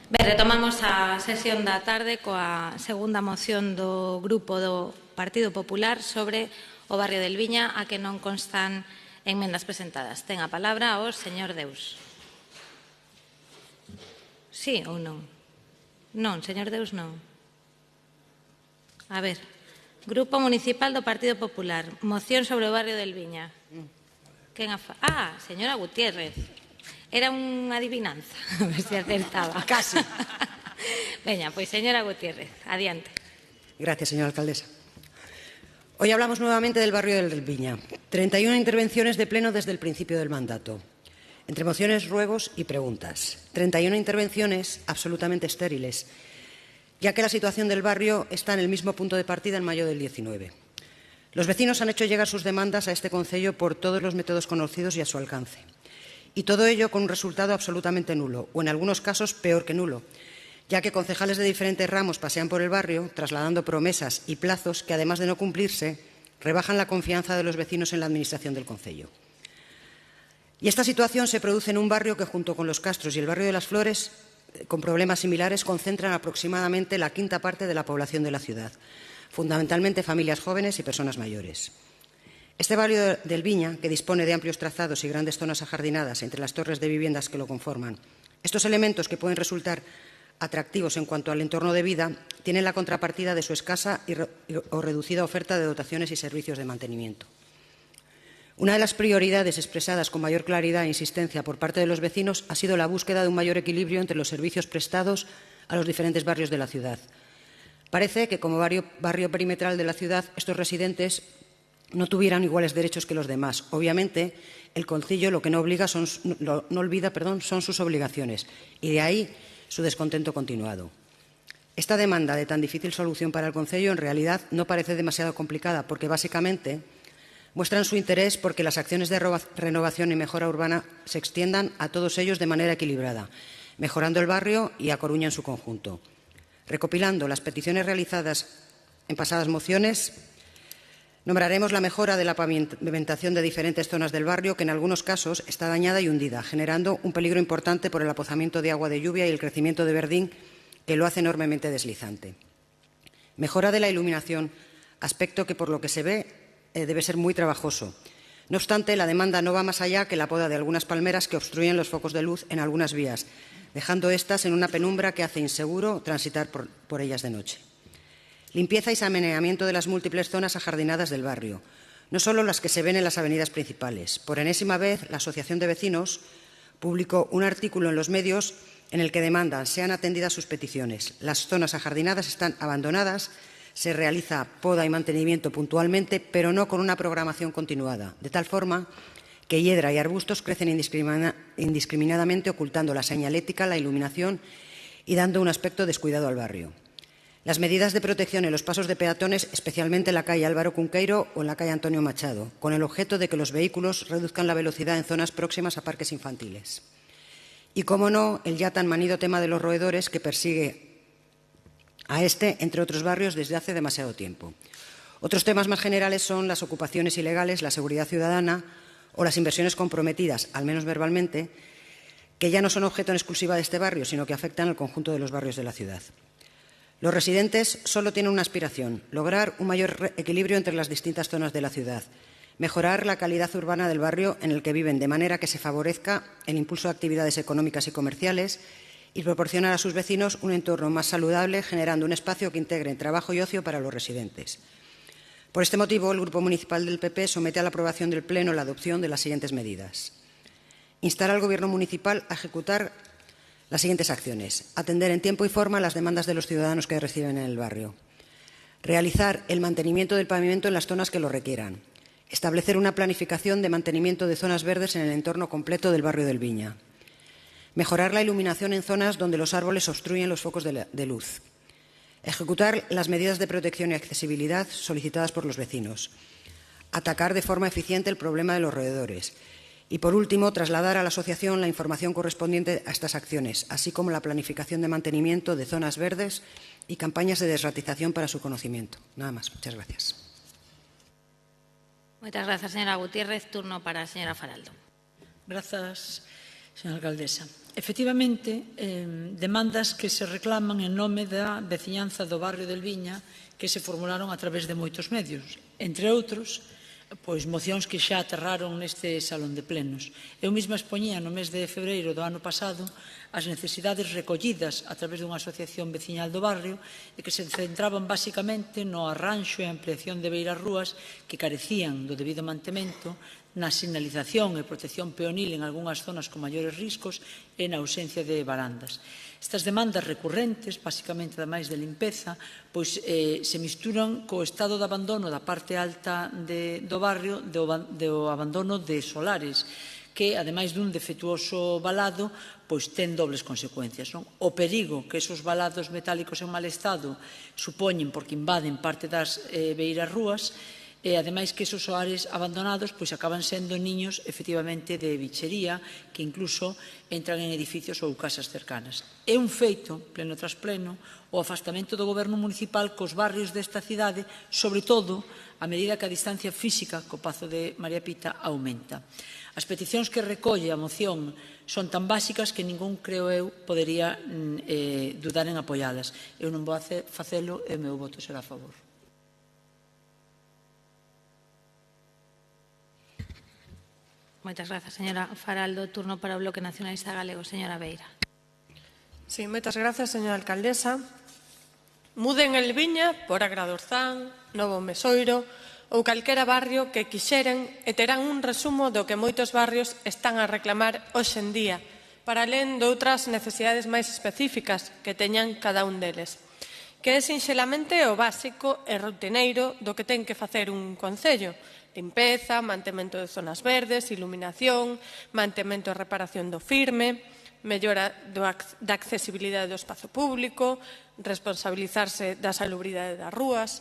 Ben, retomamos a sesión da tarde coa segunda moción do Grupo do Partido Popular sobre o barrio del Viña, a que non constan enmendas presentadas. Ten a palabra o señor Deus. Sí ou non? Non, señor Deus, non. A ver, Grupo Municipal do Partido Popular, moción sobre o barrio del Viña. Quen a señora Gutiérrez. Era unha adivinanza, a ver se acertaba. Casi. Veña, pois señora Gutiérrez, adiante. Gracias, señora alcaldesa. Hoy hablamos nuevamente del barrio del Viña. 31 intervenciones de pleno desde el principio del mandato. Entre mociones, ruegos y preguntas. 31 intervenciones absolutamente estériles, ya que la situación del barrio está en el mismo punto de partida en mayo del 19. Los vecinos han hecho llegar sus demandas a este concello por todos los métodos conocidos y a su alcance. Y todo ello con un resultado absolutamente nulo, o en algunos casos peor que nulo, ya que concejales de diferentes ramos pasean por el barrio trasladando promesas y plazos que, además de no cumplirse, rebajan la confianza de los vecinos en la administración del concello. Y esta situación se produce en un barrio que, junto con Los Castros y el barrio de Las Flores, con problemas similares, concentran aproximadamente la quinta parte de la población de la ciudad, fundamentalmente familias jóvenes y personas mayores. Este barrio del Viña, que dispone de amplios trazados y grandes zonas ajardinadas entre las torres de viviendas que lo conforman, estos elementos que pueden resultar atractivos en cuanto al entorno de vida, tienen la contrapartida de su escasa o reducida oferta de dotaciones y servicios de mantenimiento. Una de las prioridades expresadas con mayor claridad e insistencia por parte de los vecinos ha sido la búsqueda de un mayor equilibrio entre los servicios prestados a los diferentes barrios de la ciudad. Parece que, como barrio perimetral de la ciudad, estos residentes no tuvieran iguales derechos que los demás. Obviamente, el concello lo que no olvida son sus obligaciones, y de ahí su descontento continuado. Esta demanda de tan difícil solución para el concello en realidad no parece demasiado complicada, porque básicamente muestran su interés porque las acciones de renovación y mejora urbana se extiendan a todos ellos de manera equilibrada, mejorando el barrio y a Coruña en su conjunto. Recopilando las peticiones realizadas en pasadas mociones, nombraremos la mejora de la pavimentación de diferentes zonas del barrio, que en algunos casos está dañada y hundida, generando un peligro importante por el apozamiento de agua de lluvia y el crecimiento de verdín que lo hace enormemente deslizante. Mejora de la iluminación, aspecto que, por lo que se ve, debe ser muy trabajoso. No obstante, la demanda no va más allá que la poda de algunas palmeras que obstruyen los focos de luz en algunas vías, dejando éstas en una penumbra que hace inseguro transitar por ellas de noche. Limpieza y saneamiento de las múltiples zonas ajardinadas del barrio, no solo las que se ven en las avenidas principales. Por enésima vez, la Asociación de Vecinos publicó un artículo en los medios en el que demandan sean atendidas sus peticiones. Las zonas ajardinadas están abandonadas, se realiza poda y mantenimiento puntualmente, pero no con una programación continuada, de tal forma que hiedra y arbustos crecen indiscriminadamente, ocultando la señalética, la iluminación y dando un aspecto descuidado al barrio. Las medidas de protección en los pasos de peatones, especialmente en la calle Álvaro Cunqueiro o en la calle Antonio Machado, con el objeto de que los vehículos reduzcan la velocidad en zonas próximas a parques infantiles. Y, cómo no, el ya tan manido tema de los roedores, que persigue a este, entre otros barrios, desde hace demasiado tiempo. Otros temas más generales son las ocupaciones ilegales, la seguridad ciudadana o las inversiones comprometidas, al menos verbalmente, que ya no son objeto en exclusiva de este barrio, sino que afectan al conjunto de los barrios de la ciudad. Los residentes solo tienen una aspiración: lograr un mayor equilibrio entre las distintas zonas de la ciudad, mejorar la calidad urbana del barrio en el que viven, de manera que se favorezca el impulso de actividades económicas y comerciales y proporcionar a sus vecinos un entorno más saludable, generando un espacio que integre trabajo y ocio para los residentes. Por este motivo, el Grupo Municipal del PP somete a la aprobación del Pleno la adopción de las siguientes medidas. Instar al Gobierno municipal a ejecutar las siguientes acciones: atender en tiempo y forma las demandas de los ciudadanos que reciben en el barrio, realizar el mantenimiento del pavimento en las zonas que lo requieran, establecer una planificación de mantenimiento de zonas verdes en el entorno completo del barrio del Viña, mejorar la iluminación en zonas donde los árboles obstruyen los focos de luz, ejecutar las medidas de protección y accesibilidad solicitadas por los vecinos, atacar de forma eficiente el problema de los roedores y, por último, trasladar a la asociación la información correspondiente a estas acciones, así como la planificación de mantenimiento de zonas verdes y campañas de desratización para su conocimiento. Nada más. Muchas gracias. Muchas gracias, señora Gutiérrez. Turno para a señora Faraldo. Grazas. Señora alcaldesa, efectivamente, demandas que se reclaman en nome da veciñanza do barrio del Viña que se formularon a través de moitos medios, entre outros, pois mocións que xa aterraron neste salón de plenos. Eu mesma expoñía no mes de febreiro do ano pasado as necesidades recollidas a través dunha asociación veciñal do barrio e que se centraban basicamente no arranxo e ampliación de beiras rúas que carecían do debido mantemento, na sinalización e protección peonil en algunhas zonas con maiores riscos e na ausencia de barandas. Estas demandas recurrentes, basicamente ademais de limpeza, pois se misturan co estado de abandono da parte alta do barrio, do abandono de solares, que, ademais dun defectuoso balado, pois ten dobles consecuencias. O perigo que esos balados metálicos en mal estado supoñen porque invaden parte das beiras rúas e, ademais, que esos solares abandonados pois acaban sendo niños, efectivamente, de bichería, que incluso entran en edificios ou casas cercanas. É un feito, pleno tras pleno, o afastamento do goberno municipal cos barrios desta cidade, sobre todo a medida que a distancia física co Pazo de María Pita aumenta. As peticións que recolle a moción son tan básicas que ningún, creo eu, podería dudar en apoialas. Eu non vou facelo e o meu voto será a favor. Moitas grazas, señora Faraldo. Turno para o Bloque Nacionalista Galego. Señora Beira. Sí, moitas grazas, señora alcaldesa. Muden el Viña por Agradorzán, Novo Mesoiro ou calquera barrio que quixeren e terán un resumo do que moitos barrios están a reclamar hoxe en día, para alén de outras necesidades máis específicas que teñan cada un deles, que é sinxelamente o básico e rutineiro do que ten que facer un concello: limpeza, mantemento de zonas verdes, iluminación, mantemento e reparación do firme, mellora da accesibilidade do espazo público, responsabilizarse da salubridade das rúas,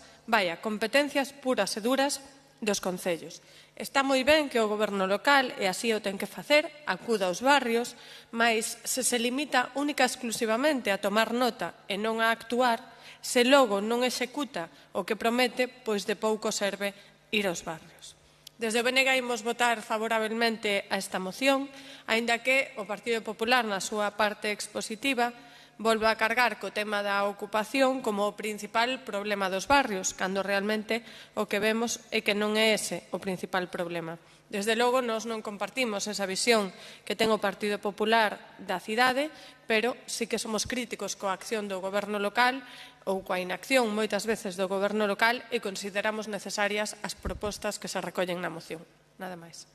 competencias puras e duras dos concellos. Está moi ben que o goberno local, e así o ten que facer, acuda aos barrios, mas se limita única e exclusivamente a tomar nota e non a actuar, se logo non executa o que promete, pois de pouco serve ir aos barrios. Desde o BNG imos votar favorablemente a esta moción, aínda que o Partido Popular, na súa parte expositiva, volve a cargar co tema da ocupación como o principal problema dos barrios, cando realmente o que vemos é que non é ese o principal problema. Desde logo, nós non compartimos esa visión que ten o Partido Popular da cidade, pero sí que somos críticos coa acción do goberno local ou coa inacción moitas veces do goberno local e consideramos necesarias as propostas que se recollen na moción. Nada máis.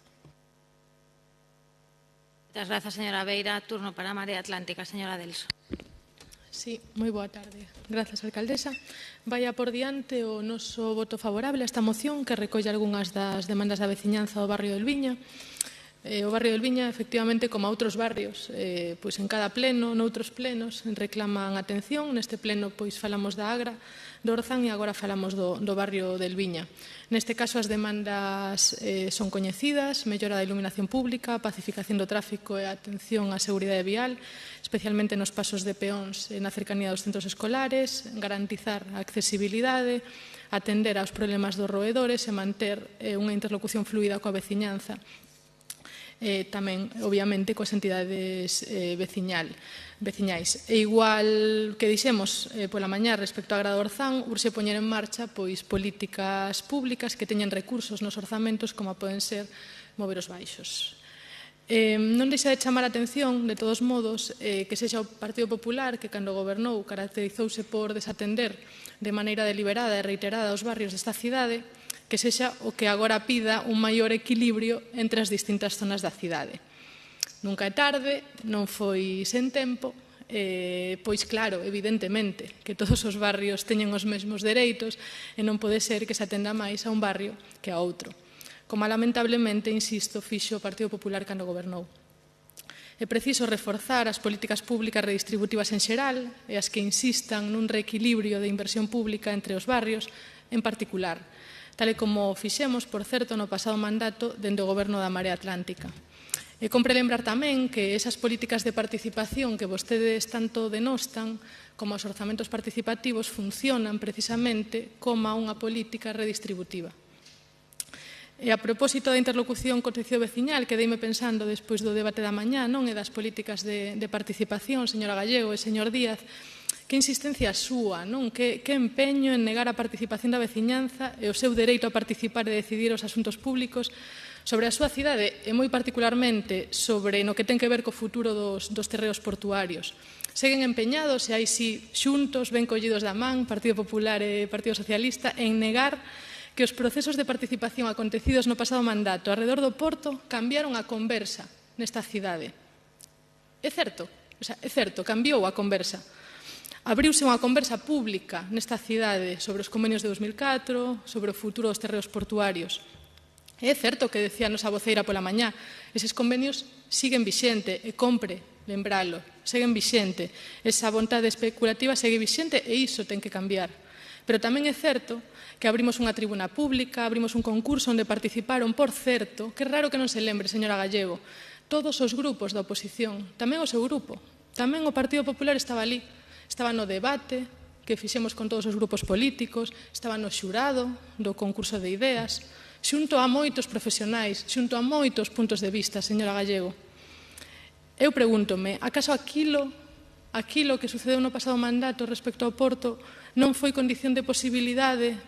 Moitas grazas, señora Beira. Turno para a Marea Atlántica. Señora Delso. Sí, moi boa tarde. Grazas, alcaldesa. Vaya por diante o noso voto favorable a esta moción que recolle algunhas das demandas da veciñanza do barrio del Viña. O barrio del Viña, efectivamente, como a outros barrios, pois en cada pleno, noutros plenos, reclaman atención. Neste pleno, pois falamos da Agra, do Orzán, e agora falamos do barrio del Viña. Neste caso, as demandas son coñecidas: mellora da iluminación pública, pacificación do tráfico e atención á seguridade vial, especialmente nos pasos de peóns na cercanía dos centros escolares, garantizar a accesibilidade, atender aos problemas dos roedores e manter unha interlocución fluida coa veciñanza. Tamén, obviamente, coas entidades veciñais. E igual que dixemos pola mañá respecto a Agradorzán, urxe poñer en marcha pois políticas públicas que teñen recursos nos orzamentos, como poden ser mover os baixos. Non deixa de chamar a atención, de todos modos, que sexa o Partido Popular que, cando gobernou, caracterizouse por desatender de maneira deliberada e reiterada os barrios desta cidade, que sexa o que agora pida un maior equilibrio entre as distintas zonas da cidade. Nunca é tarde, non foi sen tempo, pois claro, evidentemente, que todos os barrios teñen os mesmos dereitos e non pode ser que se atenda máis a un barrio que a outro, como lamentablemente, insisto, fixo o Partido Popular cando gobernou. É preciso reforzar as políticas públicas redistributivas en xeral e as que insistan nun reequilibrio de inversión pública entre os barrios en particular, tal e como fixemos, por certo, no pasado mandato dende o goberno da Marea Atlántica. E compre lembrar tamén que esas políticas de participación que vostedes tanto denostan, como os orzamentos participativos, funcionan precisamente como unha política redistributiva. E a propósito da interlocución co tecido veciñal, que deime pensando despois do debate da mañá, non, e das políticas de participación, señora Gallego e señor Díaz, que insistencia súa, non? Que empeño en negar a participación da veciñanza e o seu dereito a participar e decidir os asuntos públicos sobre a súa cidade e moi particularmente sobre no que ten que ver co futuro dos terreos portuarios. Seguen empeñados, e aí sí, xuntos, ben collidos da man, Partido Popular e Partido Socialista, en negar que os procesos de participación acontecidos no pasado mandato arredor do Porto cambiaron a conversa nesta cidade. É certo, cambiou a conversa. Abriuse unha conversa pública nesta cidade sobre os convenios de 2004, sobre o futuro dos terreos portuarios. É certo que decía nosa voceira pola mañá, eses convenios siguen vixente e compre lembralo, seguen vixente. Esa vontade especulativa segue vixente e iso ten que cambiar. Pero tamén é certo que abrimos unha tribuna pública, abrimos un concurso onde participaron, por certo, que raro que non se lembre, señora Gallego, todos os grupos da oposición, tamén o seu grupo, tamén o Partido Popular estaba ali, estaba no debate que fixemos con todos os grupos políticos, estaba no xurado do concurso de ideas, xunto a moitos profesionais, xunto a moitos puntos de vista, señora Gallego. Eu pregúntome, acaso aquilo que sucedeu no pasado mandato respecto ao Porto non foi condición de posibilidade,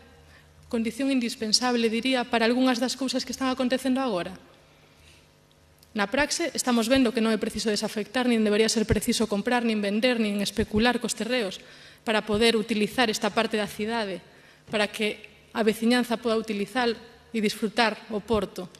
condición indispensable, diría, para algunhas das cousas que están acontecendo agora? Na praxe, estamos vendo que non é preciso desafectar, nin debería ser preciso comprar, nin vender, nin especular cos terreos para poder utilizar esta parte da cidade, para que a veciñanza poda utilizar e disfrutar o Porto.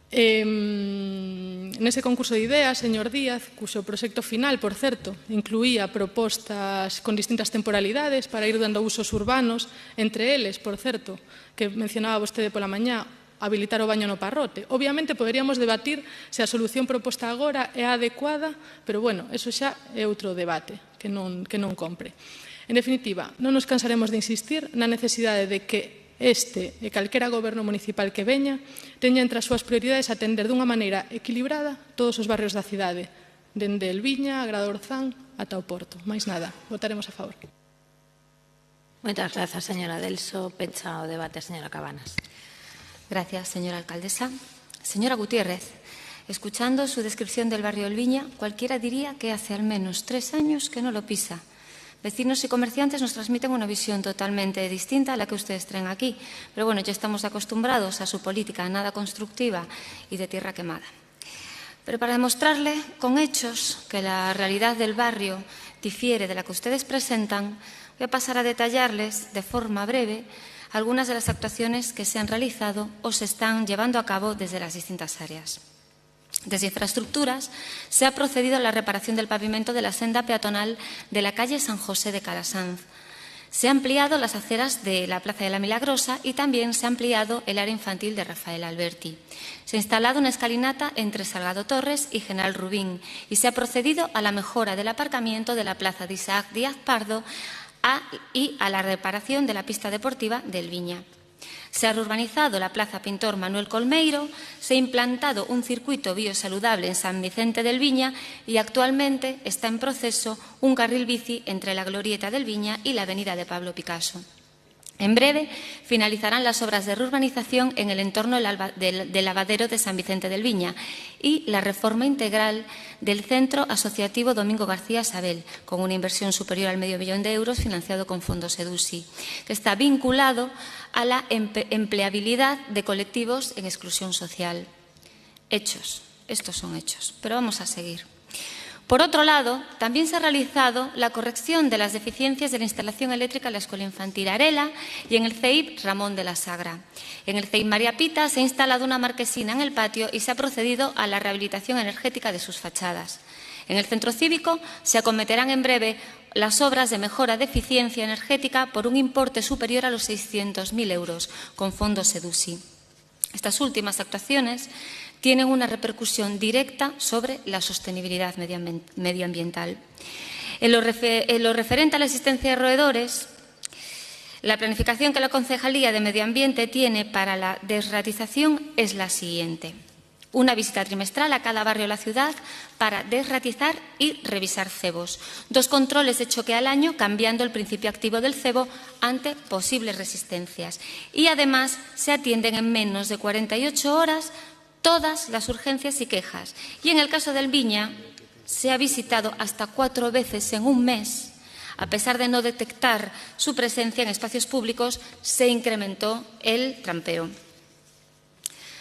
Nese concurso de ideas, señor Díaz, cuxo proxecto final, por certo, incluía propostas con distintas temporalidades para ir dando usos urbanos, entre eles, por certo, que mencionaba vostede pola mañá, habilitar o baño no Parrote. Obviamente, poderíamos debatir se a solución proposta agora é a adecuada, pero, bueno, eso xa é outro debate que non compre. En definitiva, non nos cansaremos de insistir na necesidade de que este e calquera goberno municipal que veña teña entre as súas prioridades atender dunha maneira equilibrada todos os barrios da cidade, dende Elviña, a Gradorzán ata o Porto. Mais nada, votaremos a favor. Moitas grazas, señora Delso. Pecha o debate, señora Cabanas. Gracias, señora alcaldesa. Señora Gutiérrez, escuchando su descripción del barrio Elviña, cualquiera diría que hace al menos 3 años que no lo pisa. Vecinos y comerciantes nos transmiten una visión totalmente distinta a la que ustedes traen aquí. Pero bueno, ya estamos acostumbrados a su política nada constructiva y de tierra quemada. Pero para demostrarle con hechos que la realidad del barrio difiere de la que ustedes presentan, voy a pasar a detallarles de forma breve algunas de las actuaciones que se han realizado o se están llevando a cabo desde las distintas áreas. Desde infraestructuras se ha procedido a la reparación del pavimento de la senda peatonal de la calle San José de Calasanz. Se han ampliado las aceras de la Plaza de la Milagrosa y también se ha ampliado el área infantil de Rafael Alberti. Se ha instalado una escalinata entre Salgado Torres y General Rubín y se ha procedido a la mejora del aparcamiento de la Plaza de Isaac Díaz Pardo y a la reparación de la pista deportiva del Viña. Se ha reurbanizado la Plaza Pintor Manuel Colmeiro, se ha implantado un circuito biosaludable en San Vicente del Viña y actualmente está en proceso un carril bici entre la Glorieta del Viña y la Avenida de Pablo Picasso. En breve finalizarán las obras de reurbanización en el entorno del lavadero de San Vicente del Viña y la reforma integral del Centro Asociativo Domingo García Sabel, con una inversión superior al €500.000 financiado con fondos EDUSI, que está vinculado a la empleabilidad de colectivos en exclusión social. Hechos, estos son hechos, pero vamos a seguir. Por otro lado, también se ha realizado la corrección de las deficiencias de la instalación eléctrica en la Escuela Infantil Arela y en el CEIP Ramón de la Sagra. En el CEIP María Pita se ha instalado una marquesina en el patio y se ha procedido a la rehabilitación energética de sus fachadas. En el centro cívico se acometerán en breve las obras de mejora de eficiencia energética por un importe superior a los €600.000 con fondos EDUSI. Estas últimas actuaciones tienen una repercusión directa sobre la sostenibilidad medioambiental. En lo referente a la existencia de roedores, la planificación que la Concejalía de Medio Ambiente tiene para la desratización es la siguiente. Una visita trimestral a cada barrio de la ciudad para desratizar y revisar cebos. 2 controles de choque al año, cambiando el principio activo del cebo ante posibles resistencias. Y además se atienden en menos de 48 horas todas las urgencias y quejas. Y en el caso del Viña, se ha visitado hasta 4 veces en un mes. A pesar de no detectar su presencia en espacios públicos, se incrementó el trampeo.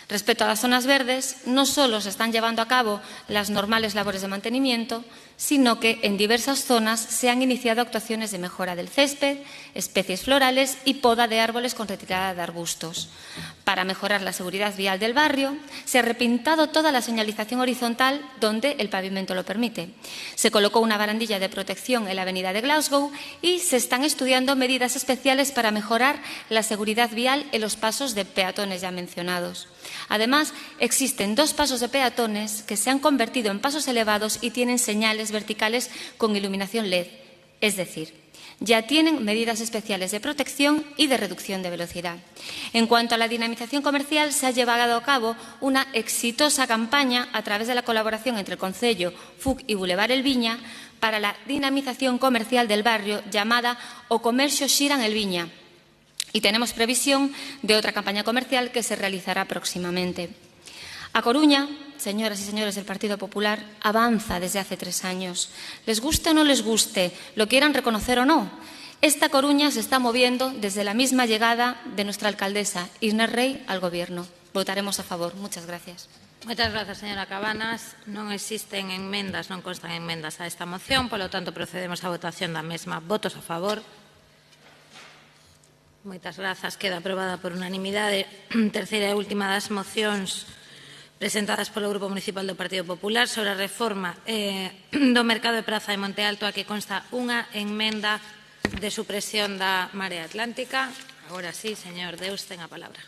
Respecto a las zonas verdes, no solo se están llevando a cabo las normales labores de mantenimiento, sino que en diversas zonas se han iniciado actuaciones de mejora del césped, especies florales y poda de árboles con retirada de arbustos. Para mejorar la seguridad vial del barrio, se ha repintado toda la señalización horizontal donde el pavimento lo permite. Se colocó una barandilla de protección en la avenida de Glasgow y se están estudiando medidas especiales para mejorar la seguridad vial en los pasos de peatones ya mencionados. Además, existen 2 pasos de peatones que se han convertido en pasos elevados y tienen señales verticales con iluminación LED, es decir, ya tienen medidas especiales de protección y de reducción de velocidad. En cuanto a la dinamización comercial, se ha llevado a cabo una exitosa campaña a través de la colaboración entre el Concello, FUC y Boulevard El Viña para la dinamización comercial del barrio llamada O Comercio Xiran El Viña. Y tenemos previsión de otra campaña comercial que se realizará próximamente. A Coruña, señoras y señores del Partido Popular, avanza desde hace 3 años. Les guste o no les guste, lo quieran reconocer o no, esta Coruña se está moviendo desde la misma llegada de nuestra alcaldesa, Inés Rey, al Gobierno. Votaremos a favor. Muchas gracias. Moitas grazas, señora Cabanas. Non existen enmendas, non constan enmendas a esta moción, polo tanto procedemos á votación da mesma. Votos a favor. Moitas grazas. Queda aprobada por unanimidade. Terceira e última das mocións presentadas polo Grupo Municipal do Partido Popular sobre a reforma do mercado de praza de Monte Alto, a que consta unha enmenda de supresión da Marea Atlántica. Agora sí, señor Deus, ten a palabra.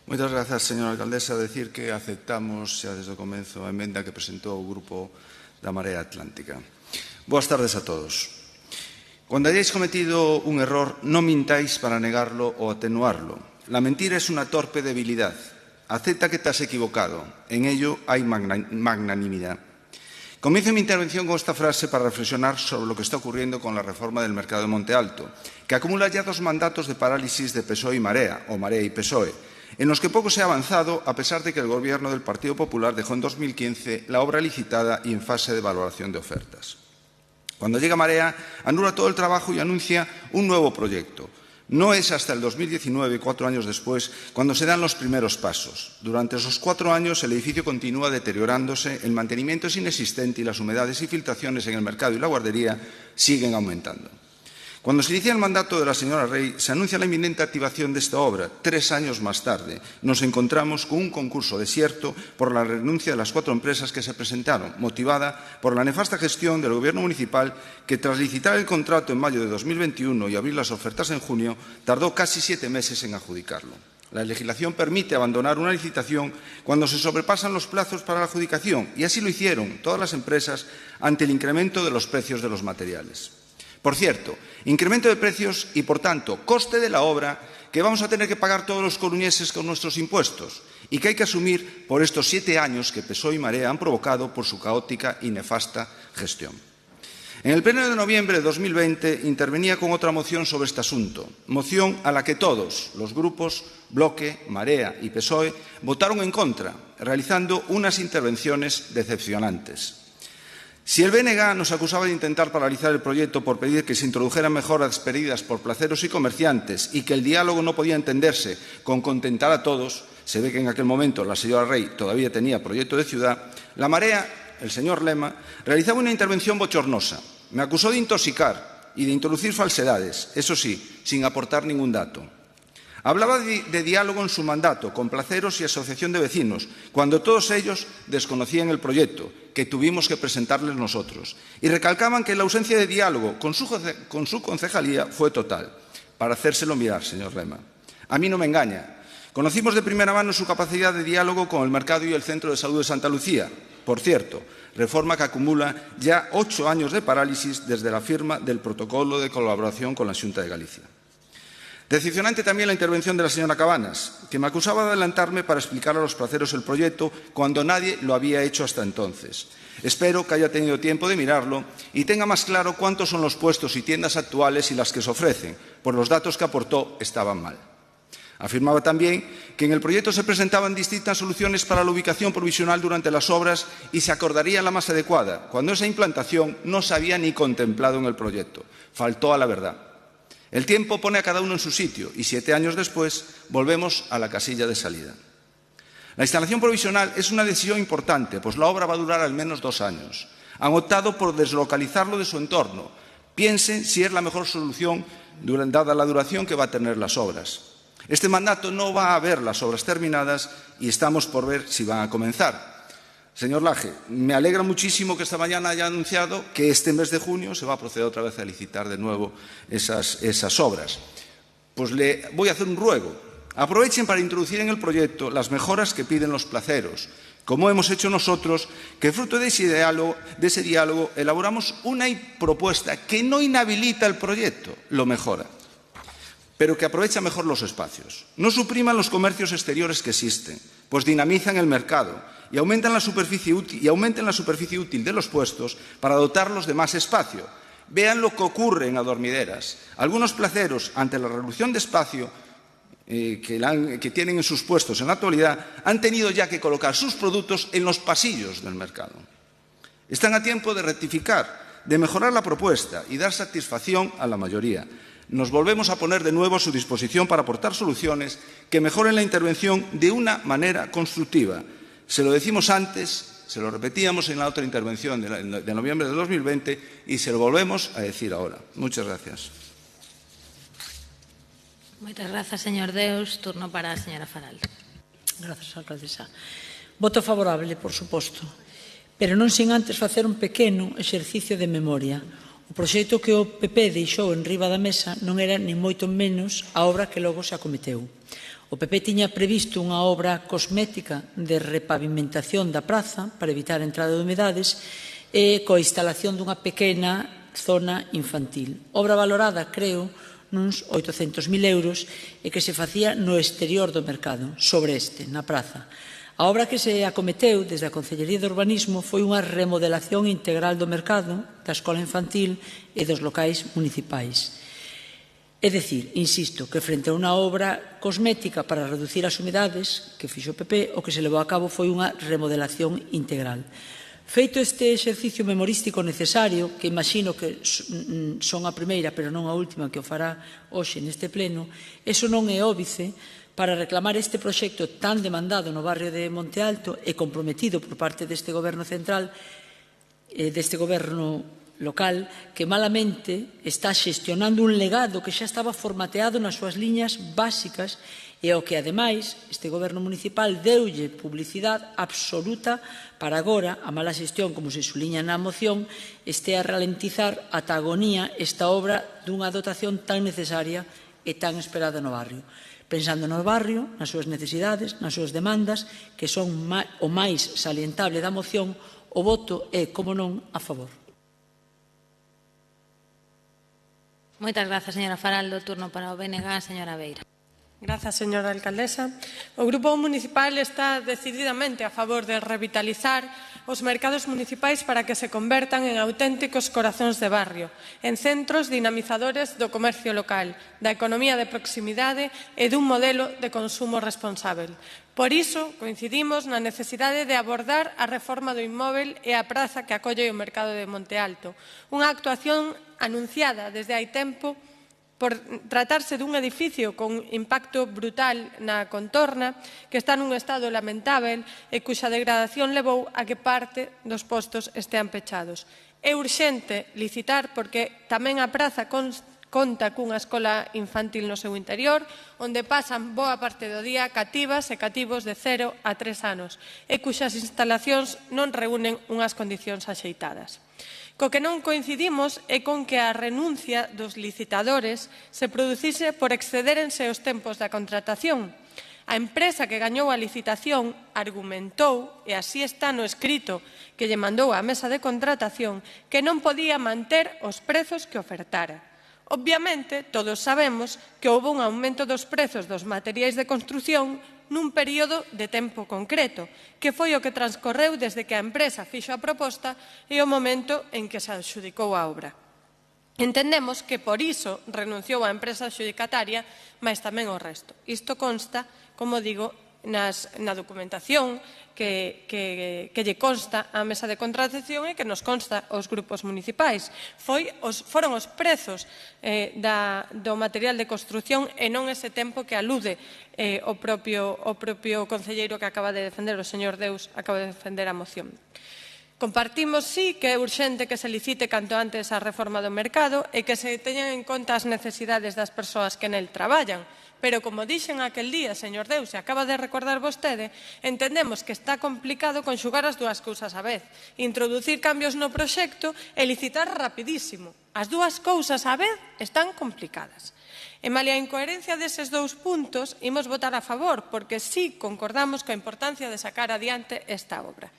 Moitas grazas, señora alcaldesa. Decir que aceptamos xa desde o comezo a emenda que presentou o Grupo da Marea Atlántica. Boas tardes a todos. Cuando hayáis cometido un error, no mintáis para negarlo o atenuarlo. La mentira es una torpe debilidad. Acepta que te has equivocado. En ello hay magnanimidad. Comienzo mi intervención con esta frase para reflexionar sobre lo que está ocurriendo con la reforma del mercado de Monte Alto, que acumula ya 2 mandatos de parálisis de PSOE y Marea, o Marea y PSOE, en los que poco se ha avanzado a pesar de que el Gobierno del Partido Popular dejó en 2015 la obra licitada y en fase de valoración de ofertas. Cuando llega Marea, anula todo el trabajo y anuncia un nuevo proyecto. No es hasta el 2019, 4 años después, cuando se dan los primeros pasos. Durante esos 4 años el edificio continúa deteriorándose, el mantenimiento es inexistente y las humedades y filtraciones en el mercado y la guardería siguen aumentando. Cuando se inicia el mandato de la señora Rey, se anuncia la inminente activación de esta obra. 3 años más tarde, nos encontramos con un concurso desierto por la renuncia de las 4 empresas que se presentaron, motivada por la nefasta gestión del Gobierno municipal que, tras licitar el contrato en mayo de 2021 y abrir las ofertas en junio, tardó casi 7 meses en adjudicarlo. La legislación permite abandonar una licitación cuando se sobrepasan los plazos para la adjudicación, y así lo hicieron todas las empresas ante el incremento de los precios de los materiales. Por cierto, incremento de precios y, por tanto, coste de la obra que vamos a tener que pagar todos los coruñeses con nuestros impuestos y que hay que asumir por estos 7 años que PSOE y Marea han provocado por su caótica y nefasta gestión. En el pleno de noviembre de 2020 intervenía con otra moción sobre este asunto, moción a la que todos los grupos, Bloque, Marea y PSOE, votaron en contra, realizando unas intervenciones decepcionantes. Si el BNG nos acusaba de intentar paralizar el proyecto por pedir que se introdujeran mejoras pedidas por placeros y comerciantes y que el diálogo no podía entenderse con contentar a todos, se ve que en aquel momento la señora Rey todavía tenía proyecto de ciudad, la Marea, el señor Lema, realizaba una intervención bochornosa. Me acusó de intoxicar y de introducir falsedades, eso sí, sin aportar ningún dato. Hablaba de diálogo en su mandato con placeros y asociación de vecinos, cuando todos ellos desconocían el proyecto, que tuvimos que presentarles nosotros, y recalcaban que la ausencia de diálogo con su concejalía fue total. Para hacérselo mirar, señor Lema. A mí no me engaña. Conocimos de primera mano su capacidad de diálogo con el mercado y el Centro de Salud de Santa Lucía. Por cierto, reforma que acumula ya 8 años de parálisis desde la firma del protocolo de colaboración con la Xunta de Galicia. Decepcionante también la intervención de la señora Cabanas, que me acusaba de adelantarme para explicar a los placeros el proyecto cuando nadie lo había hecho hasta entonces. Espero que haya tenido tiempo de mirarlo y tenga más claro cuántos son los puestos y tiendas actuales y las que se ofrecen, pues los datos que aportó estaban mal. Afirmaba también que en el proyecto se presentaban distintas soluciones para la ubicación provisional durante las obras y se acordaría la más adecuada, cuando esa implantación no se había ni contemplado en el proyecto. Faltó a la verdad. El tiempo pone a cada uno en su sitio y 7 años después volvemos a la casilla de salida. La instalación provisional es una decisión importante, pues la obra va a durar al menos 2 años. Han optado por deslocalizarlo de su entorno. Piensen si es la mejor solución dada la duración que va a tener las obras. Este mandato no va a ver las obras terminadas y estamos por ver si van a comenzar. Señor Laje, me alegra muchísimo que esta mañana haya anunciado que este mes de junio se va a proceder otra vez a licitar de nuevo esas obras. Pues le voy a hacer un ruego. Aprovechen para introducir en el proyecto las mejoras que piden los placeros, como hemos hecho nosotros, que fruto de ese diálogo elaboramos una propuesta que no inhabilita el proyecto, lo mejora, pero que aprovecha mejor los espacios. No supriman los comercios exteriores que existen, pues dinamizan el mercado y aumentan la superficie útil de los puestos para dotarlos de más espacio. Vean lo que ocurre en Adormideras. Algunos placeros, ante la reducción de espacio que tienen en sus puestos en la actualidad, han tenido ya que colocar sus productos en los pasillos del mercado. Están a tiempo de rectificar, de mejorar la propuesta y dar satisfacción a la mayoría. Nos volvemos a poner de nuevo a su disposición para aportar soluciones que mejoren la intervención de una manera constructiva. Se lo decimos antes, se lo repetíamos en la otra intervención de noviembre de 2020 y se lo volvemos a decir ahora. Muchas gracias. Moitas grazas, señor Deus. Turno para a señora Faral. Grazas, alcaldesa. Voto favorable, por suposto, pero non sin antes facer un pequeno exercicio de memoria. O proxecto que o PP deixou en riba da mesa non era ni moito menos a obra que logo se acometeu. O PP tiña previsto unha obra cosmética de repavimentación da praza para evitar a entrada de humedades e coa instalación dunha pequena zona infantil. Obra valorada, creo, nuns 800.000 euros e que se facía no exterior do mercado, sobre na praza. A obra que se acometeu desde a Concellería de Urbanismo foi unha remodelación integral do mercado, da escola infantil e dos locais municipais. É dicir, insisto, que frente a unha obra cosmética para reducir as humedades que fixo o PP, o que se levou a cabo foi unha remodelación integral. Feito este exercicio memorístico necesario, que imagino que son a primeira, pero non a última que o fará hoxe neste pleno, iso non é óbice para reclamar este proxecto tan demandado no barrio de Monte Alto e comprometido por parte deste goberno central, deste goberno local, que malamente está xestionando un legado que xa estaba formateado nas súas liñas básicas e ao que, ademais, este goberno municipal deulle publicidade absoluta para agora a mala xestión, como se suliña na moción, este a ralentizar ata a agonía esta obra dunha dotación tan necesaria e tan esperada no barrio. Pensando no barrio, nas súas necesidades, nas súas demandas, que son o máis salientable da moción, o voto é, como non, a favor. Moitas grazas, señora Faral. Do turno para o BNG, señora Beira. Grazas, señora alcaldesa. O Grupo Municipal está decididamente a favor de revitalizar os mercados municipais para que se convertan en auténticos corazóns de barrio, en centros dinamizadores do comercio local, da economía de proximidade e dun modelo de consumo responsável. Por iso, coincidimos na necesidade de abordar a reforma do inmóvel e a praza que acolle o mercado de Monte Alto, unha actuación anunciada desde hai tempo por tratarse dun edificio con impacto brutal na contorna, que está nun estado lamentável e cuxa degradación levou a que parte dos postos estean pechados. É urxente licitar porque tamén a praza conta cunha escola infantil no seu interior, onde pasan boa parte do día cativas e cativos de 0 a 3 anos e cuxas instalacións non reúnen unhas condicións axeitadas. Co que non coincidimos é con que a renuncia dos licitadores se producise por excedérense os tempos da contratación. A empresa que gañou a licitación argumentou, e así está no escrito que lle mandou á mesa de contratación, que non podía manter os prezos que ofertara. Obviamente, todos sabemos que houve un aumento dos prezos dos materiais de construción nun período de tempo concreto, que foi o que transcorreu desde que a empresa fixo a proposta e o momento en que se adxudicou a obra. Entendemos que por iso renunciou a empresa adxudicataria, mas tamén o resto. Isto consta, como digo, na documentación que lle consta á mesa de contratación e que nos consta aos grupos municipais. Foron os prezos do material de construción e non ese tempo que alude o propio concelleiro que acaba de defender, o señor Deus, acaba de defender a moción. Compartimos, sí, que é urxente que se licite canto antes a reforma do mercado e que se teñan en conta as necesidades das persoas que nel traballan. Pero, como dixen aquel día, señor Deus, e acaba de recordar vostede, entendemos que está complicado conxugar as dúas cousas á vez. Introducir cambios no proxecto e licitar rapidísimo. As dúas cousas á vez están complicadas. E malia a incoherencia deses dous puntos, imos votar a favor, porque sí concordamos coa importancia de sacar adiante esta obra.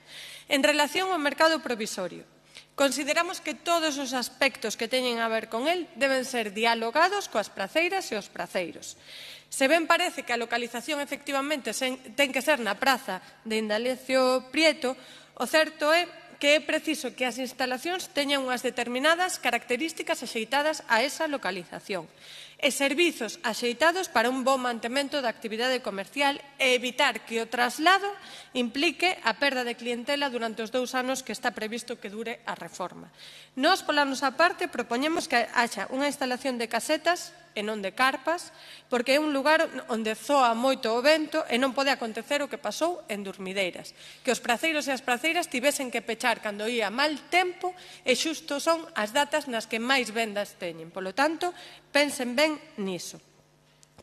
En relación ao mercado provisorio, consideramos que todos os aspectos que teñen a ver con el deben ser dialogados coas praceiras e os praceiros. Se ben parece que a localización efectivamente ten que ser na praza de Indalecio Prieto, o certo é que é preciso que as instalacións teñan unhas determinadas características axeitadas a esa localización e servizos axeitados para un bo mantemento da actividade comercial e evitar que o traslado implique a perda de clientela durante os 2 anos que está previsto que dure a reforma. Nós, pola nosa parte, propoñemos que haxa unha instalación de casetas e non de carpas, porque é un lugar onde zoa moito o vento e non pode acontecer o que pasou en Durmideiras, que os praceiros e as praceiras tivesen que pechar cando ía mal tempo e xusto son as datas nas que máis vendas teñen. Polo tanto, pensen ben niso.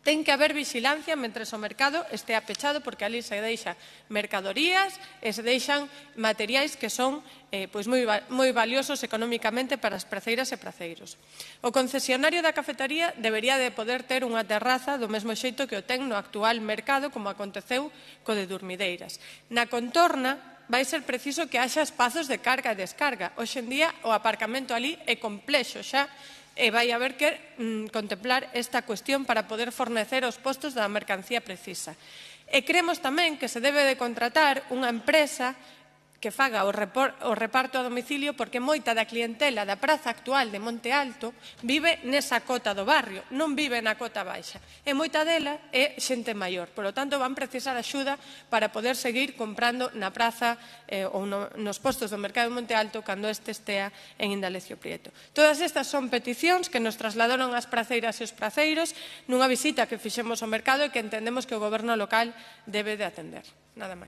Ten que haber vixilancia mentres o mercado estea pechado, porque ali se deixan mercadorías e se deixan materiais que son moi valiosos económicamente para as praceiras e praceiros. O concesionario da cafetería debería de poder ter unha terraza do mesmo xeito que o ten no actual mercado, como aconteceu co de Durmideiras. Na contorna vai ser preciso que haxa espazos de carga e descarga. Hoxe en día o aparcamento ali é complexo xa, e vai haber que contemplar esta cuestión para poder fornecer os postos da mercancía precisa. E cremos tamén que se debe de contratar unha empresa que faga o reparto a domicilio, porque moita da clientela da praza actual de Monte Alto vive nesa cota do barrio, non vive na cota baixa. E moita dela é xente maior. Por lo tanto, van precisar axuda para poder seguir comprando na praza ou nos postos do mercado de Monte Alto cando este estea en Indalecio Prieto. Todas estas son peticións que nos trasladaron as praceiras e os praceiros nunha visita que fixemos ao mercado e que entendemos que o goberno local debe de atender. Nada máis.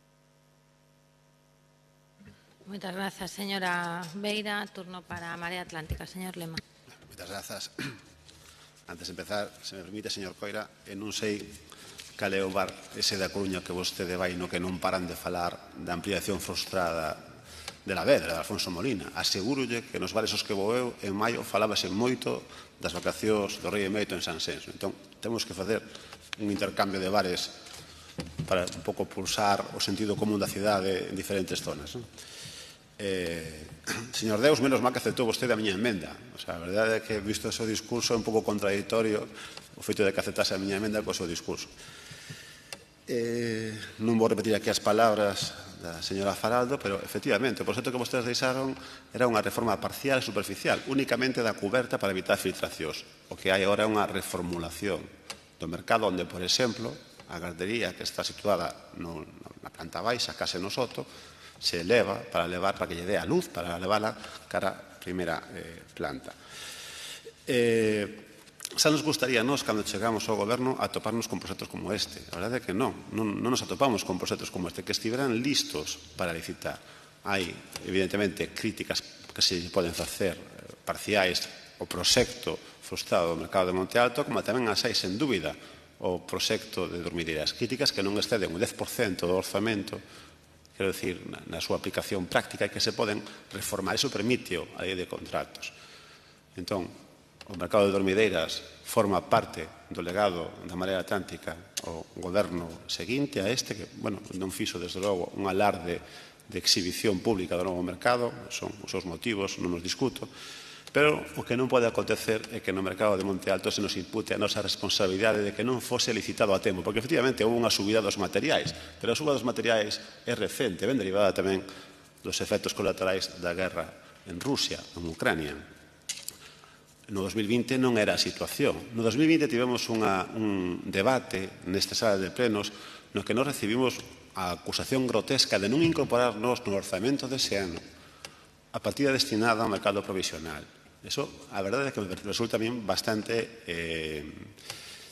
Moitas grazas, señora Beira. Turno para a Marea Atlántica. Señor Lema. Moitas grazas. Antes de empezar, se me permite, señor Coira, non sei cal é o bar ese da Coruña que vostede vai no que non paran de falar da ampliación frustrada de la Vedra, de Alfonso Molina. Asegúrolle que nos bares os que vou eu, en maio, falábase moito das vacacións do Rei Emérito en Sanxenxo. Entón, temos que facer un intercambio de bares para un pouco pulsar o sentido común da cidade en diferentes zonas. Señor Deus, menos mal que aceptou vostede a miña emenda. A verdade é que, visto o seu discurso, é un pouco contradictorio o feito de que aceptase a miña emenda co seu discurso. Non vou repetir aquí as palabras da señora Faraldo, pero, efectivamente, o proxecto que vostedes deixaron era unha reforma parcial e superficial, únicamente da cuberta para evitar filtracións. O que hai agora é unha reformulación do mercado onde, por exemplo, a gardería que está situada na planta baixa, case no soto, se eleva para que lle dé a luz, para levála cara a primeira planta. Xa nos gustaría nos, cando chegamos ao goberno, atoparnos con proxectos como este. A verdade é que non nos atopamos con proxectos como este, que estiveran listos para licitar. Hai, evidentemente, críticas que se poden facer parciais ao proxecto frustrado do mercado de Monte Alto, como tamén as hai, sen dúbida, o proxecto de Durmideiras. Críticas que non exceden o 10% do orzamento, quero dicir, na súa aplicación práctica, e que se poden reformar. Iso permite a lei de contratos. Entón, o mercado de Durmideiras forma parte do legado da Marea Atlántica o goberno seguinte a este, que, bueno, non fixo, desde logo, un alarde de exhibición pública do novo mercado, son os seus motivos, non os discuto, Pero o que non pode acontecer é que no mercado de Monte Alto se nos impute a nosa responsabilidade de que non fose licitado a tempo, porque efectivamente houve unha subida dos materiais, pero a subida dos materiais é recente, ben derivada tamén dos efectos colaterais da guerra en Rusia, en Ucrania. No 2020 non era a situación. No 2020 tivemos un debate nesta sala de plenos no que nos recibimos a acusación grotesca de non incorporarnos no orzamento dese ano a partida destinada ao mercado provisional. Eso, a verdade é que me resulta a mí bastante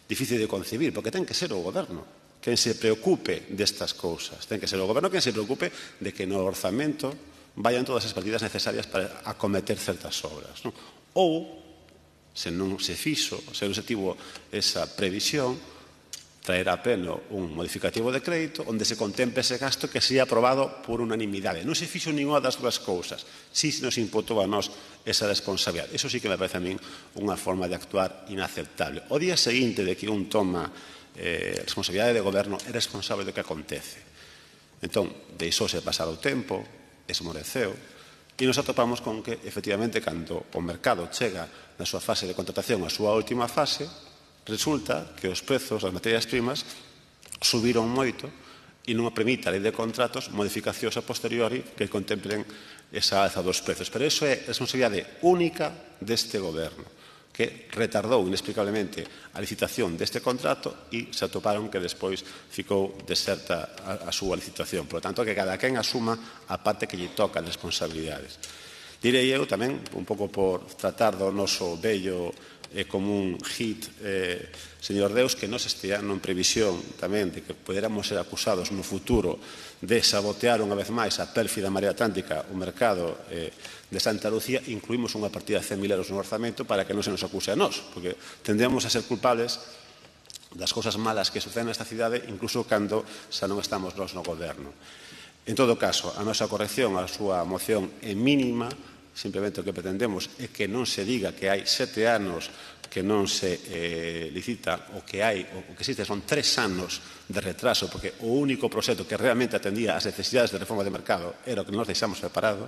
difícil de concebir, porque ten que ser o goberno quen se preocupe destas cousas. Ten que ser o goberno quen se preocupe de que no orzamento vayan todas as partidas necesarias para acometer certas obras. Non? Ou, se non se fixo, se non se tivo esa previsión, traer a pleno un modificativo de crédito onde se contemple ese gasto que sea aprobado por unanimidade. Non se fixo ninguna das dúas cousas. Si nos imputou a nós esa responsabilidade. Eso sí que me parece a min unha forma de actuar inaceptable. O día seguinte de que un toma responsabilidade de goberno é responsable do que acontece. Entón, deixouse pasar o tempo, esmoreceu, e nos atopamos con que, efectivamente, cando o mercado chega na súa fase de contratación, a súa última fase, resulta que os prezos das materias primas subiron moito e non permite a lei de contratos modificacións a posteriori que contemplen esa alza dos prezos. Pero iso é responsabilidade única deste goberno, que retardou inexplicablemente a licitación deste contrato e se atoparon que despois ficou deserta a súa licitación. Por lo tanto, que cada quen asuma a parte que lle toca as responsabilidades. Direi eu tamén, un pouco por tratar do noso bello común hit, señor Deus, que nos estean en previsión tamén de que poderamos ser acusados no futuro de sabotear unha vez máis a pérfida Marea Atlántica o mercado de Santa Lucía, incluímos unha partida de 100.000 euros no orzamento para que non se nos acuse a nós, porque tendemos a ser culpables das cousas malas que suceden nesta cidade, incluso cando xa non estamos nós no goberno. En todo caso, a nosa corrección á súa moción é mínima. Simplemente o que pretendemos é que non se diga que hai 7 anos que non se licita, o que existe son 3 anos de retraso, porque o único proxecto que realmente atendía as necesidades de reforma de mercado era o que nos deixamos preparado,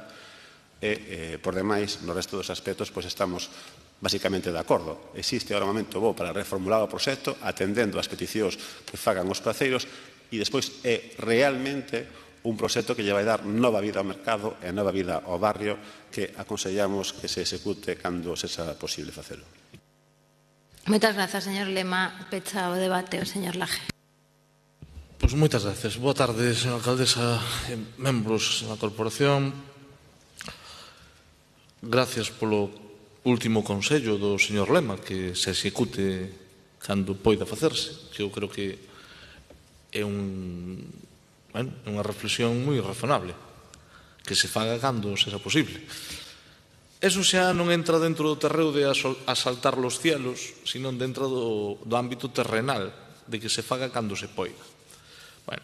e, por demais, no resto dos aspectos, pois estamos basicamente de acordo. Existe ahora un momento bo para reformular o proxecto, atendendo as peticións que fagan os praceiros, e despois é realmente un proxecto que lle vai dar nova vida ao mercado e nova vida ao barrio que aconsellamos que se execute cando sexa posible facelo. Moitas grazas, señor Lema. Pecha o debate o señor Laje. Pois moitas gracias. Boa tarde, señora alcaldesa e membros da corporación. Gracias polo último consello do señor Lema, que se execute cando poida facerse, que eu creo que é unha reflexión moi razonable, que se faga cando sexa posible. Eso xa non entra dentro do terreo de asaltar los cielos, sino dentro do ámbito terrenal, de que se faga cando se poida. Bueno,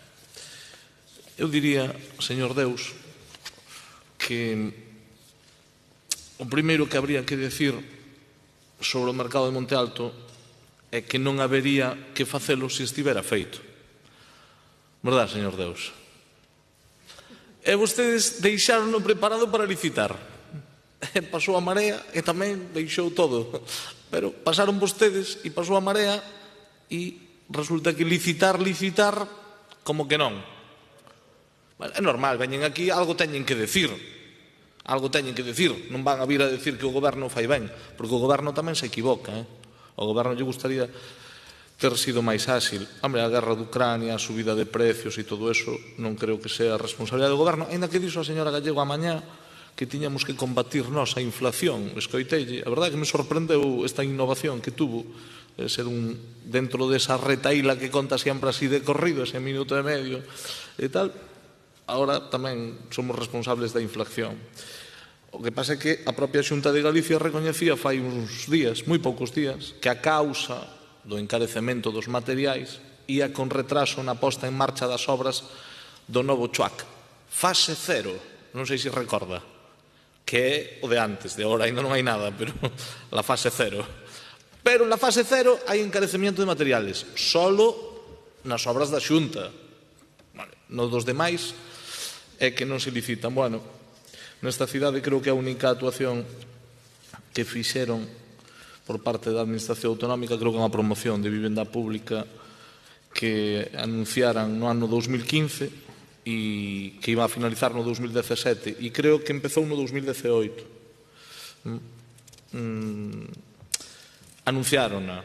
eu diría, señor Deus, que o primeiro que habría que decir sobre o mercado de Monte Alto é que non habería que facelo se estivera feito. Verdad, señor Deus? E vostedes deixaron-no preparado para licitar. Pasou a Marea e tamén deixou todo. Pero pasaron vostedes e pasou a Marea e resulta que licitar, como que non. É normal, veñen aquí, algo teñen que decir. Algo teñen que decir. Non van a vir a decir que o goberno fai ben, porque o goberno tamén se equivoca. O goberno lle gustaría ter sido máis áxil. Hombre, a guerra de Ucrania, a subida de precios e todo eso non creo que sea a responsabilidade do goberno. Ainda que dixo a señora Gallego a mañá que tiñamos que combatir nós a inflación. Escoitei, a verdade é que me sorprendeu esta innovación que tuvo ser dentro desa retaíla que conta sempre así de corrido, ese minuto e medio e tal. Ahora tamén somos responsables da inflación. O que pasa é que a propia Xunta de Galicia recoñecía fai uns días, moi poucos días, que a causa do encarecemento dos materiais ía con retraso na posta en marcha das obras do novo Chuac. Fase 0, non sei se recorda, que é o de antes, de agora ainda non hai nada, pero la fase 0. Pero na fase 0 hai encarecemento de materiales, solo nas obras da Xunta. No dos demais é que non se licitan. Bueno, nesta cidade creo que a única actuación que fixeron por parte da Administración Autonómica, creo que é unha promoción de vivenda pública que anunciaran no ano 2015 e que iba a finalizar no 2017 e creo que empezou no 2018. Anunciárona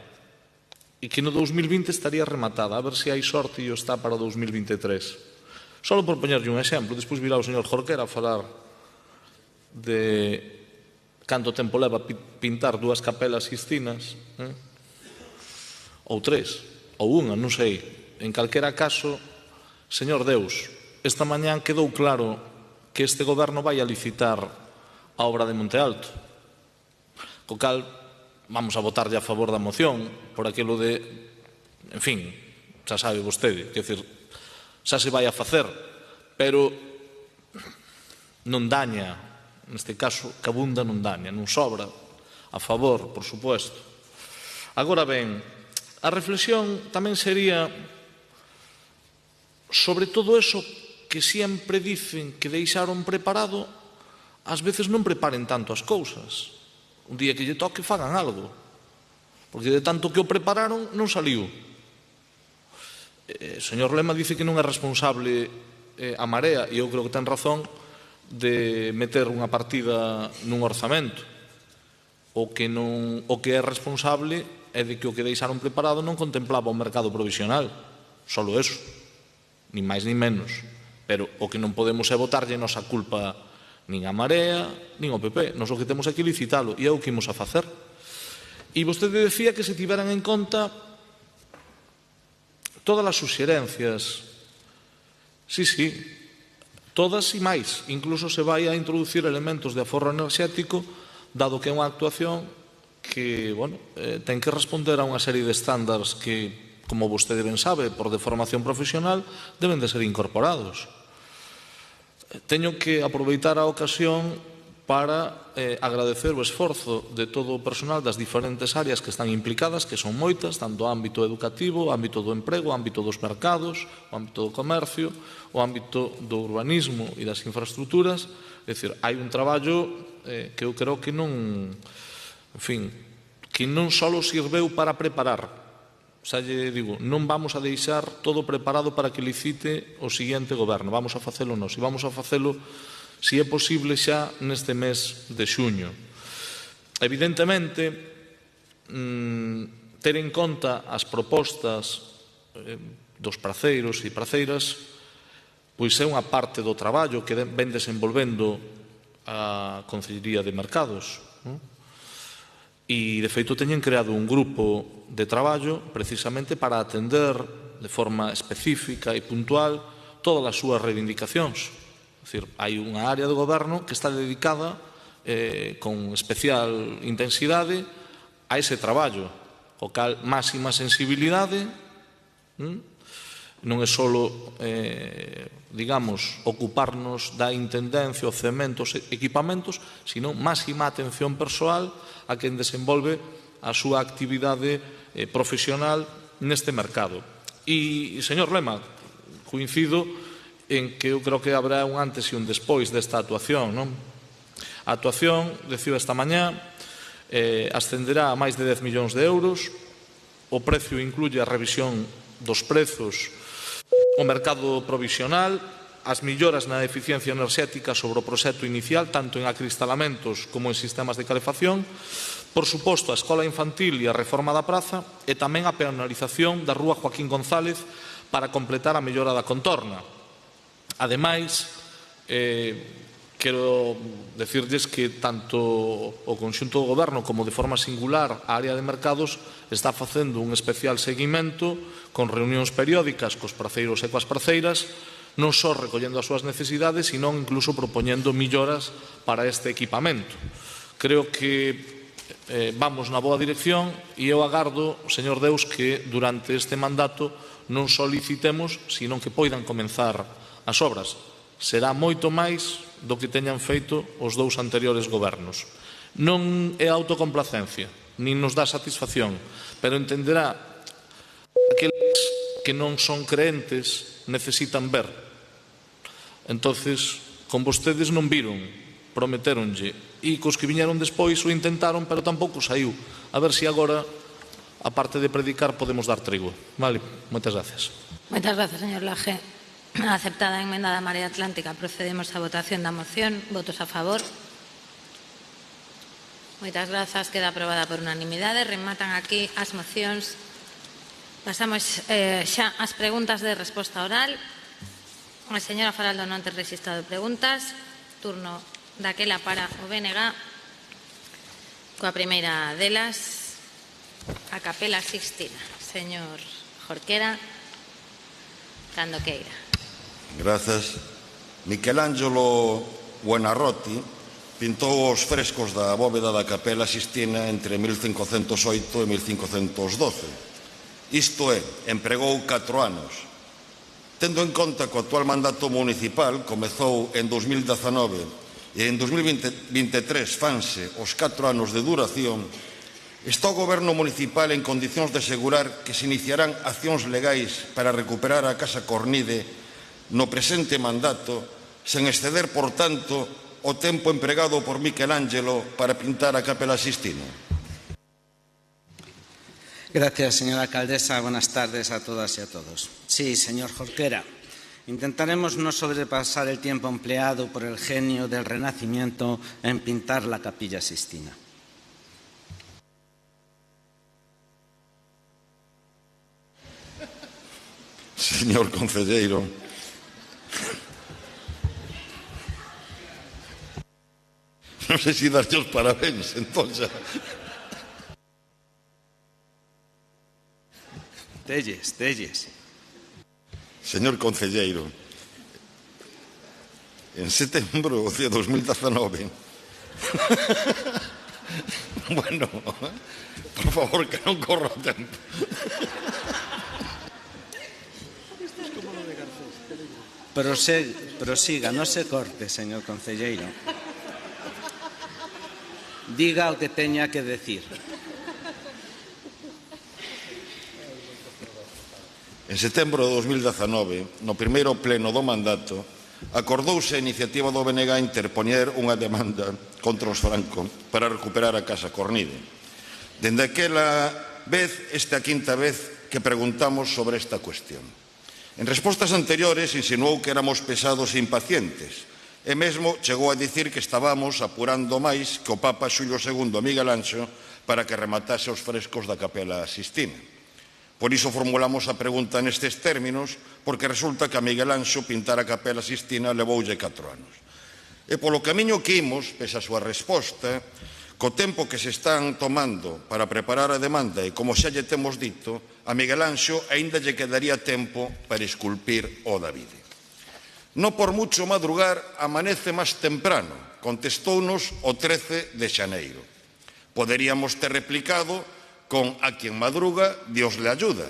e que no 2020 estaría rematada, a ver se hai sorte e o está para o 2023. Só por poñerlle un exemplo, despois virá o señor Jorquera a falar de canto tempo leva pintar 2 capelas Sixtinas, ou 3, ou unha, non sei. En calquera caso, señor Deus, esta mañán quedou claro que este goberno vai a licitar a obra de Monte Alto, co cal vamos a votarlle a favor da moción por aquilo de, en fin, xa sabe vostede, quer dizer, xa se vai a facer, pero non daña. Neste caso, que abunda non daña, non sobra, a favor, por suposto. Agora ben, a reflexión tamén sería sobre todo eso que sempre dicen que deixaron preparado, ás veces non preparen tanto as cousas. Un día que lle toque fagan algo, porque de tanto que o prepararon non saliu. O señor Lema dice que non é responsable a Marea, e eu creo que ten razón, de meter unha partida nun orzamento. O que é responsable é de que o que deixaron preparado non contemplaba o mercado provisional. Solo eso. Ni máis ni menos. Pero o que non podemos é botarlle nosa culpa nin a Marea, nin ao PP. Nos o que temos é que licitalo, e é o que imos a facer. E vostede decía que se tiveran en conta todas as suxerencias. Sí, todas e máis. Incluso se vai a introducir elementos de aforro enerxético, dado que é unha actuación que, ten que responder a unha serie de estándares que, como vostede ben sabe, por deformación profesional, deben de ser incorporados. Teño que aproveitar a ocasión para agradecer o esforzo de todo o personal das diferentes áreas que están implicadas, que son moitas, tanto o ámbito educativo, o ámbito do emprego, o ámbito dos mercados, o ámbito do comercio, o ámbito do urbanismo e das infraestructuras. É dicir, hai un traballo que eu creo que non, en fin, que non só sirveu para preparar. Xa lle digo, non vamos a deixar todo preparado para que licite o seguinte goberno. Vamos a facelo nós, e vamos a facelo, se é posible, xa neste mes de xuño. Evidentemente, ter en conta as propostas dos praceiros e praceiras, pois é unha parte do traballo que ven desenvolvendo a Consellería de Mercados. E, de feito, teñen creado un grupo de traballo precisamente para atender de forma específica e puntual todas as súas reivindicacións. É dicir, hai unha área do goberno que está dedicada con especial intensidade a ese traballo, o cal máxima sensibilidade, non é só, digamos, ocuparnos da intendencia, ocementos, equipamentos, sino máxima atención persoal a quen desenvolve a súa actividade profesional neste mercado. E, señor Lema, coincido en que eu creo que habrá un antes e un despois desta actuación. A actuación, decido esta mañá, ascenderá a máis de 10 millóns de euros. O precio incluye a revisión dos prezos, o mercado provisional, as melloras na eficiencia enerxética sobre o proxecto inicial, tanto en acristalamentos como en sistemas de calefacción, por suposto, a escola infantil e a reforma da praza, e tamén a penalización da rúa Joaquín González para completar a mellora da contorna. Ademais, quero decirles que tanto o conxunto do goberno como de forma singular a área de mercados está facendo un especial seguimento con reunións periódicas cos praceiros e coas praceiras, non só recollendo as súas necesidades, sino incluso propoñendo melloras para este equipamento. Creo que vamos na boa dirección e eu agardo, señor Deus, que durante este mandato non só licitemos, sino que poidan comenzar as obras. Será moito máis do que teñan feito os dous anteriores gobernos. Non é autocomplacencia, nin nos dá satisfacción, pero entenderá aqueles que non son creentes necesitan ver. Entonces, con vostedes non viron, prometéronlle e cos que viñeron despois o intentaron, pero tampouco saiu. A ver se agora, a parte de predicar, podemos dar trigo. Vale, moitas gracias. Moitas gracias, señor Laje. Aceptada a emenda da Marea Atlántica, procedemos á votación da moción. Votos a favor. Moitas grazas, queda aprobada por unanimidade. Rematan aquí as mocións. Pasamos xa ás preguntas de resposta oral. A señora Faraldo non ten rexistrado preguntas. Turno daquela para o BNG. Coa primeira delas, a Capela Sixtina. Señor Jorquera, cando queira. Grazas. Michelangelo Buonarroti pintou os frescos da bóveda da Capela Sixtina entre 1508 e 1512. Isto é, empregou 4 anos. Tendo en conta que o actual mandato municipal comezou en 2019 e en 2023 fanse os 4 anos de duración, está o Goberno municipal en condicións de asegurar que se iniciarán accións legais para recuperar a Casa Cornide no presente mandato, sen exceder, por tanto, o tempo empregado por Michelangelo para pintar a Capela Sixtina. Gracias, señora alcaldesa. Buenas tardes a todas y a todos. Sí, señor Jorquera, intentaremos no sobrepasar el tiempo empleado por el genio del Renacimiento en pintar la Capilla Sixtina. Señor concelleiro, non sei se darlle os parabéns, entón xa. Delles. Señor concelleiro, en setembro de 2019, bueno, por favor, que non corra o tempo. Prosiga, no se corte, señor concelleiro. Diga o que teña que decir. En setembro de 2019, no primeiro pleno do mandato, acordouse a iniciativa do BNG interpoñer unha demanda contra os Franco para recuperar a Casa Cornide. Dende aquela vez, esta quinta vez que preguntamos sobre esta cuestión. En respostas anteriores insinuou que éramos pesados e impacientes, e mesmo chegou a dicir que estábamos apurando máis que o Papa Xulio II a Miguel Anxo para que rematase os frescos da Capela Sixtina. Por iso formulamos a pregunta nestes términos, porque resulta que a Miguel Anxo pintar a Capela Sixtina levoulle 4 anos. E polo camiño que imos, pese a súa resposta, co tempo que se están tomando para preparar a demanda e como xa lle temos dito, a Miguel Anxo aínda lle quedaría tempo para esculpir o Davide. No por mucho madrugar, amanece máis temprano, contestounos o 13 de xaneiro. Poderíamos ter replicado con a quien madruga, Dios le ayuda,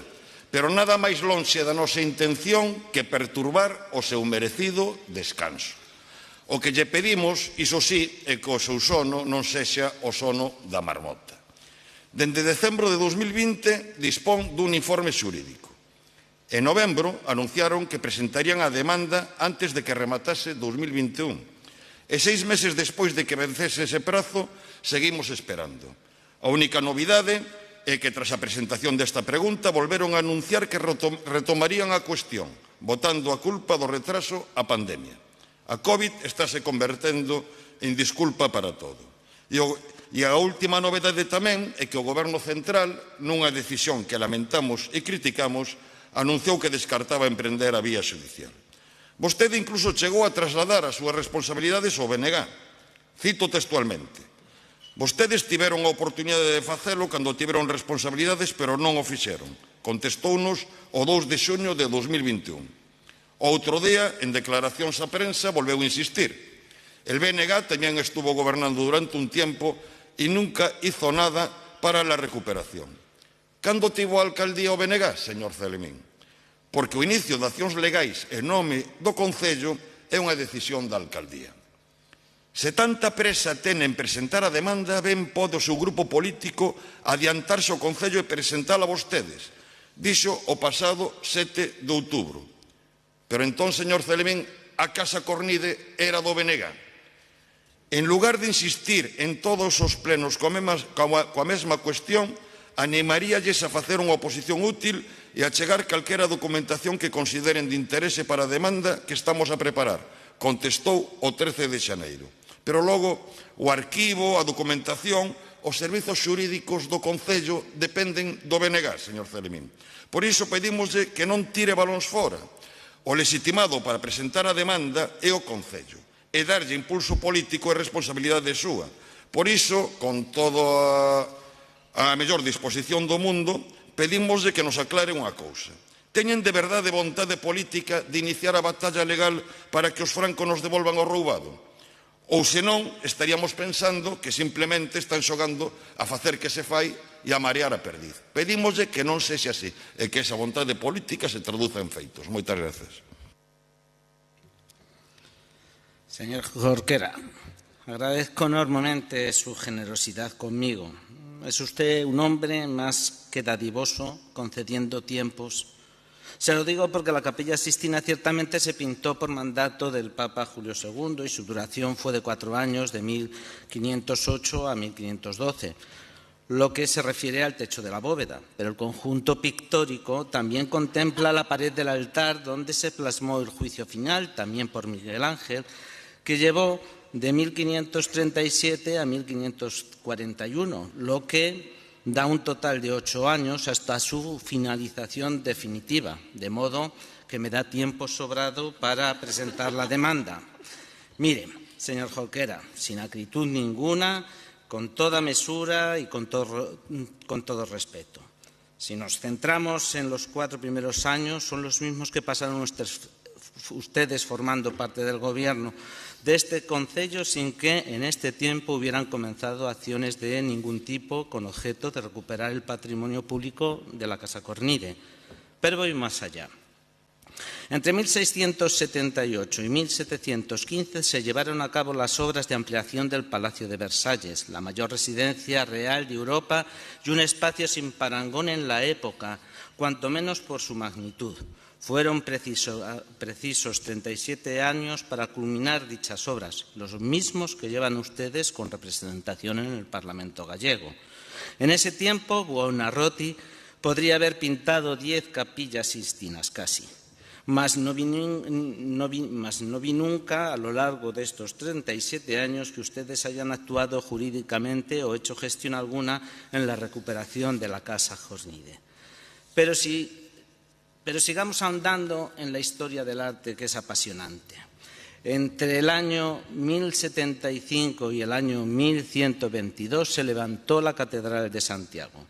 pero nada máis lonxe da nosa intención que perturbar o seu merecido descanso. O que lle pedimos, iso sí, é que o seu sono non sexa o sono da marmota. Dende decembro de 2020 dispón dun informe xurídico. En novembro anunciaron que presentarían a demanda antes de que rematase 2021. E 6 meses despois de que vencese ese prazo, seguimos esperando. A única novidade é que, tras a presentación desta pregunta, volveron a anunciar que retomarían a cuestión, botando a culpa do retraso á pandemia. A COVID estáse convertendo en disculpa para todo. E a última novedade tamén é que o Goberno Central, nunha decisión que lamentamos e criticamos, anunciou que descartaba emprender a vía xudicial. Vostede incluso chegou a trasladar as súas responsabilidades ao BNG. Cito textualmente: vostedes tiveron a oportunidade de facelo cando tiveron responsabilidades, pero non o fixeron. Contestounos o 2 de xuño de 2021. Outro día, en declaracións á prensa, volveu insistir. El BNG tamén estuvo gobernando durante un tiempo e nunca hizo nada para la recuperación. Cando tivo a alcaldía o BNG, señor Celemín? Porque o inicio de accións legais en nome do Concello é unha decisión da alcaldía. Se tanta presa ten en presentar a demanda, ben pode o seu grupo político adiantarse ao Concello e presentala a vostedes. Dixo o pasado 7 de outubro. Pero entón, señor Celemín, a Casa Cornide era do BNG. En lugar de insistir en todos os plenos coa mesma cuestión, animaríalles a facer unha oposición útil e a chegar calquera documentación que consideren de interese para a demanda que estamos a preparar, contestou o 13 de xaneiro. Pero logo, o arquivo, a documentación, os servizos xurídicos do Concello dependen do BNG, señor Celemín. Por iso pedimoslle que non tire balóns fora. O legitimado para presentar a demanda é o Concello e darlle impulso político e responsabilidade súa. Por iso, con toda a mellor disposición do mundo, pedimoslle que nos aclare unha cousa. Teñen de verdade vontade política de iniciar a batalla legal para que os francos nos devolvan o roubado? Ou senón, estaríamos pensando que simplemente están xogando a facer que se fai e a marear a perdiz. Pedímoslle que non sexa así e que esa vontade política se traduza en feitos. Moitas grazas. Señor Jorquera, agradezco enormemente su generosidad conmigo. Es usted un hombre más que dadivoso, concediendo tiempos. Se lo digo porque la Capilla Sixtina ciertamente se pintó por mandato del Papa Julio II y su duración fue de 4 años, de 1508 a 1512, lo que se refiere al techo de la bóveda. Pero el conjunto pictórico también contempla la pared del altar donde se plasmó el juicio final, también por Miguel Ángel, que llevó de 1537 a 1541, lo que da un total de 8 años hasta su finalización definitiva, de modo que me da tiempo sobrado para presentar la demanda. Mire, señor Jorquera, sin acritud ninguna, con toda mesura y con todo respeto. Si nos centramos en los 4 primeros años, son los mismos que pasaron ustedes formando parte del Gobierno de este Concello sin que en este tiempo hubieran comenzado acciones de ningún tipo con objeto de recuperar el patrimonio público de la Casa Cornide. Pero voy más allá. Entre 1678 y 1715 se llevaron a cabo las obras de ampliación del Palacio de Versalles, la mayor residencia real de Europa y un espacio sin parangón en la época, cuanto menos por su magnitud. Fueron precisos 37 años para culminar dichas obras, los mismos que llevan ustedes con representación en el Parlamento gallego. En ese tiempo, Buonarroti podría haber pintado 10 capillas sixtinas casi. Mas no vi nunca a lo largo de estos 37 años que ustedes hayan actuado jurídicamente o hecho gestión alguna en la recuperación de la Casa Cornide. Pero sigamos ahondando en la historia del arte, que es apasionante. Entre el año 1075 y el año 1122 se levantó la Catedral de Santiago.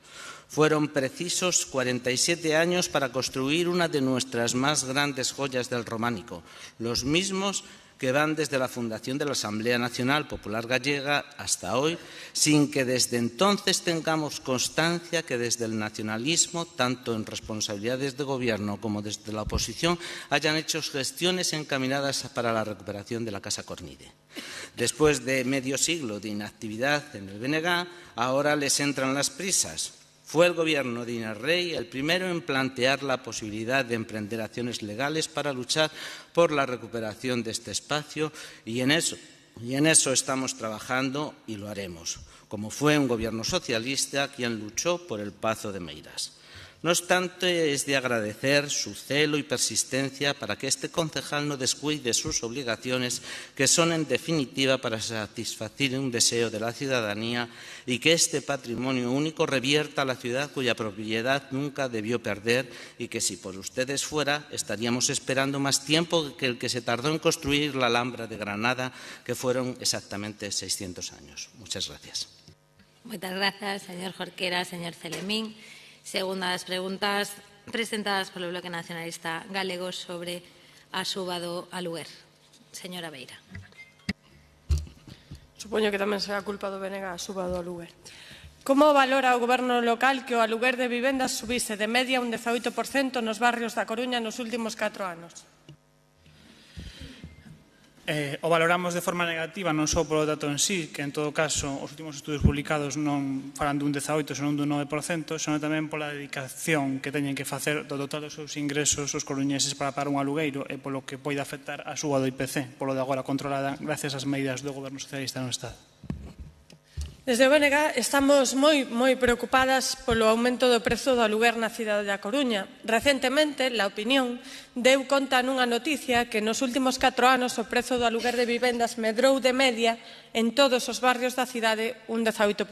Fueron precisos 47 años para construir una de nuestras más grandes joyas del románico, los mismos que van desde la fundación de la Asamblea Nacional Popular Gallega hasta hoy, sin que desde entonces tengamos constancia que desde el nacionalismo, tanto en responsabilidades de gobierno como desde la oposición, hayan hecho gestiones encaminadas para la recuperación de la Casa Cornide. Después de medio siglo de inactividad en el BNG, ahora les entran las prisas. Fue el gobierno de Inés Rey el primero en plantear la posibilidad de emprender acciones legales para luchar por la recuperación de este espacio y en eso estamos trabajando y lo haremos, como fue un gobierno socialista quien luchó por el Pazo de Meirás. No obstante, es de agradecer su celo y persistencia para que este concejal no descuide sus obligaciones, que son en definitiva para satisfacer un deseo de la ciudadanía y que este patrimonio único revierta a la ciudad cuya propiedad nunca debió perder y que si por ustedes fuera estaríamos esperando más tiempo que el que se tardó en construir la Alhambra de Granada, que fueron exactamente 600 años. Muchas gracias. Muchas gracias, señor Jorquera, señor Celemín. Segunda das preguntas presentadas polo Bloque Nacionalista Galego sobre a suba do aluguer. Señora Beira. Supoño que tamén será culpa do BNG a suba do aluguer. Como valora o Goberno local que o aluguer de vivendas subise de media un 18% nos barrios da Coruña nos últimos 4 anos? O valoramos de forma negativa non só polo dato en sí, que en todo caso os últimos estudios publicados non falan dun 18, senón dun 9%, senón tamén pola dedicación que teñen que facer do total dos seus ingresos os coruñeses para pagar un alugueiro e polo que pode afectar a suba do IPC, polo de agora controlada gracias ás medidas do Goberno Socialista no Estado. Desde o BNG estamos moi preocupadas polo aumento do prezo do aluguer na cidade da Coruña. Recentemente, La Opinión deu conta nunha noticia que nos últimos 4 anos o prezo do aluguer de vivendas medrou de media en todos os barrios da cidade un 18%.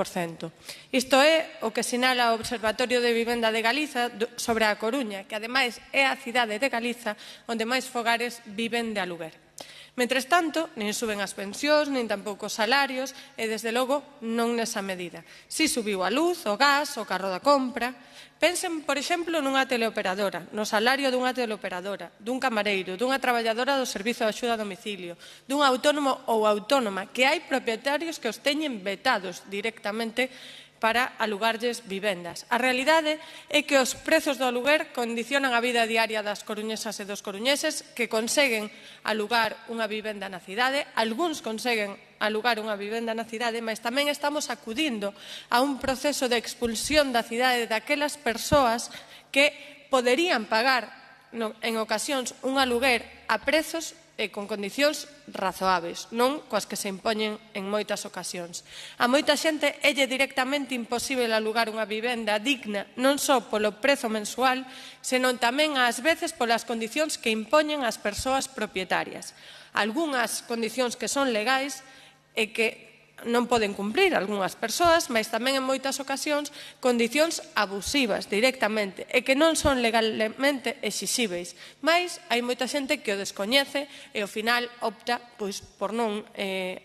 Isto é o que sinala o Observatorio de Vivenda de Galiza sobre a Coruña, que ademais é a cidade de Galiza onde máis fogares viven de aluguer. Mentres tanto, nin suben as pensións, nin tampouco os salarios, e, desde logo, non nesa medida. Si subiu a luz, o gas, o carro da compra. Pensen, por exemplo, nunha teleoperadora, no salario dunha teleoperadora, dun camareiro, dunha traballadora do Servizo de Axuda a Domicilio, dun autónomo ou autónoma, que hai propietarios que os teñen vetados directamente para alugarlles vivendas. A realidade é que os prezos do aluguer condicionan a vida diaria das coruñesas e dos coruñeses que conseguen alugar unha vivenda na cidade, algúns conseguen alugar unha vivenda na cidade, mas tamén estamos acudindo a un proceso de expulsión da cidade daquelas persoas que poderían pagar en ocasións un aluguer a prezos e con condicións razoables, non coas que se impoñen en moitas ocasións. A moita xente élle directamente imposible alugar unha vivenda digna non só polo prezo mensual, senón tamén ás veces polas condicións que impoñen as persoas propietarias. Algúnas condicións que son legais e que non poden cumprir algunhas persoas, mas tamén en moitas ocasións condicións abusivas directamente e que non son legalmente exixíveis. Mais hai moita xente que o descoñece e ao final opta por non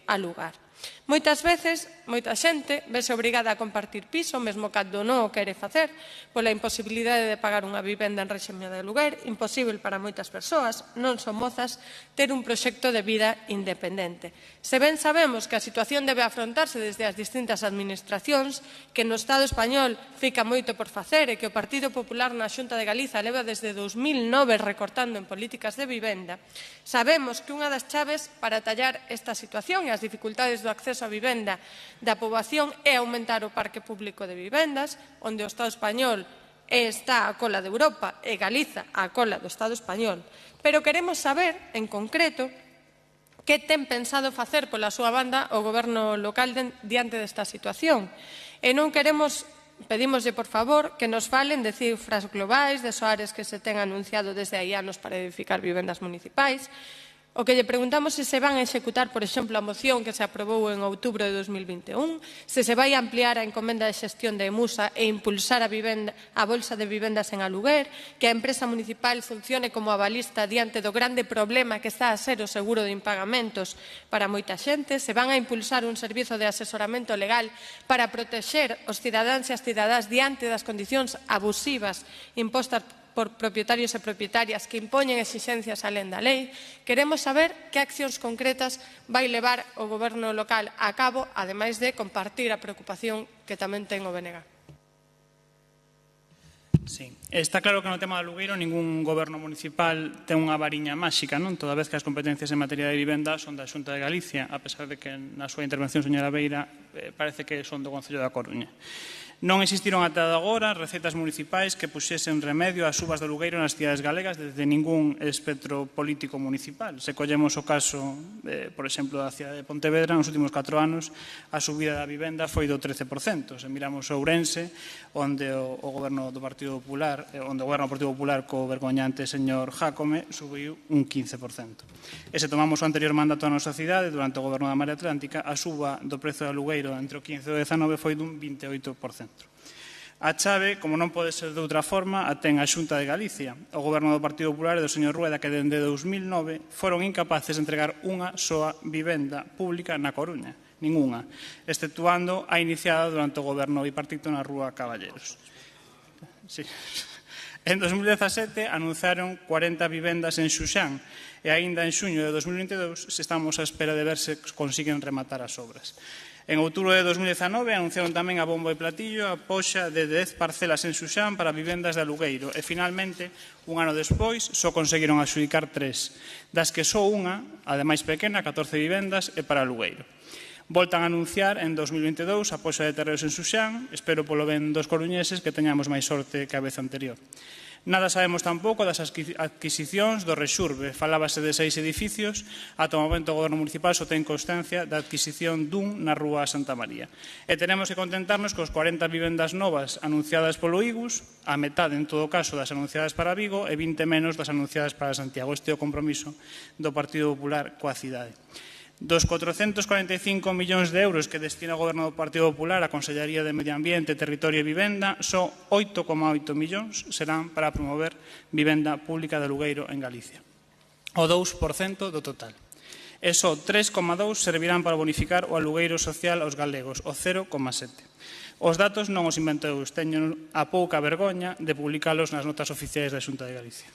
alugar. Moitas veces, moita xente vese obrigada a compartir piso, mesmo cando non o quere facer, pola imposibilidade de pagar unha vivenda en réxime de aluguer, imposible para moitas persoas, non son mozas, ter un proxecto de vida independente. Se ben sabemos que a situación debe afrontarse desde as distintas administracións, que no Estado español fica moito por facer e que o Partido Popular na Xunta de Galiza leva desde 2009 recortando en políticas de vivenda, sabemos que unha das chaves para tallar esta situación e as dificultades do acceso a vivenda da poboación é aumentar o parque público de vivendas, onde o Estado español está á cola de Europa e Galiza á cola do Estado español. Pero queremos saber, en concreto, que ten pensado facer pola súa banda o Goberno local diante desta situación. E non queremos, pedímoslle, por favor, que nos falen de cifras globais, de soares que se ten anunciado desde hai anos para edificar vivendas municipais. O que lle preguntamos é se van a executar, por exemplo, a moción que se aprobou en outubro de 2021, se vai ampliar a encomenda de xestión de Emusa e impulsar a bolsa de vivendas en aluguer, que a empresa municipal funcione como avalista diante do grande problema que está a ser o seguro de impagamentos para moita xente, se van a impulsar un servizo de asesoramento legal para protexer os cidadáns e as cidadás diante das condicións abusivas impostas por propietarios e propietarias que impoñen exixencias alén da lei. Queremos saber que accións concretas vai levar o Goberno local a cabo, ademais de compartir a preocupación que tamén ten o BNG. Sí. Está claro que no tema do alugueiro ningún goberno municipal ten unha variña máxica, non? Toda vez que as competencias en materia de vivenda son da Xunta de Galicia, a pesar de que na súa intervención, señora Beira, parece que son do Concello da Coruña. Non existiron ata agora recetas municipais que puxesen remedio ás subas do alugueiro nas cidades galegas desde ningún espectro político municipal. Se collemos o caso, por exemplo, da cidade de Pontevedra, nos últimos 4 anos a subida da vivenda foi do 13%. Se miramos Ourense, onde o goberno do Partido Popular, onde o goberno do Partido Popular co vergoñante señor Jácome subiu un 15%. E se tomamos o anterior mandato da nosa cidade, durante o goberno da Marea Atlántica, a suba do prezo do alugueiro entre o 15 e o 19 foi dun 28%. A chave, como non pode ser de outra forma, a ten a Xunta de Galicia. O goberno do Partido Popular e do señor Rueda, que dende 2009 foron incapaces de entregar unha soa vivenda pública na Coruña. Ninguna, exceptuando a iniciada durante o goberno bipartito na Rúa Caballeros. Sí. En 2017 anunciaron 40 vivendas en Xuxán e aínda en xuño de 2022 estamos á espera de ver se consiguen rematar as obras. En outubro de 2019 anunciaron tamén a bombo e platillo a poxa de 10 parcelas en Xuxán para vivendas de alugueiro e, finalmente, un ano despois, só conseguiron adxudicar 3, das que só unha, A de máis pequena, 14 vivendas e para alugueiro. Voltan a anunciar en 2022 a poxa de terreos en Suxán. Espero polo ben dos coruñeses que teñamos máis sorte que a vez anterior. Nada sabemos tampouco das adquisicións do Rexurbe. Falábase de 6 edificios. Ata o momento o Goberno Municipal só ten constancia da adquisición dun na Rúa Santa María. E tenemos que contentarnos cos 40 vivendas novas anunciadas polo IGUS, a metade, en todo caso, das anunciadas para Vigo e 20 menos das anunciadas para Santiago. Este é o compromiso do Partido Popular coa cidade. Dos 445 millóns de euros que destina o Goberno do Partido Popular á Consellería de Medio Ambiente, Territorio e Vivenda, só 8,8 millóns serán para promover vivenda pública de alugueiro en Galicia. O 2% do total. E só 3,2 servirán para bonificar o alugueiro social aos galegos, o 0,7. Os datos non os invento eu, teño a pouca vergoña de publicalos nas notas oficiais da Xunta de Galicia.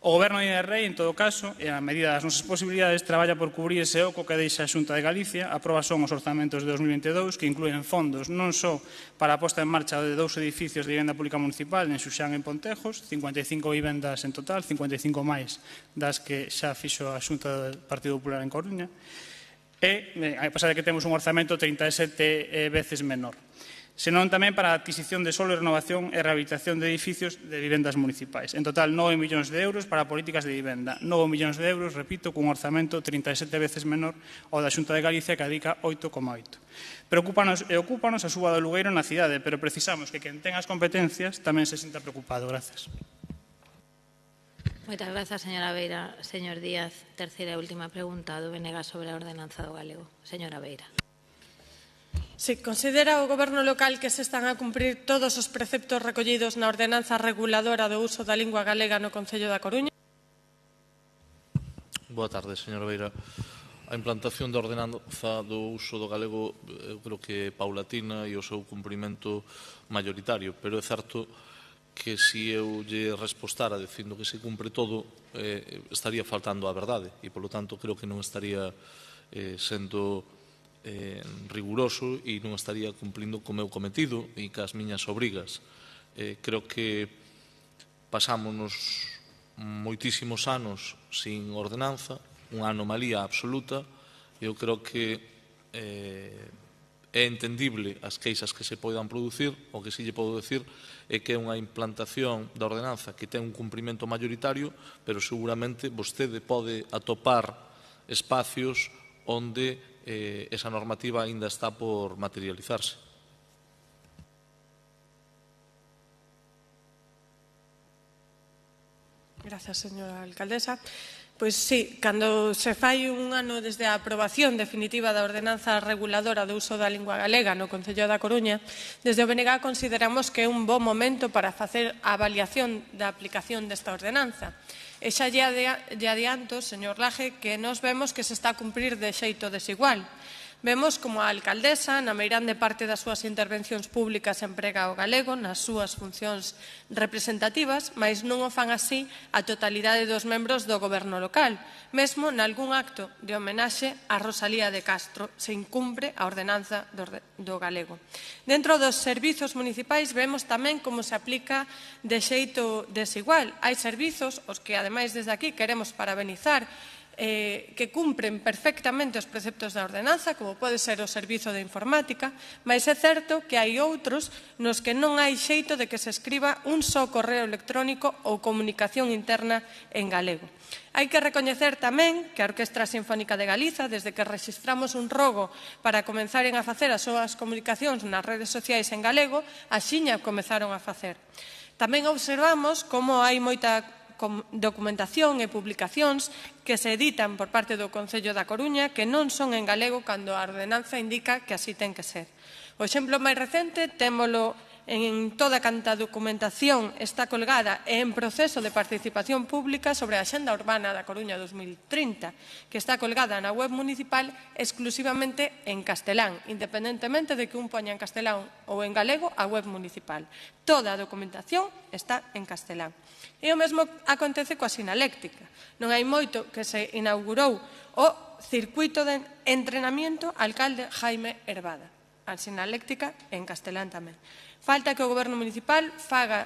O Goberno de Rei, en todo caso, e a medida das nosas posibilidades, traballa por cubrir ese oco que deixa a Xunta de Galicia. A proba son os orzamentos de 2022, que incluen fondos non só para a posta en marcha de 2 edificios de vivenda pública municipal en Xuxán e en Pontejos, 55 vivendas en total, 55 máis das que xa fixo a Xunta do Partido Popular en Coruña, e, a pesar de que temos un orzamento 37 veces menor, senón tamén para a adquisición de solo, renovación e rehabilitación de edificios de vivendas municipais. En total, 9 millóns de euros para políticas de vivenda. 9 millóns de euros, repito, cun orzamento 37 veces menor ao da Xunta de Galicia, que adica 8,8. Preocúpanos e ocúpanos a suba do alugueiro na cidade, pero precisamos que quen ten as competencias tamén se sinta preocupado. Gracias. Moitas grazas, señora Beira. Señor Díaz, terceira e última pregunta do BNG sobre a ordenanza do galego. Señora Beira. Si considera o Goberno local que se están a cumprir todos os preceptos recollidos na ordenanza reguladora do uso da lingua galega no Concello da Coruña? Boa tarde, señora Beira. A implantación da ordenanza do uso do galego eu creo que é paulatina e o seu cumprimento maioritario, pero é certo que se eu lle respostara dicindo que se cumpre todo, estaría faltando a verdade e, polo tanto, creo que non estaría sendo riguroso e non estaría cumplindo co meu cometido e cas miñas obrigas. Creo que pasámonos moitísimos anos sin ordenanza, unha anomalía absoluta. Eu creo que é entendible as queixas que se poidan producir. O que si lle podo decir é que é unha implantación da ordenanza que ten un cumprimento maioritario, pero seguramente vostede pode atopar espacios onde esa normativa aínda está por materializarse. Gracias, señora alcaldesa. Pois sí, cando se fai un ano desde a aprobación definitiva da ordenanza reguladora do uso da lingua galega no Concello da Coruña, desde o BNG consideramos que é un bo momento para facer a avaliación da aplicación desta ordenanza. E xa lle adianto, señor Laje, que nos vemos que se está a cumprir de xeito desigual. Vemos como a alcaldesa, na meirande parte das súas intervencións públicas, emprega o galego nas súas funcións representativas, mas non o fan así a totalidade dos membros do goberno local. Mesmo, nalgún acto de homenaxe a Rosalía de Castro, se incumpre a ordenanza do galego. Dentro dos servizos municipais vemos tamén como se aplica de xeito desigual. Hai servizos, os que ademais desde aquí queremos parabenizar, que cumpren perfectamente os preceptos da ordenanza, como pode ser o servizo de informática, mas é certo que hai outros nos que non hai xeito de que se escriba un só correo electrónico ou comunicación interna en galego. Hai que recoñecer tamén que a Orquestra Sinfónica de Galiza, desde que rexistramos un rogo para comenzaren a facer as súas comunicacións nas redes sociais en galego, axiña comezaron a facer. Tamén observamos como hai moita documentación e publicacións que se editan por parte do Concello da Coruña que non son en galego cando a ordenanza indica que así ten que ser. O exemplo máis recente témolo en toda canta documentación está colgada e en proceso de participación pública sobre a Axenda Urbana da Coruña 2030, que está colgada na web municipal exclusivamente en castelán, independentemente de que un poña en castelán ou en galego a web municipal. Toda a documentación está en castelán. E o mesmo acontece coa sinaléctica. Non hai moito que se inaugurou o circuito de entrenamiento alcalde Jaime Hervada. A sinaléctica en castelán tamén. Falta que o Goberno municipal faga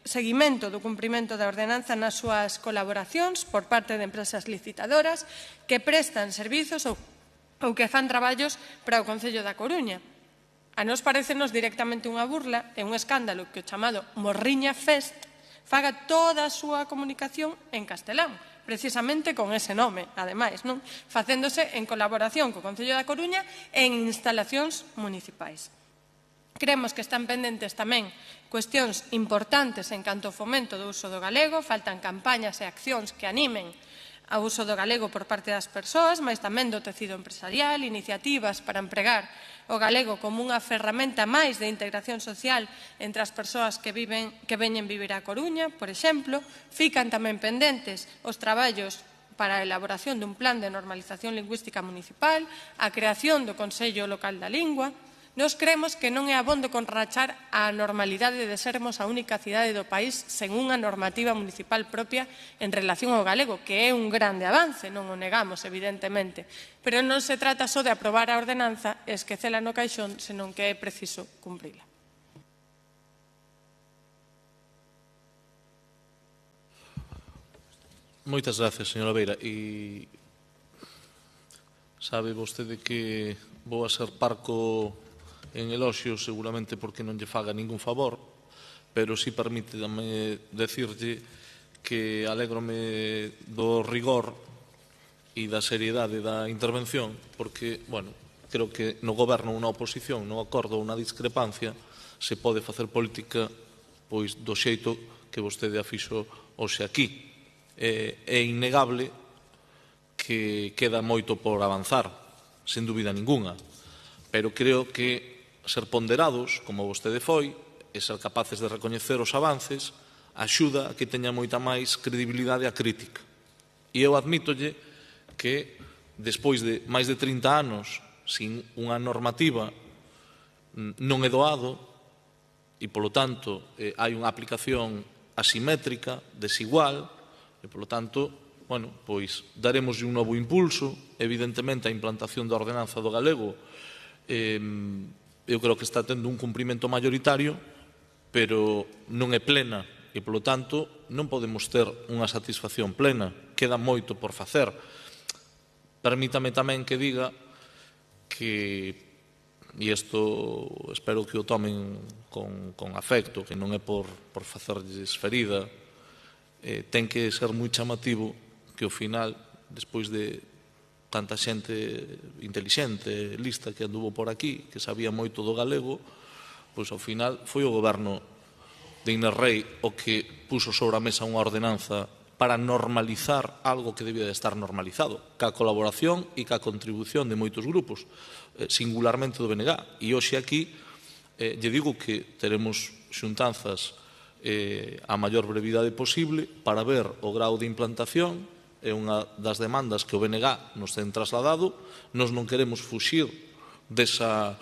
seguimento do cumprimento da ordenanza nas súas colaboracións por parte de empresas licitadoras que prestan servizos ou que fan traballos para o Concello da Coruña. A nos parecenos directamente unha burla e un escándalo que o chamado Morriña Fest faga toda a súa comunicación en castelán, precisamente con ese nome, ademais, non? Facéndose en colaboración co Concello da Coruña en instalacións municipais. Creemos que están pendentes tamén cuestións importantes en canto ao fomento do uso do galego, faltan campañas e accións que animen ao uso do galego por parte das persoas, mas tamén do tecido empresarial, iniciativas para empregar o galego como unha ferramenta máis de integración social entre as persoas que veñen vivir a Coruña, por exemplo. Fican tamén pendentes os traballos para a elaboración dun plan de normalización lingüística municipal, a creación do Consello Local da Lingua. Nos creemos que non é abondo con rachar a normalidade de sermos a única cidade do país sen unha normativa municipal propia en relación ao galego, que é un grande avance, non o negamos, evidentemente. Pero non se trata só de aprobar a ordenanza e esquecela no caixón, senón que é preciso cumprila. Moitas gracias, señora Beira. E sabe vostede que vou a ser parco en eloxios, seguramente porque non lle faga ningún favor, pero si permítame decirlle que alégrome do rigor e da seriedade da intervención, porque, bueno, creo que no goberno ou na oposición, no acordo ou na discrepancia, se pode facer política pois do xeito que vostede a fixo hoxe aquí. É innegable que queda moito por avanzar, sen dúbida ninguna, pero creo que ser ponderados, como vostede foi, e ser capaces de recoñecer os avances, axuda a que teña moita máis credibilidade a crítica. E eu admítolle que, despois de máis de 30 anos, sin unha normativa, non é doado, e, polo tanto, hai unha aplicación asimétrica, desigual, e, polo tanto, bueno, pois daremos un novo impulso, evidentemente, a implantación da ordenanza do galego, eu creo que está tendo un cumprimento maioritario, pero non é plena e, polo tanto, non podemos ter unha satisfacción plena. Queda moito por facer. Permítame tamén que diga que, e isto espero que o tomen con afecto, que non é por facerlles ferida, ten que ser moi chamativo que ao final, despois de tanta xente intelixente, lista que anduvo por aquí, que sabía moito do galego, pois ao final foi o goberno de Inés Rei o que puso sobre a mesa unha ordenanza para normalizar algo que debía de estar normalizado, ca colaboración e ca contribución de moitos grupos, singularmente do BNG. E hoxe aquí lle digo que teremos xuntanzas a maior brevidade posible para ver o grau de implantación. É unha das demandas que o BNG nos ten trasladado. Nos non queremos fuxir dese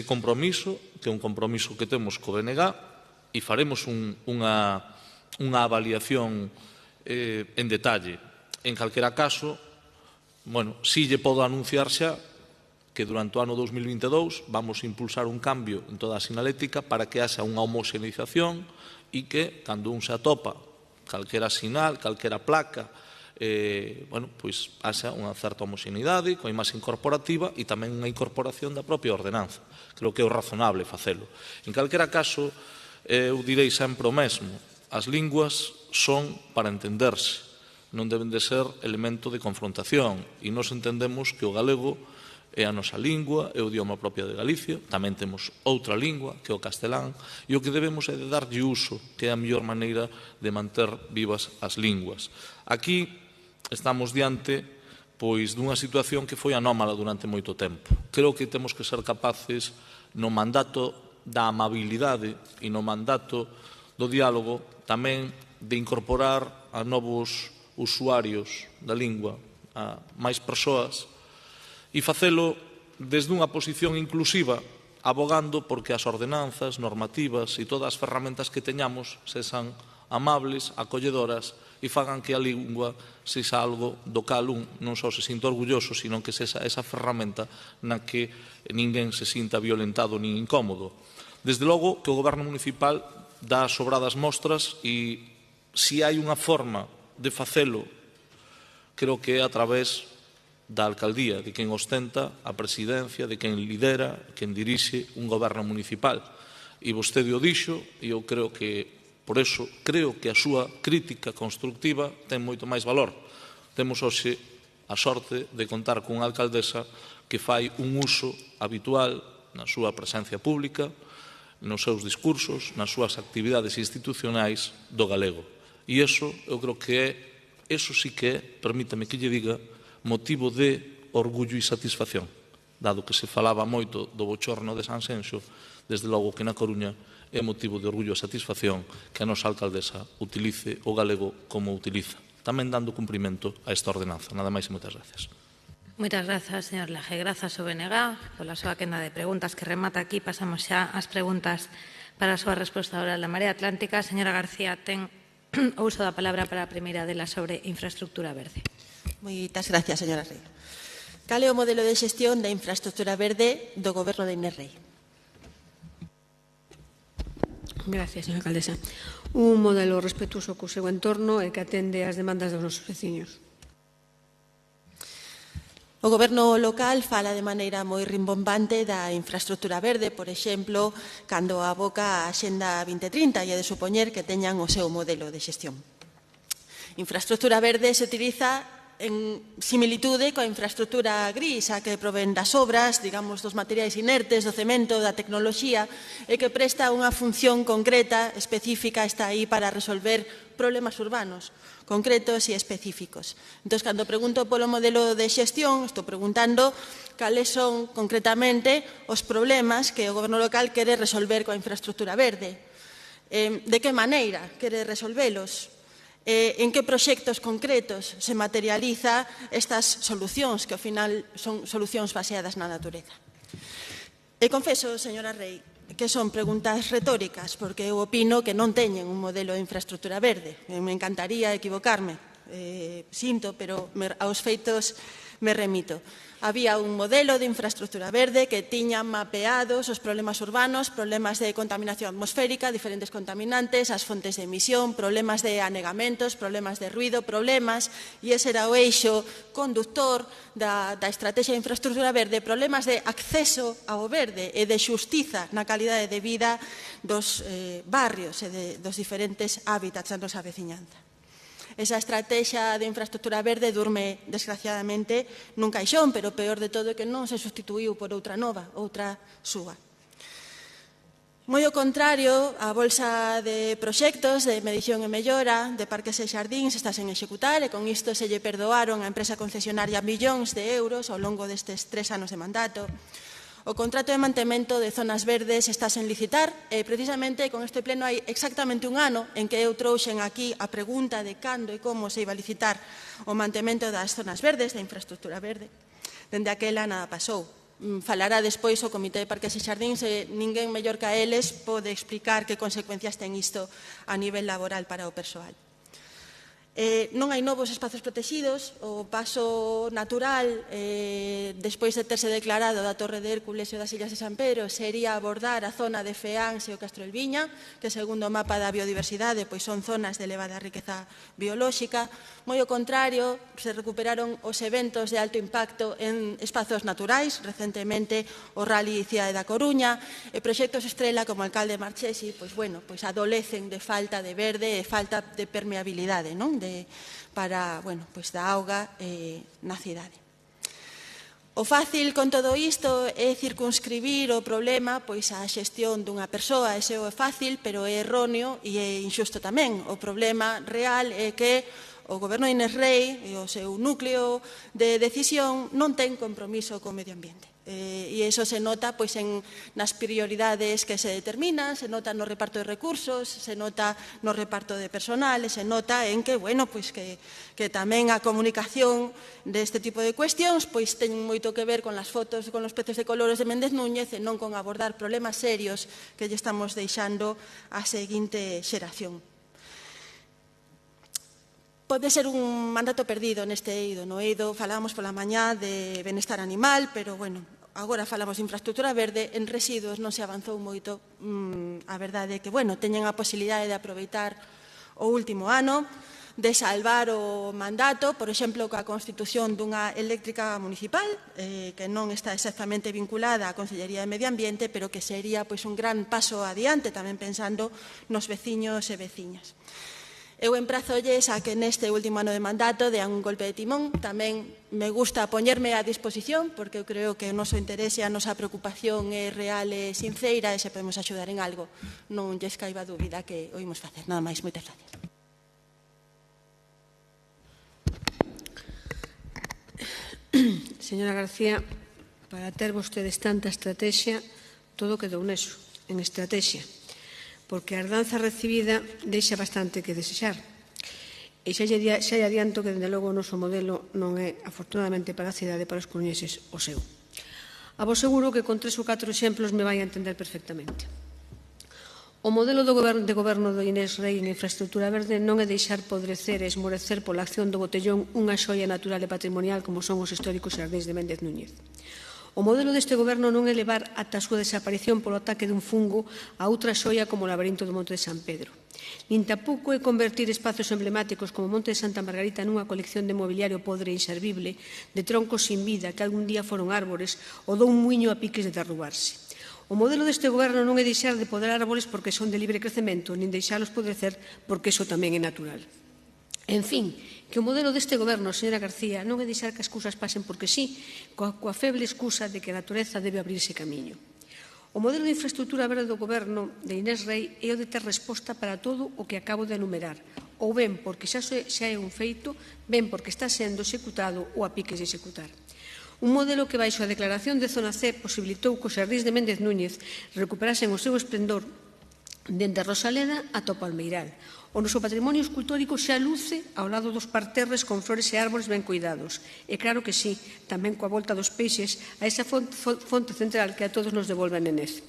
compromiso, que é un compromiso que temos co BNG, e faremos unha avaliación en detalle. En calquera caso, bueno, si lle podo anunciar xa que durante o ano 2022 vamos a impulsar un cambio en toda a sinalética para que haxa unha homoxeneización e que, cando un se atopa calquera sinal, calquera placa, bueno, pois haxa unha certa homoxeneidade coa imaxe incorporativa e tamén unha incorporación da propia ordenanza. Creo que é o razonable facelo. En calquera caso, eu direi sempre o mesmo. As linguas son para entenderse, non deben de ser elemento de confrontación, e nos entendemos que o galego é a nosa lingua, é o idioma propio de Galicia, tamén temos outra lingua, que é o castelán, e o que debemos é de darlle uso, que é a mellor maneira de manter vivas as linguas. Aquí estamos diante pois dunha situación que foi anómala durante moito tempo. Creo que temos que ser capaces, no mandato da amabilidade e no mandato do diálogo, tamén de incorporar a novos usuarios da lingua, a máis persoas, e facelo desde unha posición inclusiva, abogando porque as ordenanzas, normativas e todas as ferramentas que teñamos sexan amables, acolledoras e fagan que a lingua sexa algo do cal un non só se sinta orgulloso, sino que sexa esa ferramenta na que ninguén se sinta violentado nin incómodo. Desde logo que o goberno municipal dá sobradas mostras e se hai unha forma de facelo, creo que é a través da alcaldía, de quen ostenta a presidencia, de quen lidera, quen dirixe un goberno municipal. E vostede o dixo, e eu creo que, por eso, creo que a súa crítica constructiva ten moito máis valor. Temos hoxe a sorte de contar cunha alcaldesa que fai un uso habitual na súa presencia pública, nos seus discursos, nas súas actividades institucionais do galego. E iso, eu creo que é, eso sí que é, permítame que lle diga, motivo de orgullo e satisfacción, dado que se falaba moito do bochorno de Sanxenxo, desde logo que na Coruña é motivo de orgullo e satisfacción que a nosa alcaldesa utilice o galego como utiliza, tamén dando cumprimento a esta ordenanza. Nada máis e moitas gracias. Moitas grazas, señor Laje. Grazas ao BNG pola súa quenda de preguntas que remata aquí. Pasamos xa ás preguntas para a súa resposta oral da Marea Atlántica. Señora García, ten o uso da palabra para a primeira dela sobre infraestructura verde. Moitas gracias, señora Rei. Cal é o modelo de xestión da infraestructura verde do goberno de Inés Rei? Gracias, señora alcaldesa. Un modelo respetuoso co seu entorno e que atende ás demandas dos nosos veciños. O goberno local fala de maneira moi rimbombante da infraestructura verde, por exemplo, cando aboca a Axenda 2030 e é de supoñer que teñan o seu modelo de xestión. Infraestructura verde se utiliza en similitude coa infraestructura gris, a que provén das obras, digamos, dos materiais inertes, do cemento, da tecnoloxía, e que presta unha función concreta, específica, está aí para resolver problemas urbanos, concretos e específicos. Entón, cando pregunto polo modelo de xestión, estou preguntando cales son, concretamente, os problemas que o goberno local quere resolver coa infraestructura verde. De que maneira quere resolvelos? En que proxectos concretos se materializa estas solucións, que ao final son solucións baseadas na natureza. E confeso, señora Rei, que son preguntas retóricas, porque eu opino que non teñen un modelo de infraestructura verde. Me encantaría equivocarme, sinto, pero aos feitos me remito. Había un modelo de infraestructura verde que tiña mapeados os problemas urbanos, problemas de contaminación atmosférica, diferentes contaminantes, as fontes de emisión, problemas de anegamentos, problemas de ruido, problemas, e ese era o eixo conductor da estrategia de infraestructura verde, problemas de acceso ao verde e de xustiza na calidade de vida dos barrios e dos diferentes hábitats da nosa veciñanza. Esa estrategia de infraestructura verde durme, desgraciadamente, nun caixón, pero o peor de todo é que non se sustituiu por outra nova, outra súa. Moi ao contrario, a bolsa de proxectos de medición e mellora de parques e xardíns está sen executar e con isto se lle perdoaron á empresa concesionaria millóns de euros ao longo destes 3 anos de mandato. O contrato de mantemento de zonas verdes está sen licitar e precisamente con este pleno hai exactamente un ano en que eu trouxen aquí a pregunta de cando e como se iba a licitar o mantemento das zonas verdes, da infraestructura verde. Dende aquela nada pasou. Falará despois o Comité de Parques e Xardíns e ninguén mellor que a eles pode explicar que consecuencias ten isto a nivel laboral para o persoal. Non hai novos espazos protegidos, o paso natural, despois de terse declarado da Torre de Hércules e das Illas de San Pedro, sería abordar a zona de Feáns e o Castro del Viña, que segundo o mapa da biodiversidade pois son zonas de elevada riqueza biolóxica. Moi ao contrario, se recuperaron os eventos de alto impacto en espazos naturais, recentemente o Rally Cidade da Coruña, e proxectos estrela como o alcalde Marchesi, pois adolecen de falta de verde e falta de permeabilidade, non? Para, da auga na cidade. O fácil con todo isto é circunscribir o problema á xestión dunha persoa. Ese é fácil, pero é erróneo e é injusto tamén. O problema real é que o goberno de Inés Rei e o seu núcleo de decisión non ten compromiso co medio ambiente. E iso se nota nas prioridades que se determinan, se nota no reparto de recursos, se nota no reparto de personal, e se nota en que tamén a comunicación deste tipo de cuestións ten moito que ver con as fotos con os peces de colores de Méndez Núñez e non con abordar problemas serios que lle estamos deixando á seguinte xeración. Pode ser un mandato perdido neste eido. No eido falábamos pola mañá de benestar animal, pero, agora falamos de infraestructura verde, en residuos non se avanzou moito. A verdade é que, teñen a posibilidade de aproveitar o último ano, de salvar o mandato, por exemplo, coa constitución dunha eléctrica municipal, que non está exactamente vinculada á Consellería de Medio Ambiente, pero que sería un gran paso adiante, tamén pensando nos veciños e veciñas. Eu emprazolles a que neste último ano de mandato dean un golpe de timón. Tamén me gusta poñerme a disposición, porque eu creo que o noso interese e a nosa preocupación é real e sincera, e se podemos axudar en algo, non lles caiba dúbida que o imos facer. Nada máis, moitas gracias. Señora García, para ter vostedes tanta estrategia, todo quedou neso, en estrategia, porque a herdanza recibida deixa bastante que desexar. E xa lle adianto que, dende logo, o noso modelo non é, afortunadamente para a cidade, para os coruñeses, o seu. A vos seguro que con 3 ou 4 exemplos me vai a entender perfectamente. O modelo de goberno do Inés Rei en infraestructura verde non é deixar podrecer e esmorecer pola acción do botellón unha xoia natural e patrimonial como son os históricos xardíns de Méndez Núñez. O modelo deste goberno non é levar ata a súa desaparición polo ataque dun fungo a outra xoia como o laberinto do Monte de San Pedro. Nin tampouco é convertir espazos emblemáticos como o Monte de Santa Margarita nunha colección de mobiliario podre e inservible, de troncos sin vida que algún día foron árbores ou dun muiño a piques de derrubarse. O modelo deste goberno non é deixar de podar árboles porque son de libre crecemento, nin deixalos podrecer porque iso tamén é natural. En fin, que o modelo deste goberno, señora García, non é deixar que as cousas pasen porque sí, coa feble excusa de que a natureza debe abrirse camiño. O modelo de infraestructura verde do goberno de Inés Rei é o de ter resposta para todo o que acabo de enumerar, ou ben porque xa é un feito, ben porque está sendo executado ou a piques de executar. Un modelo que, baixo a declaración de Zona C, posibilitou que os xardíns de Méndez Núñez recuperasen o seu esplendor dende a Rosaleda ata o Palmeiral. O noso patrimonio escultórico xa luce ao lado dos parterres con flores e árbores ben cuidados. E claro que sí, tamén coa volta dos peixes a esa fonte central que a todos nos devolve a nenez.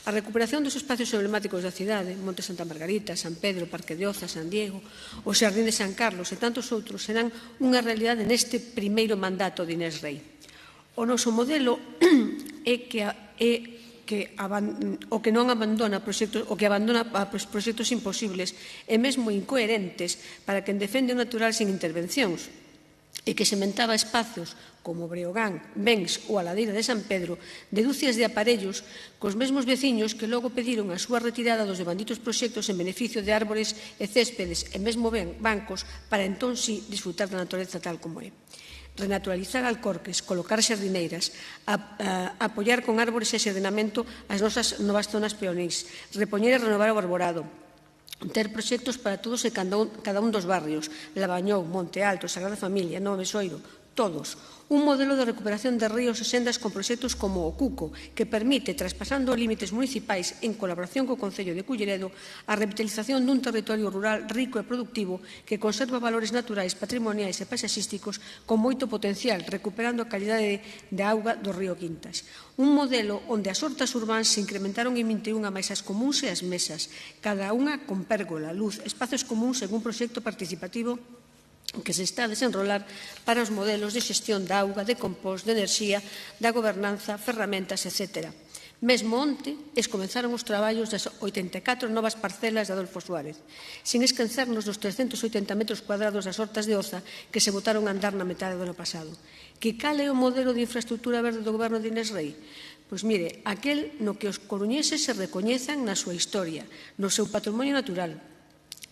A recuperación dos espacios emblemáticos da cidade, Monte Santa Margarita, San Pedro, Parque de Oza, San Diego, o Xardín de San Carlos e tantos outros serán unha realidade neste primeiro mandato de Inés Rei. O noso modelo é o que non abandona proxectos, o que abandona proxectos imposibles e mesmo incoherentes para quen defende o natural sin intervencións e que sementaba espacios como Breogán, Bens ou a ladeira de San Pedro de dúcias de aparellos cos mesmos veciños que logo pediron a súa retirada dos devanditos proxectos en beneficio de árbores e céspedes e mesmo bancos para entón si disfrutar da natureza tal como é. Renaturalizar alcorques, colocar xardineiras, apoiar con árbores e xardinamento as nosas novas zonas peonís, repoñer e renovar o arborado, ter proxectos para todos e cada un dos barrios, Lavañou, Monte Alto, Sagrada Familia, Novo Mesoiro, todos. Un modelo de recuperación de ríos e sendas con proxectos como o Cuco, que permite, traspasando límites municipais en colaboración co Concello de Culleredo, a revitalización dun territorio rural rico e productivo que conserva valores naturais, patrimoniais e paisaxísticos con moito potencial, recuperando a calidade de auga do río Quintas. Un modelo onde as hortas urbáns se incrementaron en 21 máis as comuns e as mesas, cada unha con pérgola, luz, espacios comuns en un proxecto participativo que se está a desenrolar para os modelos de xestión da auga, de compost, de enerxía, da gobernanza, ferramentas, etc. Mesmo onte, comenzaron os traballos das 84 novas parcelas de Adolfo Suárez, sin esquecernos dos 380 metros cuadrados das hortas de Oza que se botaron a andar na metade do ano pasado. Que cal é o modelo de infraestructura verde do goberno de Inés Rei? Pois mire, aquel no que os coruñeses se recoñezan na súa historia, no seu patrimonio natural,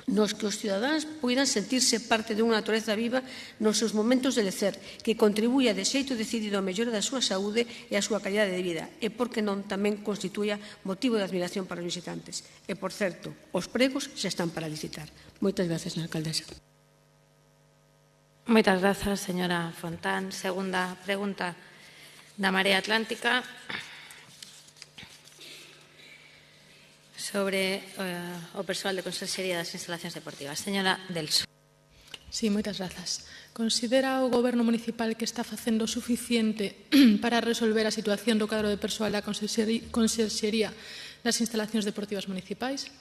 nos que os cidadáns poidan sentirse parte dunha natureza viva nos seus momentos de lecer, que contribuía de xeito decidido á mellora da súa saúde e a súa calidade de vida, e, por que non, tamén constituía motivo de admiración para os visitantes. E, por certo, os pregos xa están para licitar. Moitas gracias, señora alcaldesa. Moitas grazas, señora Fontán. Segunda pregunta da Marea Atlántica sobre o persoal de Consellería das Instalacións Deportivas. Señora Delso. Sí, moitas grazas. Considera o Goberno municipal que está facendo suficiente para resolver a situación do cadro de persoal da Consellería das Instalacións Deportivas Municipais?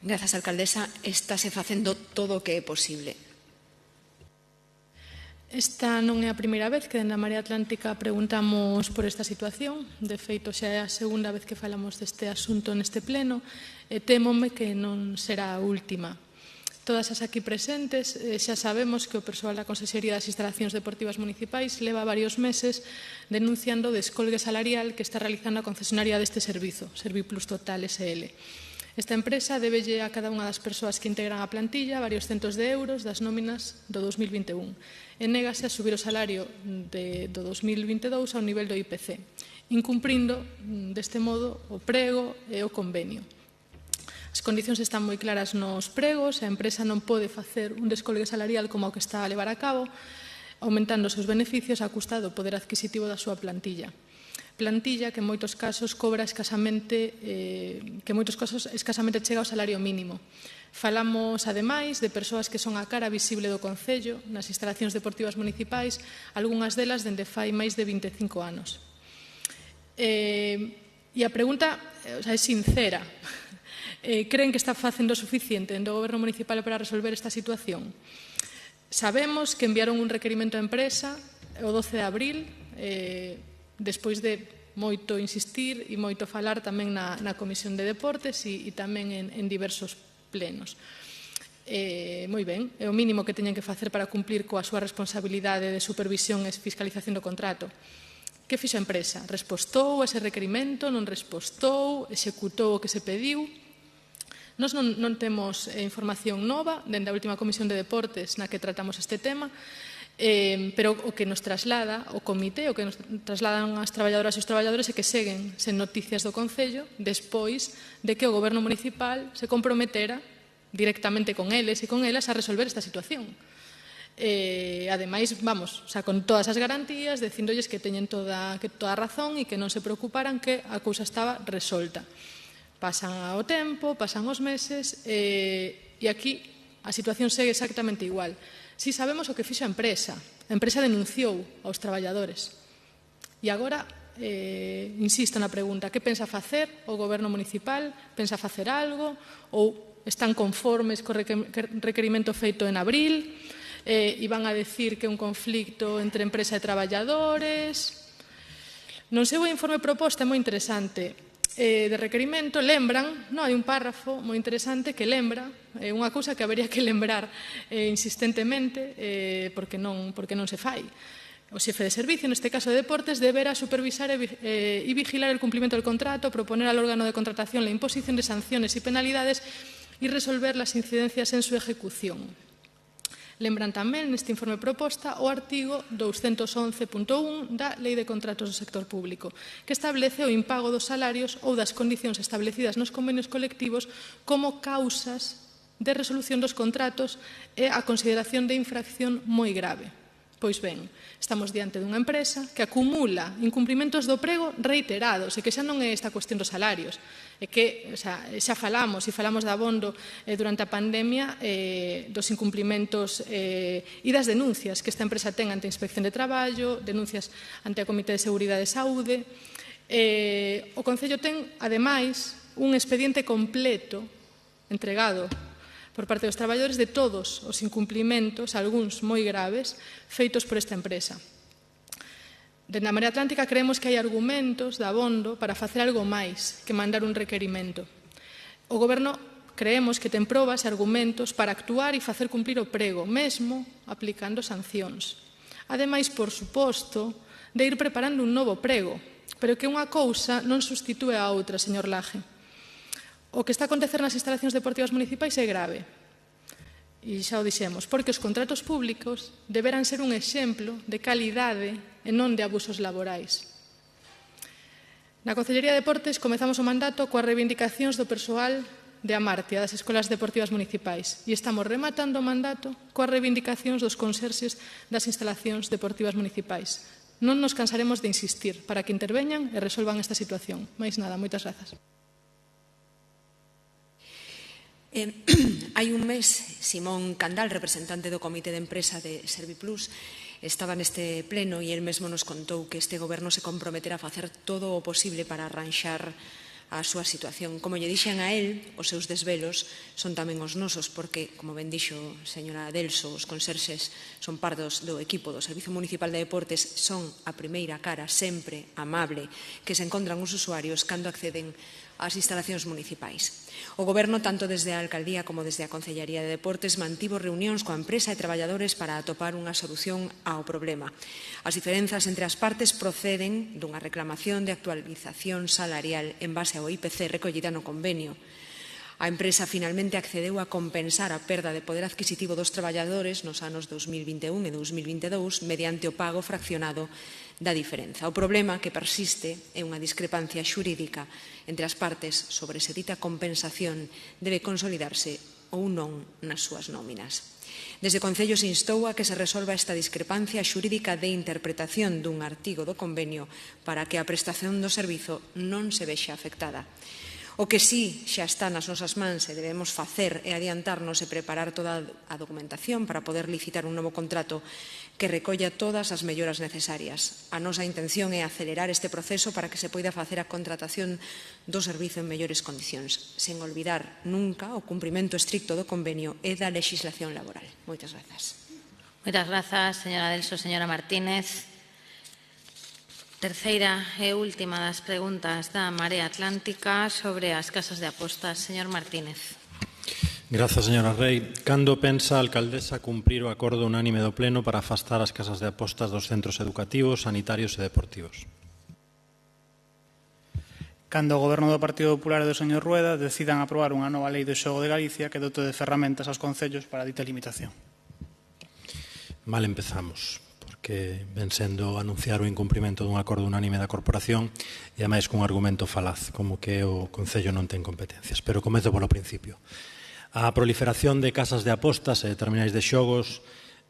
Grazas, alcaldesa. Estáse facendo todo o que é posible. Esta non é a primeira vez que dende a Marea Atlántica preguntamos por esta situación. De feito, xa é a segunda vez que falamos deste asunto neste pleno e témome que non será a última. Todas as aquí presentes xa sabemos que o persoal da Consejería das Instalacións Deportivas Municipais leva varios meses denunciando o descolgue salarial que está realizando a concesionaria deste servizo, Serviplus Total SL. Esta empresa débelle a cada unha das persoas que integran a plantilla varios centos de euros das nóminas do 2021 e négase a subir o salario do 2022 ao nivel do IPC, incumprindo deste modo o prego e o convenio. As condicións están moi claras nos pregos, a empresa non pode facer un descolgue salarial como o que está a levar a cabo, aumentando os seus beneficios a custa do poder adquisitivo da súa plantilla. Plantilla que en moitos casos cobra escasamente chega ao salario mínimo. Falamos, ademais, de persoas que son a cara visible do Concello nas instalacións deportivas municipais, algunhas delas dende fai máis de 25 anos. E a pregunta é sincera. Creen que está facendo o suficiente dentro do Goberno municipal para resolver esta situación? Sabemos que enviaron un requerimento á empresa o 12 de abril, despois de moito insistir e moito falar tamén na Comisión de Deportes e tamén en diversos plenos. Moi ben, é o mínimo que teñen que facer para cumplir coa súa responsabilidade de supervisión e fiscalización do contrato. Que fixo a empresa? Respostou a ese requerimento? Non respostou? Executou o que se pediu? Nós non temos información nova dende a última Comisión de Deportes na que tratamos este tema, pero o que nos traslada o comité, o que nos trasladan as traballadoras e os traballadores é que seguen sen noticias do Concello despois de que o Goberno municipal se comprometera directamente con eles e con elas a resolver esta situación. Ademais, con todas as garantías, dicindolles que teñen toda a razón e que non se preocuparan, que a cousa estaba resolta. Pasan o tempo, pasan os meses e aquí a situación segue exactamente igual. Si sabemos o que fixo a empresa denunciou aos traballadores. E agora, insisto na pregunta, que pensa facer o Goberno municipal? Pensa facer algo? Ou están conformes co requerimento feito en abril? E van a decir que é un conflicto entre empresa e traballadores? Non sei, o informe proposta é moi interesante. De requerimento lembran, hai un párrafo moi interesante que lembra unha cousa que habería que lembrar insistentemente porque non se fai. O xefe de servicio, neste caso de deportes, deberá supervisar e vigilar el cumplimento del contrato, proponer al órgano de contratación la imposición de sanciones y penalidades y resolver las incidencias en su ejecución. Lembran tamén neste informe proposta o artigo 211.1 da Lei de Contratos do Sector Público, que establece o impago dos salarios ou das condicións establecidas nos convenios colectivos como causas de resolución dos contratos e a consideración de infracción moi grave. Pois ben, estamos diante dunha empresa que acumula incumprimentos do prego reiterados e que xa non é esta cuestión dos salarios, é que xa falamos de abondo durante a pandemia dos incumprimentos e das denuncias que esta empresa ten ante a Inspección de Traballo, denuncias ante a Comité de Seguridade e Saúde. O Concello ten, ademais, un expediente completo entregado por parte dos traballadores de todos os incumplimentos, algúns moi graves, feitos por esta empresa. Dende a Marea Atlántica creemos que hai argumentos de abondo para facer algo máis que mandar un requerimento. O Goberno creemos que ten probas e argumentos para actuar e facer cumplir o prego, mesmo aplicando sancións. Ademais, por suposto, de ir preparando un novo prego, pero que unha cousa non substitúe a outra, señor Laje. O que está a acontecer nas instalacións deportivas municipais é grave. E xa o dixemos, porque os contratos públicos deberán ser un exemplo de calidade e non de abusos laborais. Na Concellería de Deportes comezamos o mandato coas reivindicacións do persoal de Amartia, das escolas deportivas municipais, e estamos rematando o mandato coas reivindicacións dos conserxes das instalacións deportivas municipais. Non nos cansaremos de insistir para que interveñan e resolvan esta situación. Máis nada, moitas grazas. Hai un mes, Simón Candal, representante do Comité de Empresa de Serviplus, estaba neste pleno e el mesmo nos contou que este goberno se comprometerá a facer todo o posible para arranxar a súa situación. Como lle dixen a él, os seus desvelos son tamén os nosos, porque, como ben dixo señora Adelso, os conserxes son pardos do equipo do Servizo Municipal de Deportes, son a primeira cara sempre amable que se encontran os usuarios cando acceden ás instalacións municipais. O Goberno, tanto desde a Alcaldía como desde a Concellaría de Deportes, mantivo reunións coa empresa e traballadores para atopar unha solución ao problema. As diferenzas entre as partes proceden dunha reclamación de actualización salarial en base ao IPC recollida no convenio. A empresa finalmente accedeu a compensar a perda de poder adquisitivo dos traballadores nos anos 2021 e 2022 mediante o pago fraccionado da diferenza. O problema que persiste é unha discrepancia xurídica entre as partes sobre se dita compensación debe consolidarse ou non nas súas nóminas. Desde o Concello se instou a que se resolva esta discrepancia xurídica de interpretación dun artigo do convenio para que a prestación do servizo non se vexa afectada. O que sí xa está nas nosas mans e debemos facer é adiantarnos e preparar toda a documentación para poder licitar un novo contrato que recolla todas as melloras necesarias. A nosa intención é acelerar este proceso para que se poida facer a contratación do servizo en mellores condicións, sen olvidar nunca o cumprimento estricto do convenio e da legislación laboral. Moitas grazas. Moitas grazas, señora Adelso. Señora Martínez. Terceira e última das preguntas da Marea Atlántica sobre as casas de apostas. Señor Martínez. Grazas, señora Rei. Cando pensa a alcaldesa cumprir o acordo unánime do Pleno para afastar as casas de apostas dos centros educativos, sanitarios e deportivos? Cando o Goberno do Partido Popular e do señor Rueda decidan aprobar unha nova lei do xogo de Galicia que dote de ferramentas aos concellos para dita limitación. Mal empezamos, porque ven sendo anunciar o incumprimento dun acordo unánime da corporación e ademais cun argumento falaz, como que o Concello non ten competencias. Pero comezo polo principio. A proliferación de casas de apostas e terminais de xogos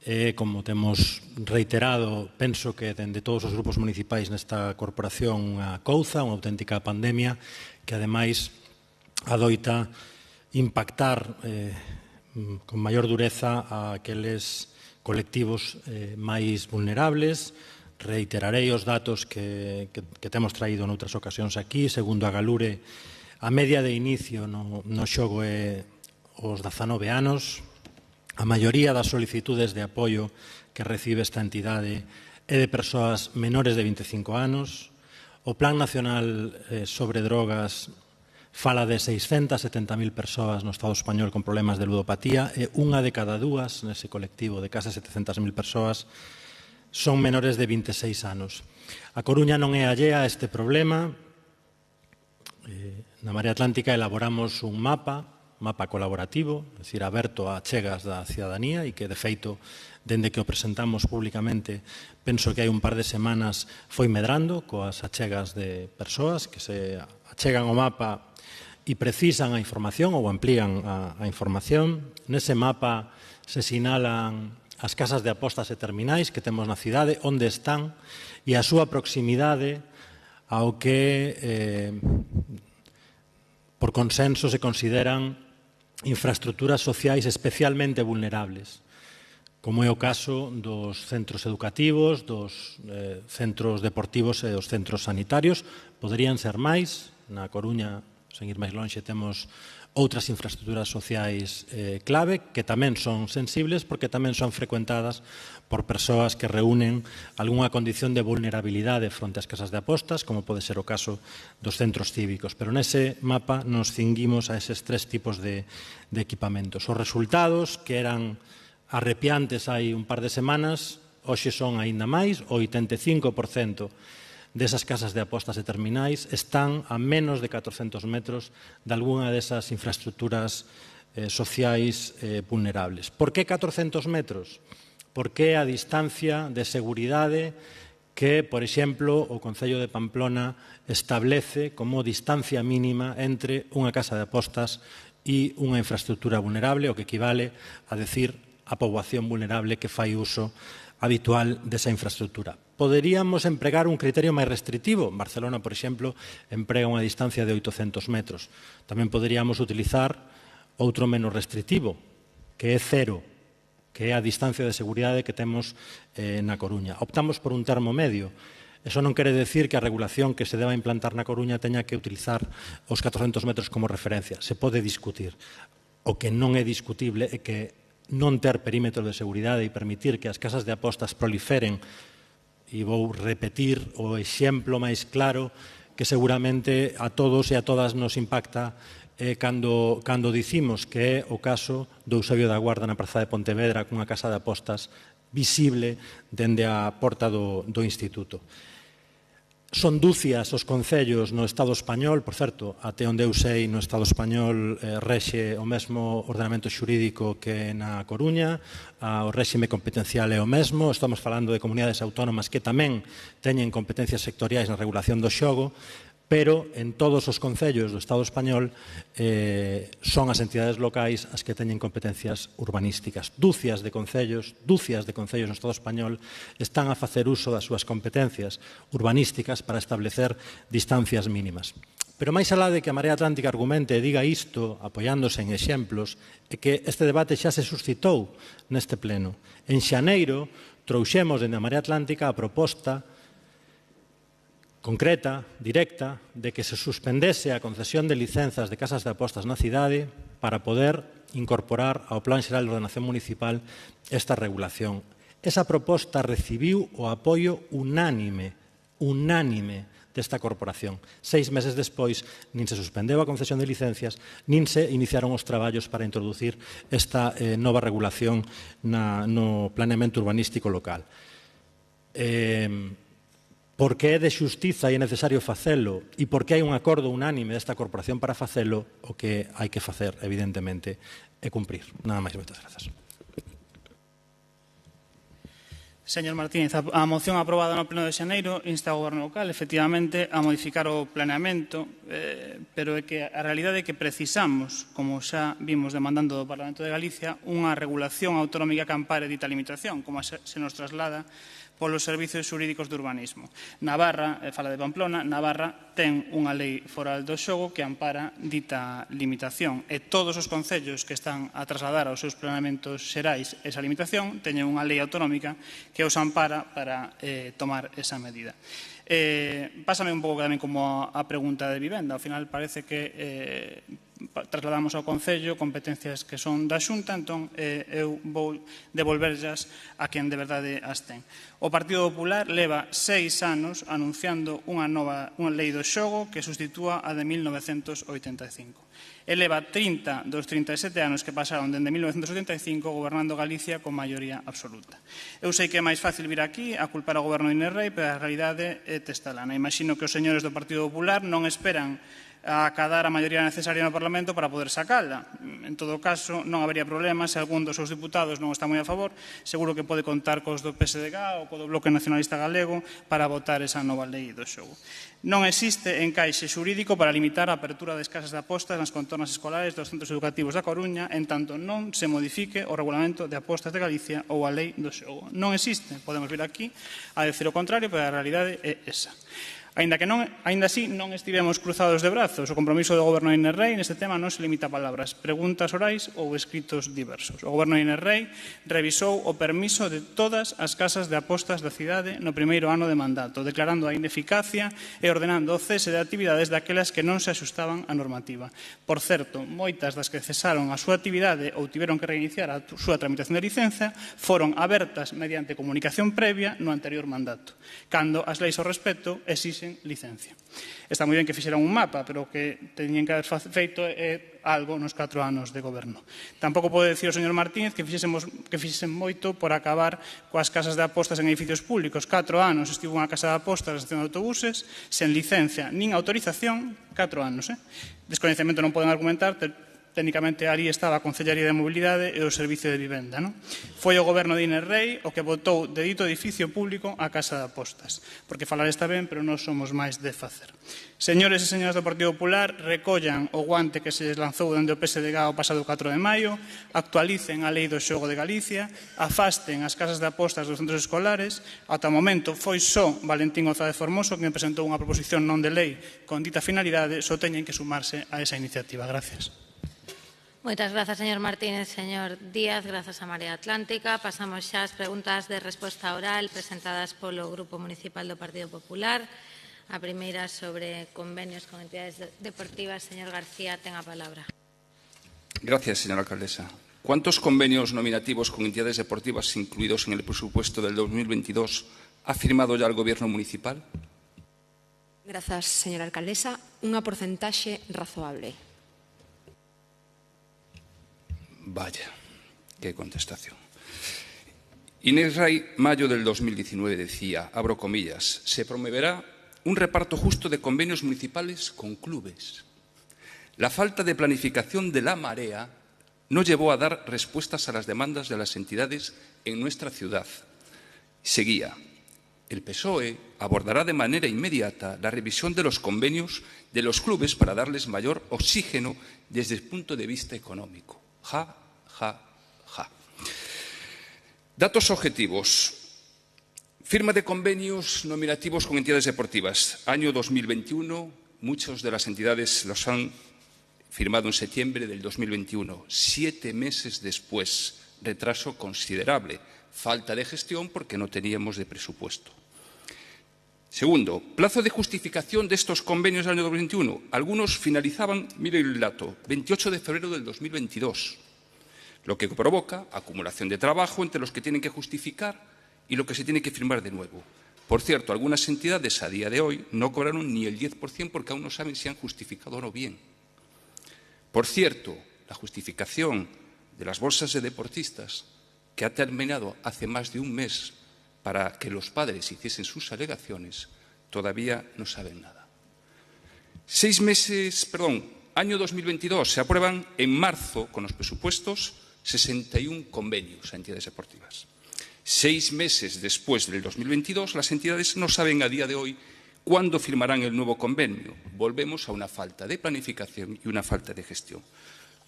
é, como temos reiterado, penso que dende todos os grupos municipais nesta corporación unha couza, unha auténtica pandemia que ademais adoita impactar con maior dureza a aqueles colectivos máis vulnerables. Reiterarei os datos que temos traído noutras ocasións aquí. Segundo a Galure, a media de inicio no xogo é os 19 anos. A maioría das solicitudes de apoio que recibe esta entidade é de persoas menores de 25 anos. O Plan Nacional sobre Drogas fala de 670.000 persoas no Estado español con problemas de ludopatía e unha de cada dúas nese colectivo de case 700.000 persoas son menores de 26 anos. A Coruña non é allea a este problema. Na Marea Atlántica elaboramos un mapa colaborativo, é dicir, aberto a achegas da cidadanía e que, de feito, dende que o presentamos públicamente, penso que hai un par de semanas foi medrando coas achegas de persoas que se achegan ao mapa e precisan a información ou amplían a información. Nese mapa se sinalan as casas de apostas e terminais que temos na cidade, onde están e a súa proximidade ao que por consenso se consideran infraestructuras sociais especialmente vulnerables, como é o caso dos centros educativos, dos centros deportivos e dos centros sanitarios. Poderían ser máis. Na Coruña, sen ir máis lonxe, temos outras infraestructuras sociais clave que tamén son sensibles porque tamén son frecuentadas por persoas que reúnen algunha condición de vulnerabilidade fronte ás casas de apostas, como pode ser o caso dos centros cívicos. Pero nese mapa nos cinguimos a eses tres tipos de equipamentos. Os resultados, que eran arrepiantes hai un par de semanas, hoxe son aínda máis. O 85% desas casas de apostas e terminais están a menos de 400 metros de algunha desas infraestructuras sociais vulnerables. Por que 400 metros? Porque a distancia de seguridade que, por exemplo, o Concello de Pamplona establece como distancia mínima entre unha casa de apostas e unha infraestructura vulnerable, o que equivale a decir a poboación vulnerable que fai uso habitual desa infraestructura. Poderíamos empregar un criterio máis restritivo. Barcelona, por exemplo, emprega unha distancia de 800 metros. Tamén poderíamos utilizar outro menos restritivo, que é cero, que é a distancia de seguridade que temos na Coruña. Optamos por un termo medio. Eso non quere decir que a regulación que se deba implantar na Coruña teña que utilizar os 400 metros como referencia. Se pode discutir. O que non é discutible é que non ter perímetro de seguridade e permitir que as casas de apostas proliferen, e vou repetir o exemplo máis claro que seguramente a todos e a todas nos impacta cando dicimos que é o caso do Eusebio da Guarda na Praza de Pontevedra cunha casa de apostas visible dende a porta do instituto. Son dúcias os concellos no Estado español, por certo, até onde eu sei no Estado español rexe o mesmo ordenamento xurídico que na Coruña, o réxime competencial é o mesmo, estamos falando de comunidades autónomas que tamén teñen competencias sectoriais na regulación do xogo, pero en todos os concellos do Estado español son as entidades locais as que teñen competencias urbanísticas. Dúcias de concellos no Estado español están a facer uso das súas competencias urbanísticas para establecer distancias mínimas. Pero máis alá de que a Marea Atlántica argumente e diga isto, apoiándose en exemplos, é que este debate xa se suscitou neste pleno. En xaneiro trouxemos dende a Marea Atlántica a proposta concreta, directa, de que se suspendese a concesión de licenzas de casas de apostas na cidade para poder incorporar ao Plan Xeral de Ordenación Municipal esta regulación. Esa proposta recibiu o apoio unánime desta corporación. 6 meses despois, nin se suspendeu a concesión de licencias, nin se iniciaron os traballos para introducir esta nova regulación no planeamento urbanístico local. Porque é de xustiza e é necesario facelo e porque hai un acordo unánime desta corporación para facelo, o que hai que facer, evidentemente, é cumprir. Nada máis, moitas grazas. Señor Martínez, a moción aprobada no pleno de xaneiro insta ao Goberno local, efectivamente, a modificar o planeamento, pero é que a realidade é que precisamos, como xa vimos demandando do Parlamento de Galicia, unha regulación autonómica que ampare dita limitación, como se nos traslada polos servicios xurídicos de urbanismo. Navarra, fala de Pamplona, Navarra ten unha lei foral do xogo que ampara dita limitación e todos os concellos que están a trasladar aos seus planeamentos xerais esa limitación teñen unha lei autonómica que os ampara para tomar esa medida. Pásame un pouco tamén como a pregunta de vivenda. Ao final parece que trasladamos ao Concello competencias que son da Xunta, entón eu vou devolverlas a quen de verdade as ten. O Partido Popular leva 6 anos anunciando unha lei do xogo que sustitúa a de 1985. Eleva 30 dos 37 anos que pasaron dende 1985 gobernando Galicia con maioría absoluta. Eu sei que é máis fácil vir aquí a culpar ao goberno de Inés Rei, pero a realidade é testalana. Imagino que os señores do Partido Popular non esperan a acadar a maioría necesaria no Parlamento para poder sacala. En todo caso, non habería problema se algún dos seus diputados non está moi a favor, seguro que pode contar cos do PSDG ou co do Bloque Nacionalista Galego para votar esa nova lei do xogo. Non existe encaixe xurídico para limitar a apertura das casas de apostas nas contornas escolares dos centros educativos da Coruña en tanto non se modifique o Regulamento de Apostas de Galicia ou a lei do xogo. Non existe, podemos vir aquí a decir o contrario, pero a realidade é esa. Aínda así, non estivemos cruzados de brazos. O compromiso do Goberno de Inés Rei neste tema non se limita a palabras, preguntas orais ou escritos diversos. O Goberno de Inés Rei revisou o permiso de todas as casas de apostas da cidade no primeiro ano de mandato, declarando a ineficacia e ordenando o cese de actividades daquelas que non se axustaban á normativa. Por certo, moitas das que cesaron a súa actividade ou tiveron que reiniciar a súa tramitación de licenza foron abertas mediante comunicación previa no anterior mandato, cando as leis ao respecto exixen licencia. Está moi ben que fixeran un mapa, pero o que teñen que haber feito é algo nos 4 anos de goberno. Tampouco pode dicir o señor Martínez que fixesen moito por acabar coas casas de apostas en edificios públicos. 4 anos estivo unha casa de apostas na estación de autobuses, sen licencia nin autorización, 4 anos. Descoñecemento non poden argumentar, técnicamente ali estaba a Concellaría de Mobilidade e o Servicio de Vivenda. Foi o goberno de Inés Rei o que botou de dito edificio público a casa de apostas. Porque falar está ben, pero non somos máis de facer. Señores e señoras do Partido Popular, recollan o guante que se les lanzou dende o PSDG o pasado 4 de maio, actualicen a lei do xogo de Galicia, afasten as casas de apostas dos centros escolares. Ata o momento foi só Valentín González Formoso quen presentou unha proposición non de lei con dita finalidade, só teñen que sumarse a esa iniciativa. Gracias. Moitas grazas, señor Martínez. Señor Díaz, grazas a Marea Atlántica. Pasamos xa ás preguntas de resposta oral presentadas polo Grupo Municipal do Partido Popular. A primeira sobre convenios con entidades deportivas. Señor García, ten a palabra. Gracias, señora alcaldesa. ¿Cuántos convenios nominativos con entidades deportivas incluidos en el presupuesto del 2022 ha firmado ya el Gobierno municipal? Grazas, señora alcaldesa. Unha porcentaxe razoable. Vaya, qué contestación. Inés Ray, mayo del 2019, decía, abro comillas, se promoverá un reparto justo de convenios municipales con clubes. La falta de planificación de la Marea no llevó a dar respuestas a las demandas de las entidades en nuestra ciudad. Seguía, el PSOE abordará de manera inmediata la revisión de los convenios de los clubes para darles mayor oxígeno desde el punto de vista económico. Ja, ja, ja. Datos objetivos. Firma de convenios nominativos con entidades deportivas. Año 2021, muchas de las entidades los han firmado en septiembre del 2021, 7 meses después, retraso considerable, falta de gestión porque no teníamos de presupuesto. Segundo, plazo de justificación de estos convenios del año 2021. Algunos finalizaban, mire el dato, 28 de febrero del 2022, lo que provoca acumulación de trabajo entre los que tienen que justificar y lo que se tiene que firmar de nuevo. Por cierto, algunas entidades a día de hoy no cobraron ni el 10% porque aún no saben si han justificado o no bien. Por cierto, la justificación de las bolsas de deportistas, que ha terminado hace más de un mes para que los padres hiciesen sus alegaciones, todavía no saben nada. Año 2022, se aprueban en marzo, con los presupuestos, 61 convenios a entidades deportivas. 6 meses después del 2022, las entidades no saben a día de hoy cuándo firmarán el nuevo convenio. Volvemos a una falta de planificación y una falta de gestión.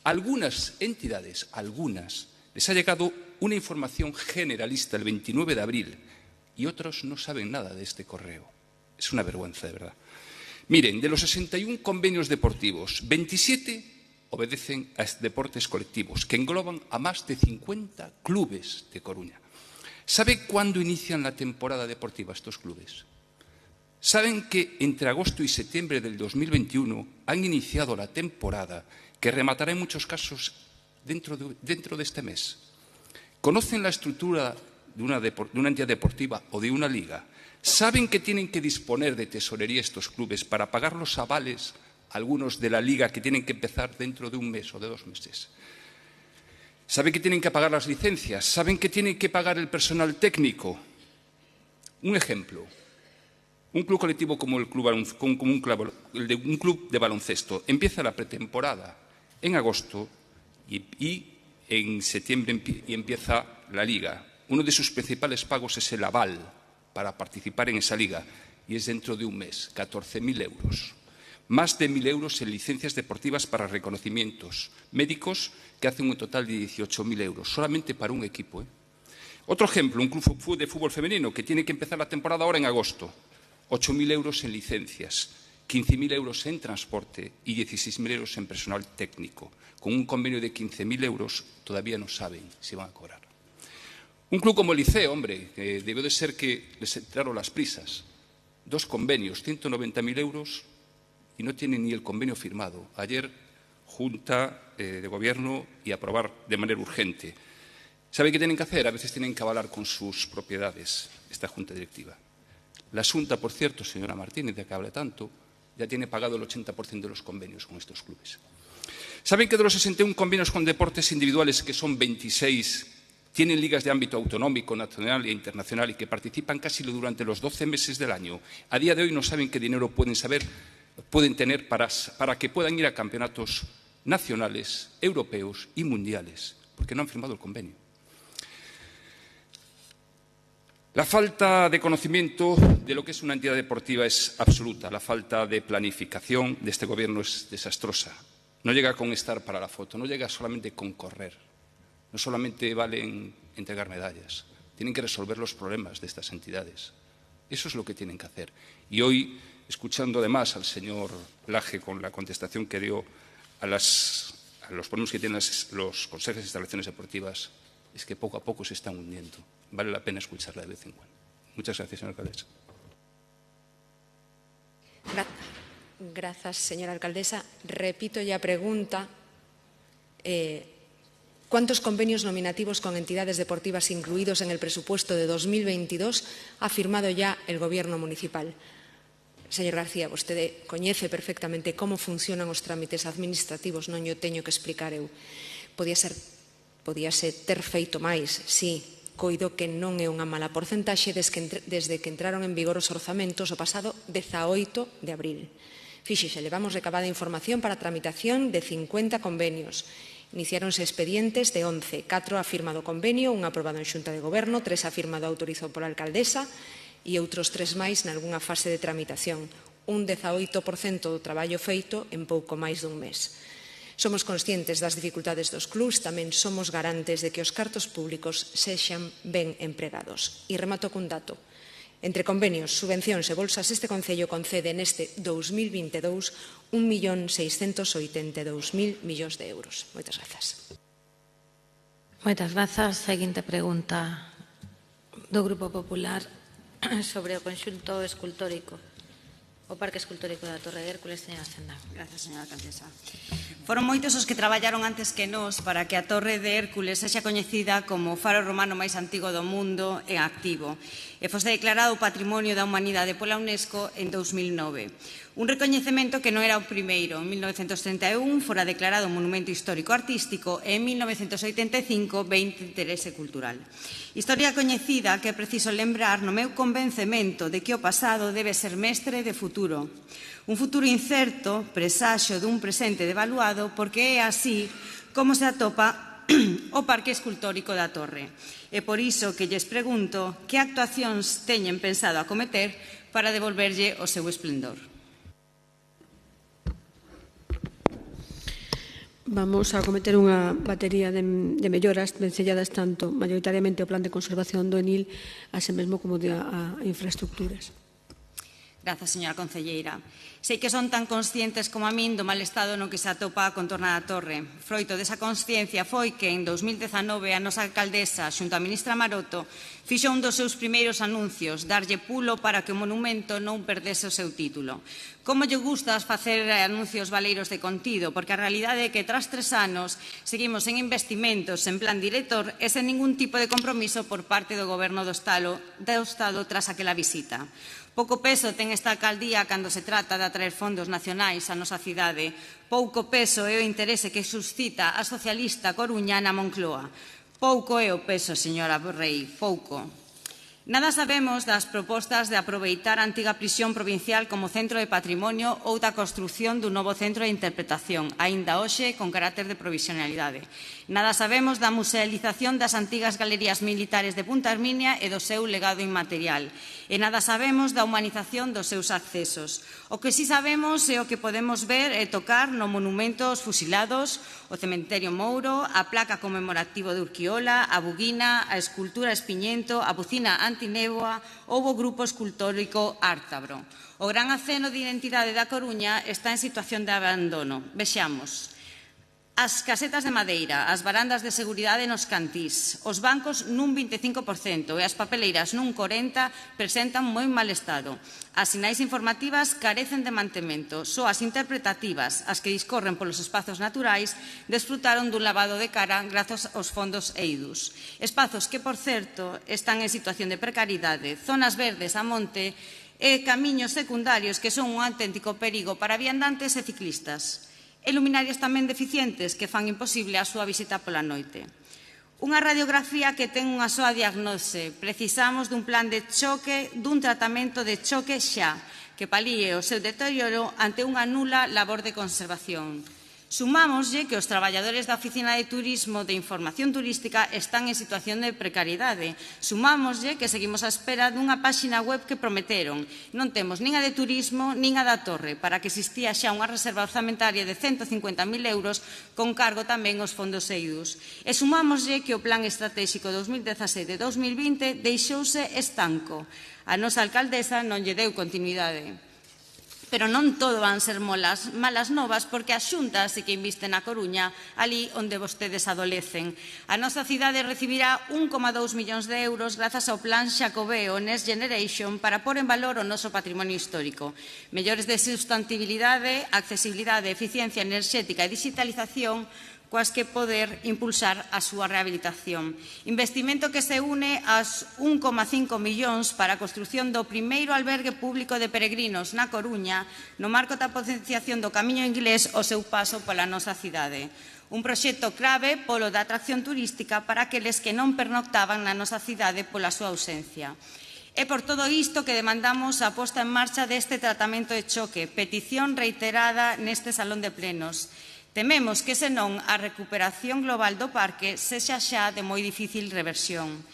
Algunas entidades, les ha llegado una información generalista el 29 de abril y otros no saben nada de este correo. Es una vergüenza, de verdad. Miren, de los 61 convenios deportivos, 27 obedecen a deportes colectivos, que engloban a más de 50 clubes de Coruña. ¿Sabe cuándo inician la temporada deportiva estos clubes? Saben que entre agosto y septiembre del 2021 han iniciado la temporada que rematará en muchos casos dentro de este mes. ¿Conocen la estructura de una entidad deportiva o de una liga? ¿Saben que tienen que disponer de tesorería estos clubes para pagar los avales, algunos de la liga, que tienen que empezar dentro de un mes o de 2 meses? ¿Saben que tienen que pagar las licencias? ¿Saben que tienen que pagar el personal técnico? Un ejemplo. Un club colectivo como un club de baloncesto empieza la pretemporada en agosto y en septiembre empieza la liga. Uno de sus principales pagos es el aval para participar en esa liga y es dentro de un mes, 14.000 euros. Más de 1.000 euros en licencias deportivas para reconocimientos médicos que hacen un total de 18.000 euros, solamente para un equipo. Otro ejemplo, un club de fútbol femenino que tiene que empezar la temporada ahora en agosto. 8.000 euros en licencias, 15.000 euros en transporte y 16.000 euros en personal técnico. Con un convenio de 15.000 euros todavía no saben si van a cobrar. Un club como el Liceo, hombre, que debió de ser que les entraron las prisas. 2 convenios, 190.000 euros y no tienen ni el convenio firmado. Ayer, Junta de Gobierno y aprobar de manera urgente. ¿Sabe qué tienen que hacer? A veces tienen que avalar con sus propiedades esta Junta Directiva. La Xunta, por cierto, señora Martínez, de que habla tanto, ya tiene pagado el 80% de los convenios con estos clubes. ¿Saben que de los 61 convenios con deportes individuales, que son 26, tienen ligas de ámbito autonómico, nacional e internacional y que participan casi durante los 12 meses del año? A día de hoy no saben qué dinero pueden tener para que puedan ir a campeonatos nacionales, europeos y mundiales, porque no han firmado el convenio. La falta de conocimiento de lo que es una entidad deportiva es absoluta. La falta de planificación de este Gobierno es desastrosa. No llega con estar para la foto, no llega solamente con correr. No solamente valen entregar medallas. Tienen que resolver los problemas de estas entidades. Eso es lo que tienen que hacer. Y hoy, escuchando además al señor Laje con la contestación que dio a los problemas que tienen los consejos de instalaciones deportivas es que poco a poco se están hundiendo. Vale la pena escucharla de vez en cuando. Muchas gracias, señora alcaldesa. Gracias, señora alcaldesa. Repito ya pregunta. ¿Cuántos convenios nominativos con entidades deportivas incluidos en el presupuesto de 2022 ha firmado ya el Gobierno municipal? Señor García, vostede coñece perfectamente como funcionan os trámites administrativos, non yo teño que explicar eu. Podíase ter feito máis, sí, coido que non é unha mala porcentaxe desde que entraron en vigor os orzamentos o pasado 18 de abril. Fíxese, levamos recabada información para a tramitación de 50 convenios. Iniciáronse expedientes de 11, 4 ha firmado convenio, un aprobado en Xunta de Goberno, 3 ha firmado autorizado pola alcaldesa e outros 3 máis nalgunha fase de tramitación. Un 18% do traballo feito en pouco máis dun mes. Somos conscientes das dificultades dos clubs, tamén somos garantes de que os cartos públicos sexan ben empregados. E remato cun dato. Entre convenios, subvencións e bolsas, este Concello concede neste 2022 1.682.000 millóns de euros. Moitas grazas. Moitas grazas. Seguinte pregunta do Grupo Popular sobre o conxunto escultórico, o Parque Escultórico da Torre de Hércules, señora Cendán. Grazas, señora alcaldesa. Foron moitos os que traballaron antes que nós para que a Torre de Hércules sexa coñecida como o faro romano máis antigo do mundo en activo e fose declarado Patrimonio da Humanidade pola UNESCO en 2009. Un recoñecemento que non era o primeiro. En 1931 fora declarado Monumento Histórico Artístico e en 1985 ben de interese cultural. Historia coñecida que é preciso lembrar no meu convencemento de que o pasado debe ser mestre de futuro. Un futuro incerto, presaxo dun presente devaluado, porque é así como se atopa o Parque Escultórico da Torre. É por iso que lles pregunto que actuacións teñen pensado acometer para devolverlle o seu esplendor. Vamos a acometer unha batería de melloras vencelladas tanto maioritariamente ao plan de conservación do Enil, así mesmo como a infraestructuras. Grazas, señora concelleira. Sei que son tan conscientes como a min do mal estado no que se atopa a contorna da torre. Froito desa consciencia foi que en 2019 a nosa alcaldesa, xunto a ministra Maroto, fixo un dos seus primeiros anuncios, darlle pulo para que o monumento non perdese o seu título. Como lle gusta facer anuncios valeiros de contido, porque a realidade é que tras 3 anos seguimos en investimentos en plan director e sen ningún tipo de compromiso por parte do Goberno do Estado tras aquela visita. Pouco peso ten esta alcaldía cando se trata de atraer fondos nacionais á nosa cidade. Pouco peso é o interese que suscita a socialista Coruña na Moncloa. Pouco é o peso, señora Borrell, pouco. Nada sabemos das propostas de aproveitar a antiga prisión provincial como centro de patrimonio ou da construción dun novo centro de interpretación, aínda hoxe con carácter de provisionalidade. Nada sabemos da musealización das antigas galerías militares de Punta Herminia e do seu legado inmaterial. E nada sabemos da humanización dos seus accesos. O que si sabemos é o que podemos ver e tocar no monumentos fusilados, o cementerio Mouro, a placa conmemorativa de Urquiola, a Buguina, a escultura Espiñento, a bucina Antinéboa ou o grupo escultórico Ártabro. O gran aceno de identidade da Coruña está en situación de abandono. Vexamos. As casetas de madeira, as barandas de seguridade nos cantís, os bancos nun 25% e as papeleiras nun 40% presentan moi mal estado. As sinais informativas carecen de mantemento, só as interpretativas, as que discorren polos espazos naturais, desfrutaron dun lavado de cara grazas aos fondos EIDUS. Espazos que, por certo, están en situación de precariedade, zonas verdes a monte e camiños secundarios que son un auténtico perigo para viandantes e ciclistas. E luminarias tamén deficientes que fan imposible a súa visita pola noite. Unha radiografía que ten unha soa diagnose. Precisamos dun plan de choque, dun tratamento de choque xa, que palíe o seu deterioro ante unha nula labor de conservación. Sumámoslle que os traballadores da Oficina de Turismo de Información Turística están en situación de precariedade. Sumámoslle que seguimos á espera dunha páxina web que prometeron. Non temos nin a de turismo nin a da torre, para que existía xa unha reserva orzamentaria de 150.000 euros con cargo tamén aos fondos EIDUS. E sumámoslle que o Plan Estratégico 2017-2020 deixouse estanco. A nosa alcaldesa non lle deu continuidade. Pero non todo van ser malas novas, porque a Xunta sí que inviste na Coruña, ali onde vostedes adolecen. A nosa cidade recibirá 1,2 millóns de euros grazas ao plan Xacobeo Next Generation para pôr en valor o noso patrimonio histórico. Mellores de sustentabilidade, accesibilidade, eficiencia enerxética e digitalización, coas que poder impulsar a súa rehabilitación. Investimento que se une aos 1,5 millóns para a construción do primeiro albergue público de peregrinos na Coruña, no marco da potenciación do Camiño Inglés ao seu paso pola nosa cidade. Un proxecto clave polo da atracción turística para aqueles que non pernoctaban na nosa cidade pola súa ausencia. É por todo isto que demandamos a posta en marcha deste tratamento de choque, petición reiterada neste salón de plenos. Tememos que, senón, a recuperación global do parque sexa xa de moi difícil reversión.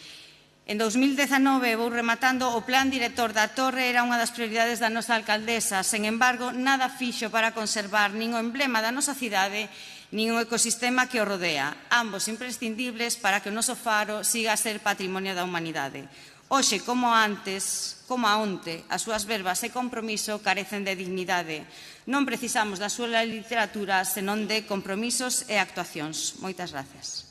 En 2019, vou rematando, o plan director da Torre era unha das prioridades da nosa alcaldesa. Sen embargo, nada fixo para conservar nin o emblema da nosa cidade, nin o ecosistema que o rodea, ambos imprescindibles para que o noso faro siga a ser patrimonio da humanidade. Hoxe, como onte, as súas verbas e compromiso carecen de dignidade. Non precisamos da súa literatura, senón de compromisos e actuacións. Moitas gracias.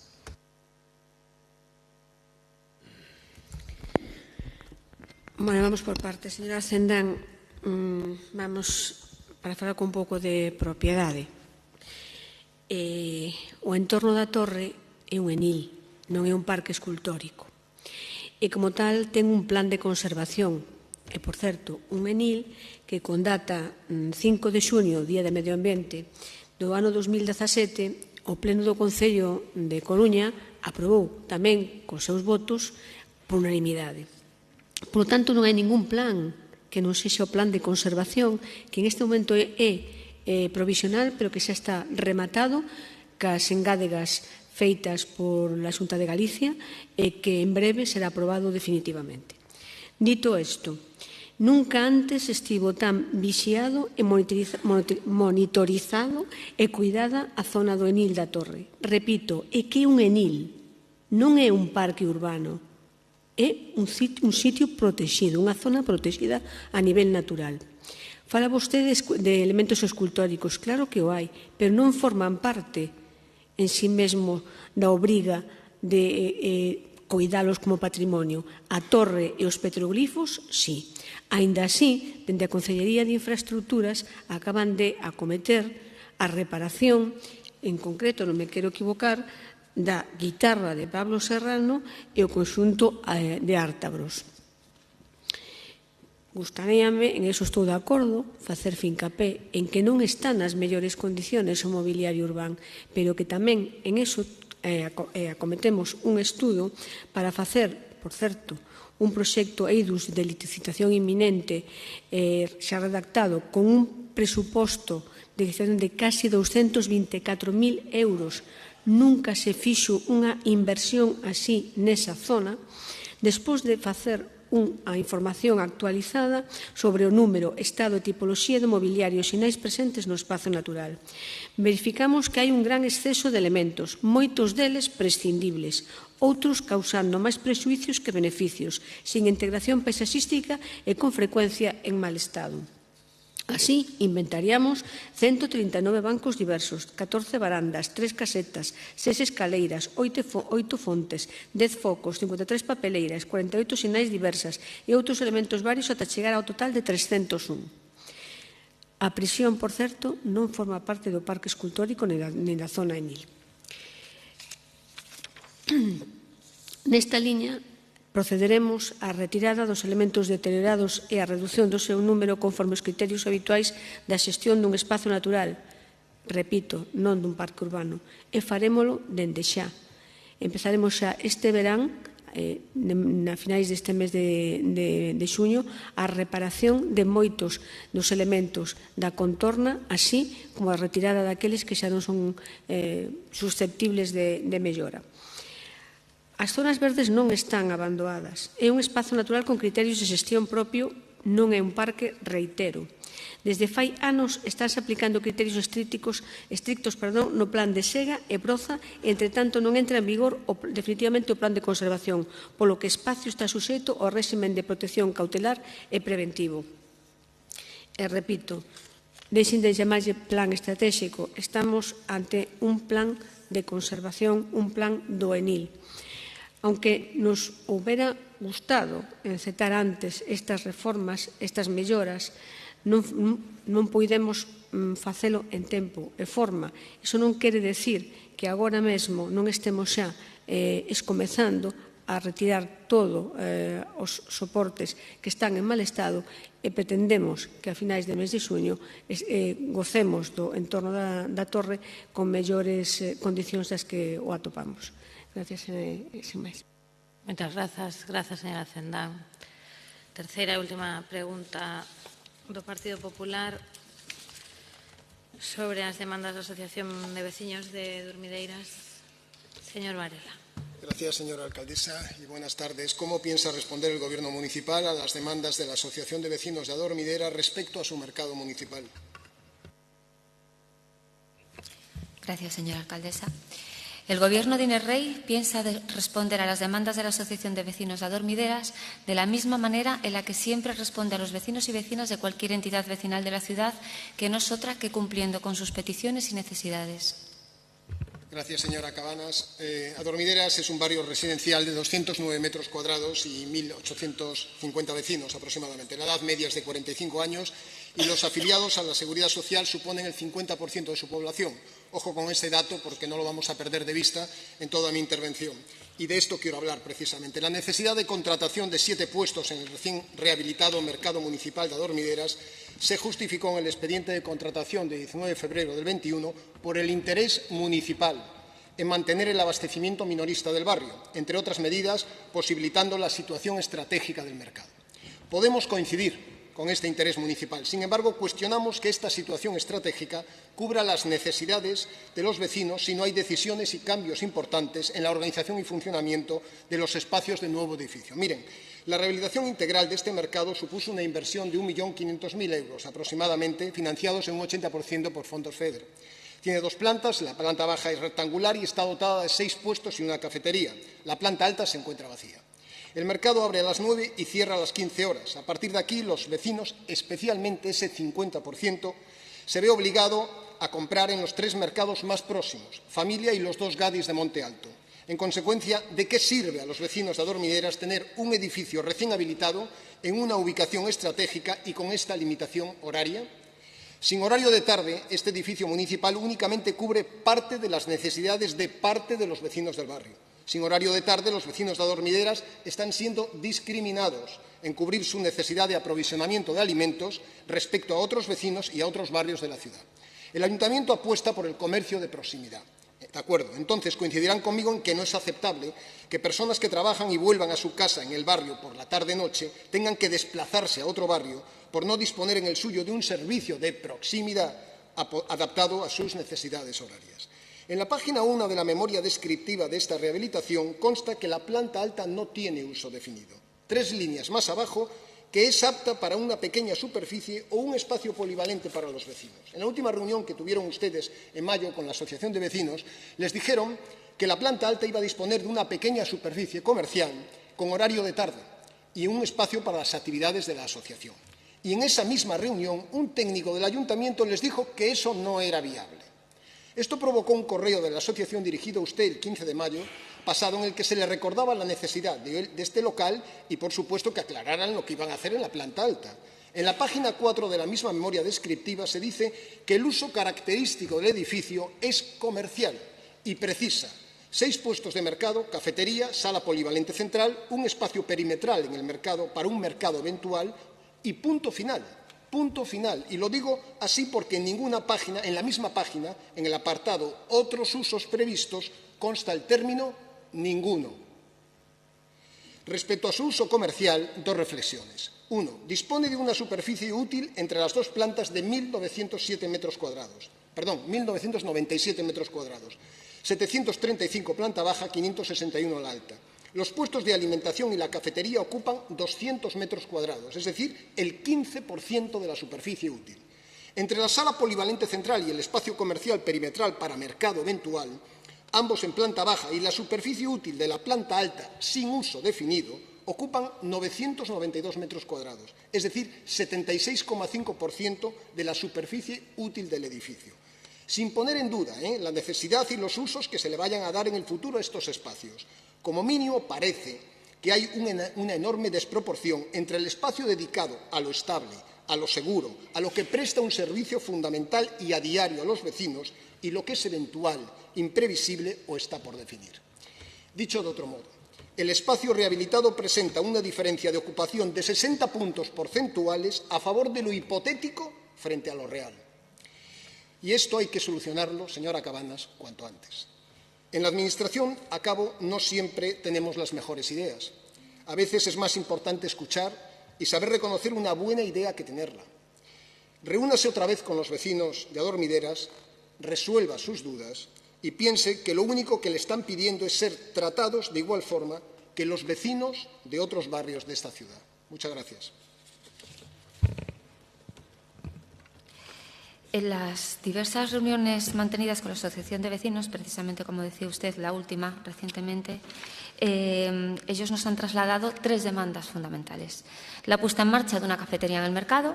Bueno, vamos por partes. Señora Cendán, vamos para falar con un pouco de propiedade. O entorno da torre é un enil, non é un parque escultórico. E como tal ten un plan de conservación. E, por certo, un enil que con data 5 de xuño, Día de Medio Ambiente, do ano 2017, o Pleno do Concello de Coruña aprobou tamén cos seus votos por unanimidade. Por lo tanto, non hai ningún plan que non sexa o plan de conservación, que en este momento é provisional, pero que xa está rematado cas engádegas feitas por la Xunta de Galicia e que en breve será aprobado definitivamente. Dito isto, nunca antes estivo tan vixiado e monitorizado e cuidada a zona do enil da Torre. Repito, é que é un enil, non é un parque urbano, é un sitio protegido, unha zona protegida a nivel natural. Fala vostede de elementos escultóricos, claro que o hai, pero non forman parte en sí mesmo da obriga de cuidalos como patrimonio. A torre e os petroglifos, sí. Aínda así, dende a Consellería de Infraestructuras acaban de acometer a reparación, en concreto, non me quero equivocar, da guitarra de Pablo Serrano e o conxunto de Ártabros. Gustaríame, en eso estou de acordo, facer fincapé en que non está nas mellores condiciones o mobiliario urbán, pero que tamén en eso acometemos un estudo para facer, por certo, un proxecto EIDUS de licitación inminente xa redactado con un presuposto de licitación de casi 224.000 euros. Nunca se fixo unha inversión así nesa zona, despois de facer a información actualizada sobre o número, estado e tipoloxía de mobiliario e sinais presentes no espazo natural. Verificamos que hai un gran exceso de elementos, moitos deles prescindibles, outros causando máis prexuicios que beneficios, sin integración paisaxística e con frecuencia en mal estado. Así, inventariamos 139 bancos diversos, 14 barandas, 3 casetas, 6 escaleiras, 8 fontes, 10 focos, 53 papeleiras, 48 sinais diversas e outros elementos varios ata chegar ao total de 301. A prisión, por certo, non forma parte do parque escultórico nin da zona enil. Nesta liña, procederemos á retirada dos elementos deteriorados e á reducción do seu número conforme os criterios habituais da xestión dun espazo natural, repito, non dun parque urbano, e farémolo dende xa. Empezaremos xa este verán, a finais deste mes de xuño, a reparación de moitos dos elementos da contorna, así como a retirada daqueles que xa non son susceptibles de mellora. As zonas verdes non están abandonadas. É un espazo natural con criterios de xestión propio, non é un parque, reitero. Desde fai anos estánse aplicando criterios estrictos no plan de Sega e Broza, entre tanto non entra en vigor definitivamente o plan de conservación, polo que o espacio está suxeito ao réximen de protección cautelar e preventivo. E repito, deixen de chamarlle plan estratégico, estamos ante un plan de conservación, un plan do ENIL. Aunque nos houbera gustado encetar antes estas reformas, estas melloras, non puidemos facelo en tempo e forma. Iso non quere decir que agora mesmo non estemos xa escomezando a retirar todo os soportes que están en mal estado e pretendemos que a finais de mes de xuño gocemos do entorno da torre con mellores condicións das que o atopamos. Gracias, sin máis. Moitas grazas, señora Cendán. Terceira e última pregunta do Partido Popular sobre as demandas da Asociación de Veciños de Dormideiras. Señor Varela. Gracias, señora alcaldesa, y buenas tardes. ¿Cómo piensa responder el Gobierno municipal a las demandas de la Asociación de Vecinos de Adormidera respecto a su mercado municipal? Gracias, señora alcaldesa. El Gobierno de Inés Rey piensa responder a las demandas de la Asociación de Vecinos de Adormideras de la misma manera en la que siempre responde a los vecinos y vecinas de cualquier entidad vecinal de la ciudad, que no es otra que cumpliendo con sus peticiones y necesidades. Gracias, señora Cabanas. Adormideras es un barrio residencial de 209 metros cuadrados y 1.850 vecinos aproximadamente. La edad media es de 45 años y los afiliados a la Seguridad Social suponen el 50% de su población. Ojo con ese dato porque no lo vamos a perder de vista en toda mi intervención. Y de esto quiero hablar precisamente. La necesidad de contratación de 7 puestos en el recién rehabilitado mercado municipal de Adormideras se justificó en el expediente de contratación de 19 de febrero del 21 por el interés municipal en mantener el abastecimiento minorista del barrio, entre otras medidas, posibilitando la situación estratégica del mercado. Podemos coincidir con este interés municipal. Sin embargo, cuestionamos que esta situación estratégica cubra las necesidades de los vecinos si no hay decisiones y cambios importantes en la organización y funcionamiento de los espacios del nuevo edificio. Miren, la rehabilitación integral de este mercado supuso una inversión de 1.500.000 euros aproximadamente, financiados en un 80% por fondos FEDER. Tiene 2 plantas, la planta baja es rectangular y está dotada de 6 puestos y una cafetería. La planta alta se encuentra vacía. El mercado abre a las 9 y cierra a las 15 horas. A partir de aquí, los vecinos, especialmente ese 50%, se ve obligado a comprar en los 3 mercados más próximos, Familia y los 2 Gadis de Monte Alto. En consecuencia, ¿de qué sirve a los vecinos de Adormideras tener un edificio recién habilitado en una ubicación estratégica y con esta limitación horaria? Sin horario de tarde, este edificio municipal únicamente cubre parte de las necesidades de parte de los vecinos del barrio. Sin horario de tarde, los vecinos de Adormideras están siendo discriminados en cubrir su necesidad de aprovisionamiento de alimentos respecto a otros vecinos y a otros barrios de la ciudad. El Ayuntamiento apuesta por el comercio de proximidad. De acuerdo, entonces coincidirán conmigo en que no es aceptable que personas que trabajan y vuelvan a su casa en el barrio por la tarde-noche tengan que desplazarse a otro barrio por no disponer en el suyo de un servicio de proximidad adaptado a sus necesidades horarias. En la página 1 de la memoria descriptiva de esta rehabilitación consta que la planta alta no tiene uso definido. 3 líneas más abajo, que es apta para una pequeña superficie o un espacio polivalente para los vecinos. En la última reunión que tuvieron ustedes en mayo con la Asociación de Vecinos, les dijeron que la planta alta iba a disponer de una pequeña superficie comercial con horario de tarde y un espacio para las actividades de la asociación. Y en esa misma reunión, un técnico del Ayuntamiento les dijo que eso no era viable. Esto provocó un correo de la asociación dirigido a usted el 15 de mayo pasado en el que se le recordaba la necesidad de este local y, por supuesto, que aclararan lo que iban a hacer en la planta alta. En la página 4 de la misma memoria descriptiva se dice que el uso característico del edificio es comercial y precisa 6 puestos de mercado, cafetería, sala polivalente central, un espacio perimetral en el mercado para un mercado eventual y punto final. Punto final. Y lo digo así porque en ninguna página, en la misma página, en el apartado Otros usos previstos, consta el término ninguno. Respecto a su uso comercial, 2 reflexiones. 1. Dispone de una superficie útil entre las 2 plantas de 1.997 metros cuadrados. 735 planta baja, 561 la alta. Los puestos de alimentación y la cafetería ocupan 200 metros cuadrados, es decir, el 15% de la superficie útil. Entre la sala polivalente central y el espacio comercial perimetral para mercado eventual, ambos en planta baja, y la superficie útil de la planta alta sin uso definido, ocupan 992 metros cuadrados, es decir, 76,5% de la superficie útil del edificio, sin poner en duda la necesidad y los usos que se le vayan a dar en el futuro a estos espacios. Como mínimo, parece que hay una enorme desproporción entre el espacio dedicado a lo estable, a lo seguro, a lo que presta un servicio fundamental y a diario a los vecinos, y lo que es eventual, imprevisible o está por definir. Dicho de otro modo, el espacio rehabilitado presenta una diferencia de ocupación de 60 puntos porcentuales a favor de lo hipotético frente a lo real. Y esto hay que solucionarlo, señora Cabanas, cuanto antes. En la Administración, a cabo, no siempre tenemos las mejores ideas. A veces es más importante escuchar y saber reconocer una buena idea que tenerla. Reúnase otra vez con los vecinos de Adormideras, resuelva sus dudas y piense que lo único que le están pidiendo es ser tratados de igual forma que los vecinos de otros barrios de esta ciudad. Muchas gracias. En las diversas reuniones mantenidas con la Asociación de Vecinos, precisamente como decía usted, la última recientemente, ellos nos han trasladado 3 demandas fundamentales. La puesta en marcha de una cafetería en el mercado,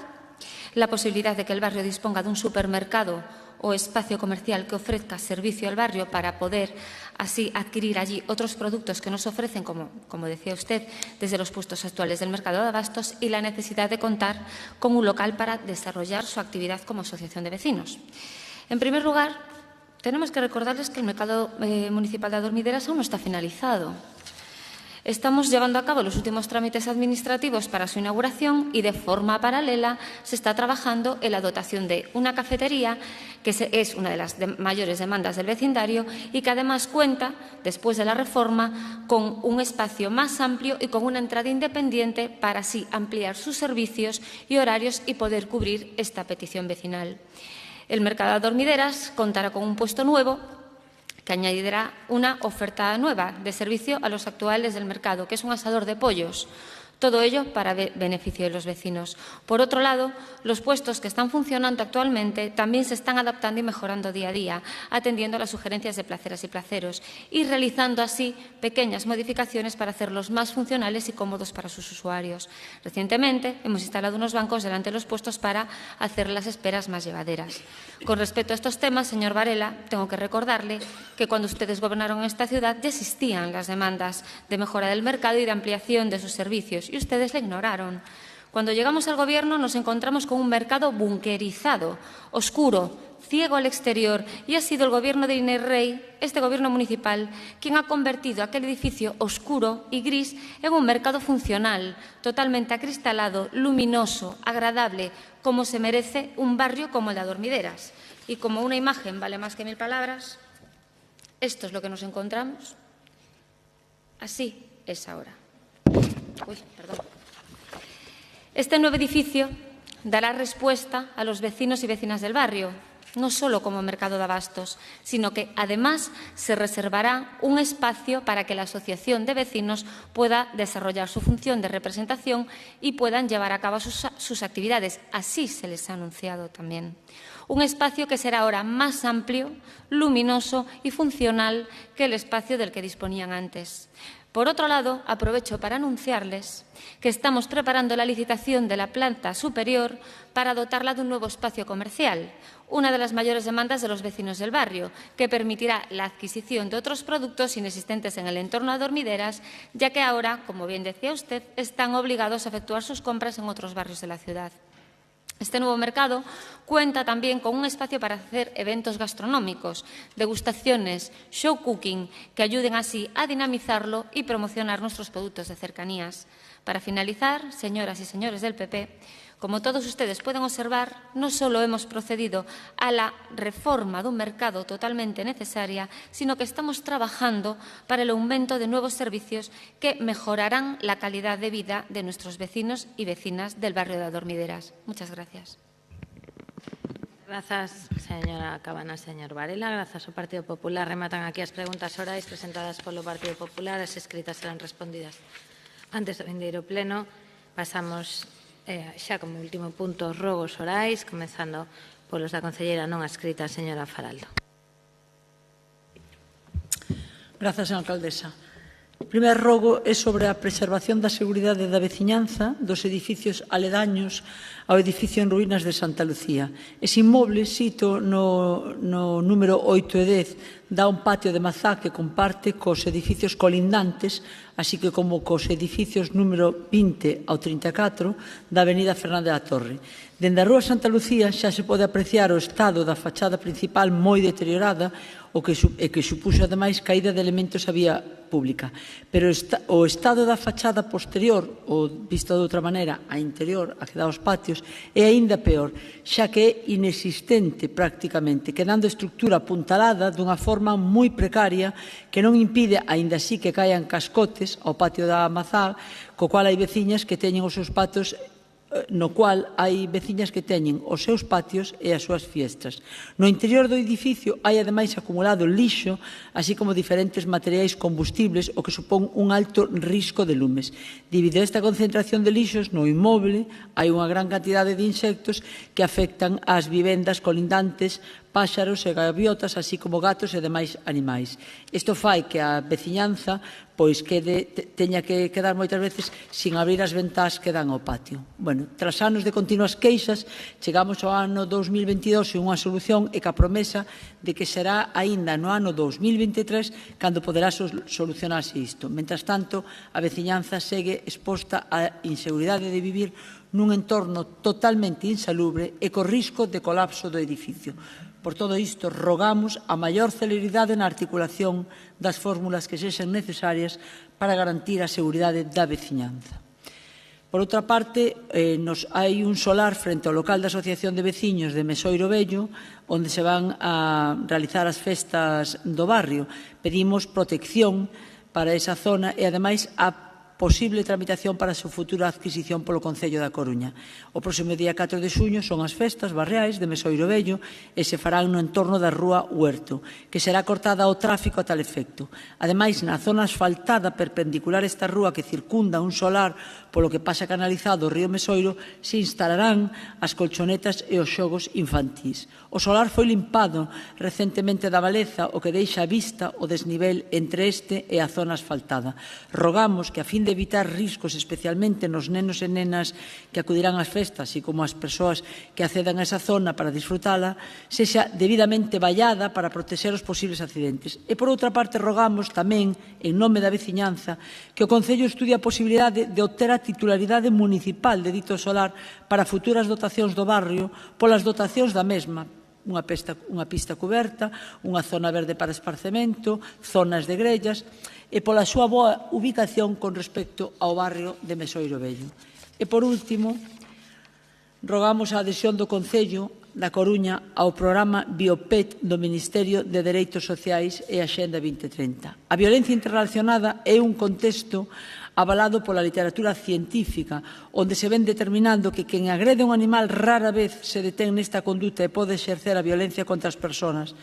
la posibilidad de que el barrio disponga de un supermercado o espacio comercial que ofrezca servicio al barrio para poder así adquirir allí otros productos que nos ofrecen, como decía usted, desde los puestos actuales del mercado de abastos, y la necesidad de contar con un local para desarrollar su actividad como asociación de vecinos. En primer lugar, tenemos que recordarles que el mercado municipal de Adormideras aún no está finalizado. Estamos llevando a cabo los últimos trámites administrativos para su inauguración y de forma paralela se está trabajando en la dotación de una cafetería que es una de las mayores demandas del vecindario y que además cuenta, después de la reforma, con un espacio más amplio y con una entrada independiente para así ampliar sus servicios y horarios y poder cubrir esta petición vecinal. El mercado de Adormideras contará con un puesto nuevo que añadirá una oferta nueva de servicio a los actuales del mercado, que es un asador de pollos. Todo ello para beneficio de los vecinos. Por otro lado, los puestos que están funcionando actualmente también se están adaptando y mejorando día a día, atendiendo a las sugerencias de placeras y placeros y realizando así pequeñas modificaciones para hacerlos más funcionales y cómodos para sus usuarios. Recientemente hemos instalado unos bancos delante de los puestos para hacer las esperas más llevaderas. Con respecto a estos temas, señor Varela, tengo que recordarle que cuando ustedes gobernaron en esta ciudad ya existían las demandas de mejora del mercado y de ampliación de sus servicios, y ustedes la ignoraron. Cuando llegamos al Gobierno nos encontramos con un mercado bunkerizado, oscuro, ciego al exterior, y ha sido el Gobierno de Inés Rey, este Gobierno municipal, quien ha convertido aquel edificio oscuro y gris en un mercado funcional, totalmente acristalado, luminoso, agradable, como se merece un barrio como el de Adormideras. Y como una imagen vale más que 1000 palabras, esto es lo que nos encontramos. Así es ahora. Este nuevo edificio dará respuesta a los vecinos y vecinas del barrio, no solo como mercado de abastos, sino que además se reservará un espacio para que la asociación de vecinos pueda desarrollar su función de representación y puedan llevar a cabo sus actividades. Así se les ha anunciado también. Un espacio que será ahora más amplio, luminoso y funcional que el espacio del que disponían antes. Por otro lado, aprovecho para anunciarles que estamos preparando la licitación de la planta superior para dotarla de un nuevo espacio comercial, una de las mayores demandas de los vecinos del barrio, que permitirá la adquisición de otros productos inexistentes en el entorno de Adormideras, ya que ahora, como bien decía usted, están obligados a efectuar sus compras en otros barrios de la ciudad. Este nuevo mercado cuenta también con un espacio para hacer eventos gastronómicos, degustaciones, show cooking, que ayuden así a dinamizarlo y promocionar nuestros productos de cercanías. Para finalizar, señoras y señores del PP, como todos ustedes pueden observar, no solo hemos procedido a la reforma de un mercado totalmente necesaria, sino que estamos trabajando para el aumento de nuevos servicios que mejorarán la calidad de vida de nuestros vecinos y vecinas del barrio de Adormideras. Muchas gracias. Grazas, señora Cabanas, señor Varela. Grazas ao Partido Popular. Rematan aquí as preguntas orais presentadas polo Partido Popular. As escritas serán respondidas antes do vindeiro pleno. Pasamos xa como último punto os rogos orais, comezando polos da concelleira non adscrita, a señora Faraldo. Grazas, señora alcaldesa. O primeiro rogo é sobre a preservación da seguridade da veciñanza dos edificios aledaños ao edificio en ruínas de Santa Lucía. Ese inmoble, sito no número 8 e 10, dá un patio de mazá que comparte cos edificios colindantes, así que como cos edificios número 20 ao 34 da avenida Fernández da Torre. Dende a rúa Santa Lucía xa se pode apreciar o estado da fachada principal moi deteriorada e que supuxo ademais caída de elementos a vía pública. Pero o estado da fachada posterior, ou visto de outra maneira, a interior, a que dá aos patios, é aínda peor, xa que é inexistente prácticamente, quedando a estructura apuntalada dunha forma moi precaria que non impide, aínda así que caian cascotes ao patio da Mazá, co cual hai veciñas que teñen os seus patios no cual hai veciñas que teñen os seus patios e as súas fiestras. No interior do edificio hai ademais acumulado lixo, así como diferentes materiais combustibles, o que supón un alto risco de lumes. Debido a esta concentración de lixos no inmoble, hai unha gran cantidade de insectos que afectan ás vivendas colindantes, páxaros e gaviotas, así como gatos e demais animais. Isto fai que a veciñanza teña que quedar moitas veces sin abrir as ventás que dan ao patio. Bueno, tras anos de continuas queixas, chegamos ao ano 2022 e unha solución e ca promesa de que será aínda no ano 2023 cando poderá solucionarse isto. Mentras tanto, a veciñanza segue exposta á inseguridade de vivir nun entorno totalmente insalubre e co risco de colapso do edificio. Por todo isto, rogamos a maior celeridade na articulación das fórmulas que sexan necesarias para garantir a seguridade da veciñanza. Por outra parte, hai un solar frente ao local da Asociación de Veciños de Mesoiro Vello, onde se van a realizar as festas do barrio. Pedimos protección para esa zona e, ademais, a posible tramitación para a súa futura adquisición polo Concello da Coruña. O próximo día 4 de xuño son as festas barriais de Mesoiro Vello e se farán no entorno da rúa Huerto, que será cortada ao tráfico a tal efecto. Ademais, na zona asfaltada perpendicular a esta rúa que circunda un solar polo que pasa canalizado o río Mesoiro, se instalarán as colchonetas e os xogos infantís. O solar foi limpado recentemente da baleza, o que deixa a vista o desnivel entre este e a zona asfaltada. Rogamos que, a fin de evitar riscos, especialmente nos nenos e nenas que acudirán ás festas, así como as persoas que accedan a esa zona para disfrutala, sexa debidamente vallada para protexer os posibles accidentes. E, por outra parte, rogamos tamén, en nome da veciñanza, que o Concello estudie a posibilidade de obter a titularidade municipal de dito solar para futuras dotacións do barrio polas dotacións da mesma, unha pista cuberta, unha zona verde para esparcemento, zonas de grellas e pola súa boa ubicación con respecto ao barrio de Mesoiro Vello. E, por último, rogamos a adhesión do Concello da Coruña ao programa Biopet do Ministerio de Dereitos Sociais e Axenda 2030. A violencia interrelacionada é un contexto avalado pola literatura científica, onde se ven determinando que quen agrede un animal rara vez se detén nesta conduta e pode exercer a violencia contra as persoas.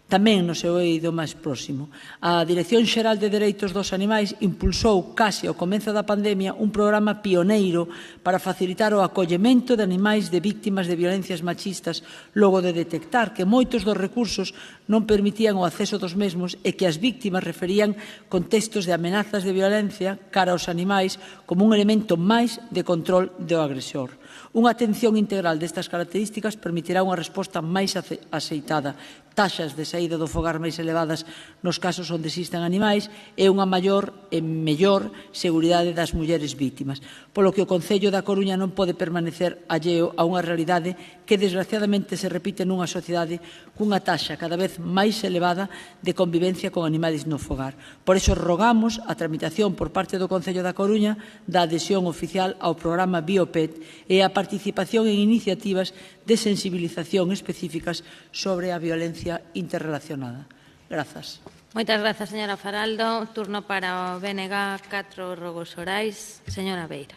Tamén no seu eido máis próximo. A Dirección Xeral de Dereitos dos Animais impulsou, case ao comezo da pandemia, un programa pioneiro para facilitar o acollemento de animais de víctimas de violencias machistas, logo de detectar que moitos dos recursos non permitían o acceso dos mesmos e que as víctimas referían contextos de amenazas de violencia cara aos animais como un elemento máis de control do agresor. Unha atención integral destas características permitirá unha resposta máis aceitada, taxas de saída do fogar máis elevadas nos casos onde existan animais e unha maior e mellor seguridade das mulleres vítimas, polo que o Concello da Coruña non pode permanecer alleo a unha realidade que desgraciadamente se repite nunha sociedade cunha taxa cada vez máis elevada de convivencia con animais no fogar. Por iso rogamos a tramitación por parte do Concello da Coruña da adhesión oficial ao programa Biopet e a participación en iniciativas de sensibilización específicas sobre a violencia interrelacionada. Grazas. Moitas grazas, señora Faraldo. Turno para o BNG, 4 rogos orais. Señora Beira.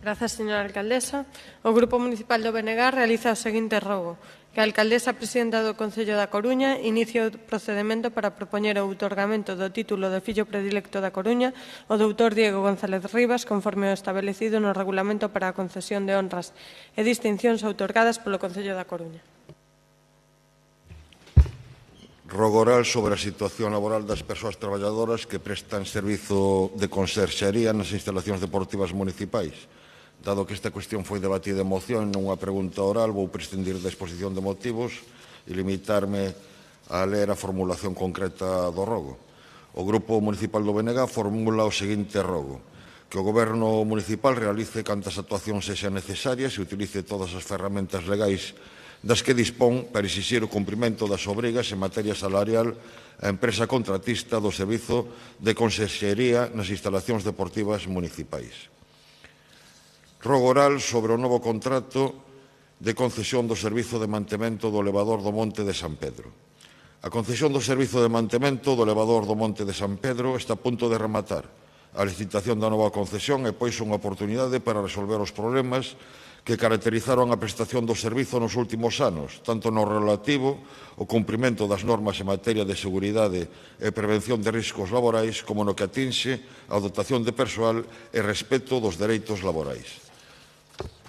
Grazas, señora alcaldesa. O Grupo Municipal do BNG realiza o seguinte rogo: que a alcaldesa presidenta do Concello da Coruña inicie o procedemento para propoñer o outorgamento do título de fillo predilecto da Coruña ao doutor Diego González Rivas, conforme o establecido no regulamento para a concesión de honras e distincións outorgadas polo Concello da Coruña. rogo oral sobre a situación laboral das persoas traballadoras que prestan servizo de conserxería nas instalacións deportivas municipais. Dado que esta cuestión foi debatida en moción nunha pregunta oral, vou prescindir da exposición de motivos e limitarme a ler a formulación concreta do rogo. O Grupo Municipal do BNG formula o seguinte rogo: que o Goberno Municipal realice cantas actuacións sexan necesarias e utilice todas as ferramentas legais das que dispón para exixir o cumprimento das obrigas en materia salarial á empresa contratista do servizo de conserxería nas instalacións deportivas municipais. Rogo oral sobre o novo contrato de concesión do servizo de mantemento do elevador do Monte de San Pedro. A concesión do servizo de mantemento do elevador do Monte de San Pedro está a punto de rematar. A licitación da nova concesión é, pois, unha oportunidade para resolver os problemas que caracterizaron a prestación do servizo nos últimos anos, tanto no relativo ao cumprimento das normas en materia de seguridade e prevención de riscos laborais, como no que atinxe a dotación de persoal e respeto dos dereitos laborais.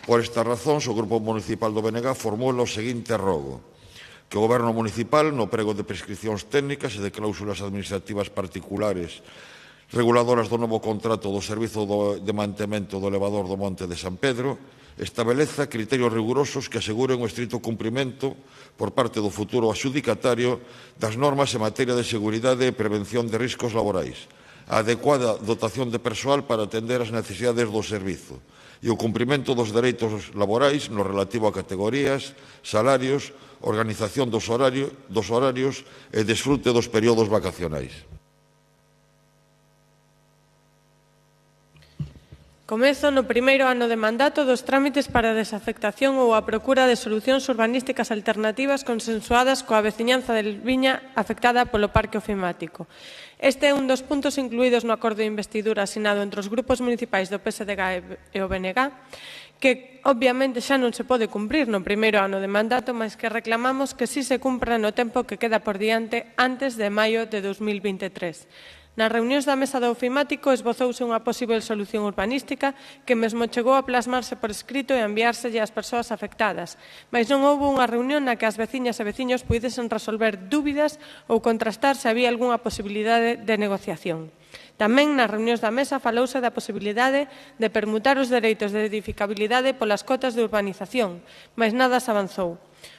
Por estas razóns, o Grupo Municipal do BNG formula o seguinte rogo: que o Goberno Municipal, no prego de prescripcións técnicas e de cláusulas administrativas particulares reguladoras do novo contrato do servizo de mantemento do elevador do Monte de San Pedro, estabeleza criterios rigurosos que aseguren o estrito cumprimento por parte do futuro adxudicatario das normas en materia de seguridade e prevención de riscos laborais, a adecuada dotación de persoal para atender as necesidades do servizo e o cumprimento dos dereitos laborais no relativo a categorías, salarios, organización dos horarios e desfrute dos períodos vacacionais. Comezo no primeiro ano de mandato dos trámites para a desafectación ou a procura de solucións urbanísticas alternativas consensuadas coa veciñanza del Viña afectada polo parque ofimático. Este é un dos puntos incluídos no acordo de investidura asinado entre os grupos municipais do PSDG e o BNG, que obviamente xa non se pode cumprir no primeiro ano de mandato, mas que reclamamos que sí se cumpra no tempo que queda por diante antes de maio de 2023. Nas reunións da mesa do ofimático esbozouse unha posible solución urbanística que mesmo chegou a plasmarse por escrito e enviárselle ás persoas afectadas, mas non houbo unha reunión na que as veciñas e veciños puidesen resolver dúbidas ou contrastar se había algunha posibilidade de negociación. Tamén nas reunións da mesa falouse da posibilidade de permutar os dereitos de edificabilidade polas cotas de urbanización, mas nada se avanzou.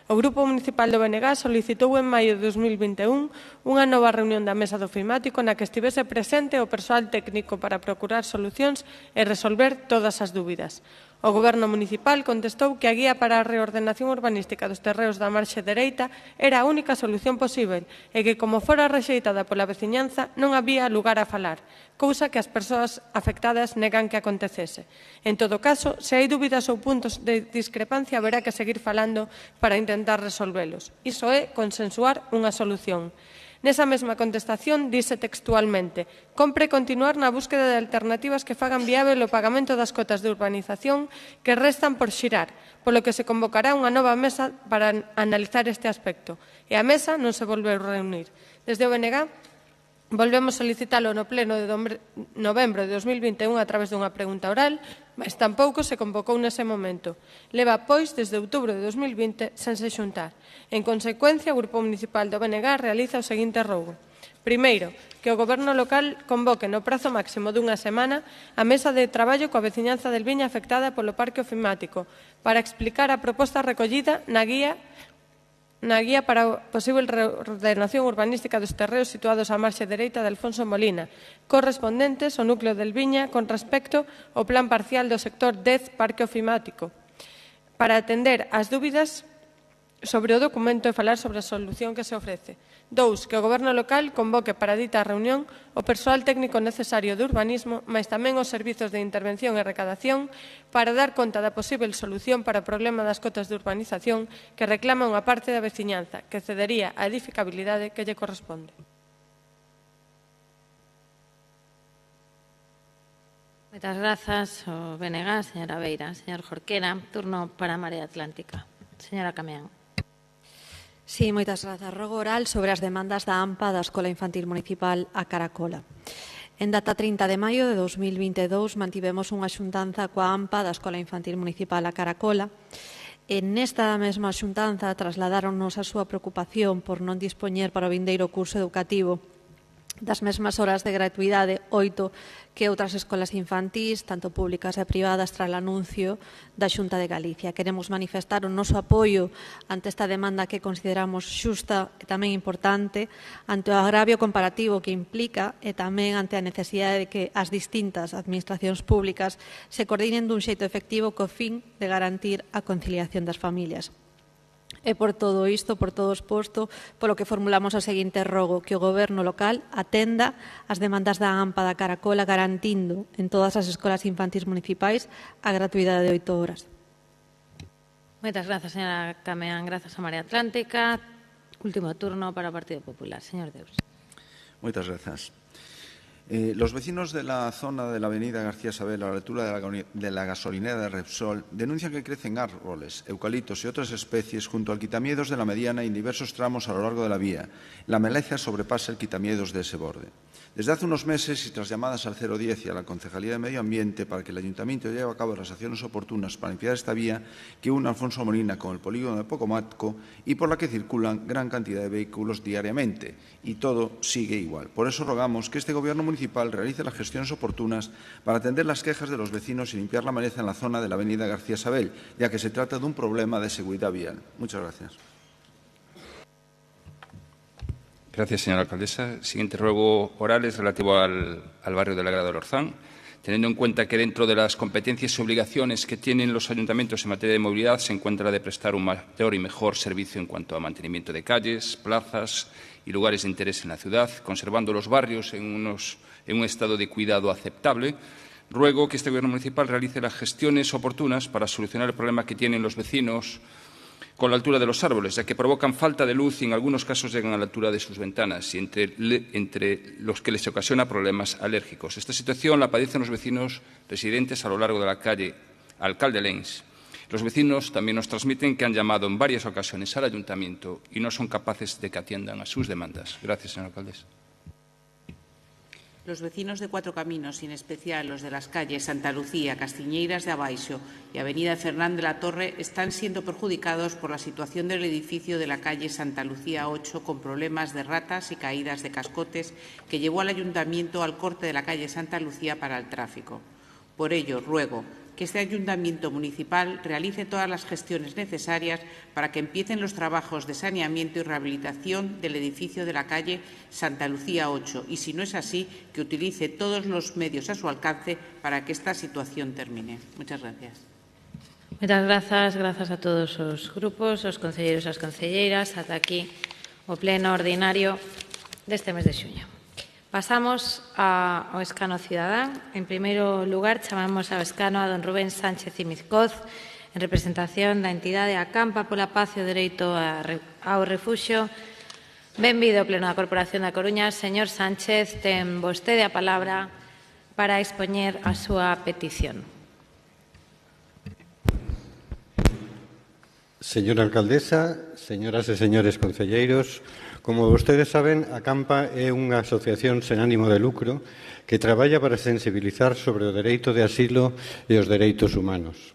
O Grupo Municipal do BNG solicitou en maio de 2021 unha nova reunión da mesa do ofimático na que estivese presente o persoal técnico para procurar solucións e resolver todas as dúbidas. O Goberno Municipal contestou que a guía para a reordenación urbanística dos terreos da marxe dereita era a única solución posible e que, como fora rexeitada pola veciñanza, non había lugar a falar, cousa que as persoas afectadas negan que acontecese. En todo caso, se hai dúbidas ou puntos de discrepancia, haberá que seguir falando para intentar resolvelos. Iso é consensuar unha solución. Nesa mesma contestación, dice textualmente: compre continuar na búsqueda de alternativas que fagan viável o pagamento das cotas de urbanización que restan por xirar, polo que se convocará unha nova mesa para analizar este aspecto. E a mesa non se volveu reunir. Desde o BNG volvemos solicitalo no pleno de novembro de 2021 a través dunha pregunta oral, mas tampouco se convocou nese momento. Leva, pois, desde outubro de 2020 sen se xuntar. En consecuencia, o Grupo Municipal do BNG realiza o seguinte rogo. Primeiro, que o Goberno local convoque no prazo máximo dunha semana a mesa de traballo coa veciñanza del Viña afectada polo parque ofimático para explicar a proposta recollida na guía para a posible reordenación urbanística dos terreos situados á marxe dereita de Alfonso Molina, correspondentes ao núcleo del Viña con respecto ao plan parcial do sector 10 parque ofimático, para atender as dúbidas sobre o documento e falar sobre a solución que se ofrece. 2. Que o Goberno local convoque para dita reunión o persoal técnico necesario de urbanismo, mas tamén os servizos de intervención e recadación para dar conta da posible solución para o problema das cotas de urbanización que reclama unha parte da veciñanza, que cedería a edificabilidade que lle corresponde. Moitas grazas ao BNG, señora Beira. Señor Jorquera, turno para a Marea Atlántica. Señora Camián. Sí, moitas grazas. Rogo oral sobre as demandas da AMPA da Escola Infantil Municipal a Caracola. En data 30 de maio de 2022 mantivemos unha xuntanza coa AMPA da Escola Infantil Municipal a Caracola E nesta mesma xuntanza trasladáronnos a súa preocupación por non dispoñer para o vindeiro curso educativo das mesmas horas de gratuidade 8 que outras escolas infantís, tanto públicas e privadas, tras o anuncio da Xunta de Galicia. Queremos manifestar o noso apoio ante esta demanda que consideramos xusta e tamén importante, ante o agravio comparativo que implica e tamén ante a necesidade de que as distintas administracións públicas se coordinen dun xeito efectivo co fin de garantir a conciliación das familias. E por todo isto, por todo exposto, polo que formulamos o seguinte rogo, que o Goberno local atenda as demandas da AMPA da Caracola garantindo en todas as escolas infantís municipais a gratuidade de 8 horas. Moitas grazas, señora Cameán. Grazas a Marea Atlántica. Último turno para o Partido Popular. Señor Deus. Muchas gracias. Los vecinos de la zona de la avenida García Sabel, a la altura de la gasolinera de Repsol, denuncian que crecen árboles, eucaliptos y otras especies junto al quitamiedos de la mediana y en diversos tramos a lo largo de la vía. La maleza sobrepasa el quitamiedos de ese borde. Desde hace unos meses y tras llamadas al 010 y a la Concejalía de Medio Ambiente para que el Ayuntamiento lleve a cabo las acciones oportunas para limpiar esta vía que une Alfonso Molina con el polígono de Pocomatco y por la que circulan gran cantidad de vehículos diariamente, y todo sigue igual. Por eso rogamos que este Gobierno municipal realice las gestiones oportunas para atender las quejas de los vecinos y limpiar la maleza en la zona de la avenida García Sabel, ya que se trata de un problema de seguridad vial. Muchas gracias. Gracias, señora alcaldesa. Siguiente ruego oral es relativo al barrio de la Grada del Orzán. Teniendo en cuenta que dentro de las competencias y obligaciones que tienen los ayuntamientos en materia de movilidad se encuentra la de prestar un mayor y mejor servicio en cuanto a mantenimiento de calles, plazas y lugares de interés en la ciudad, conservando los barrios en un estado de cuidado aceptable, ruego que este Gobierno municipal realice las gestiones oportunas para solucionar el problema que tienen los vecinos con la altura de los árboles, ya que provocan falta de luz y en algunos casos llegan a la altura de sus ventanas, y entre los que les ocasiona problemas alérgicos. Esta situación la padecen los vecinos residentes a lo largo de la calle Alcalde Lens. Los vecinos también nos transmiten que han llamado en varias ocasiones al Ayuntamiento y no son capaces de que atiendan a sus demandas. Gracias, señora alcaldesa. Los vecinos de Cuatro Caminos, y en especial los de las calles Santa Lucía, Castiñeiras de Abaixo y Avenida Fernán de la Torre, están siendo perjudicados por la situación del edificio de la calle Santa Lucía 8, con problemas de ratas y caídas de cascotes, que llevó al Ayuntamiento al corte de la calle Santa Lucía para el tráfico. Por ello, ruego que este Ayuntamiento municipal realice todas las gestiones necesarias para que empiecen los trabajos de saneamiento y rehabilitación del edificio de la calle Santa Lucía 8 y, si no es así, que utilice todos los medios a su alcance para que esta situación termine. Muchas gracias. Muchas grazas. Grazas a todos os grupos, os concelleiros e as concelleiras. Ata aquí o pleno ordinario deste mes de xuño. Pasamos ao escano cidadán. En primeiro lugar, chamamos ao escano a don Rubén Sánchez Imizcoz, en representación da entidade Acampa pola Paz e o Dereito ao Refuxio. Benvido ao Pleno da Corporación da Coruña. Señor Sánchez, ten vostede a palabra para expoñer a súa petición. Señora alcaldesa, señoras e señores concelleiros, como vostedes saben, Acampa é unha asociación sen ánimo de lucro que traballa para sensibilizar sobre o dereito de asilo e os dereitos humanos.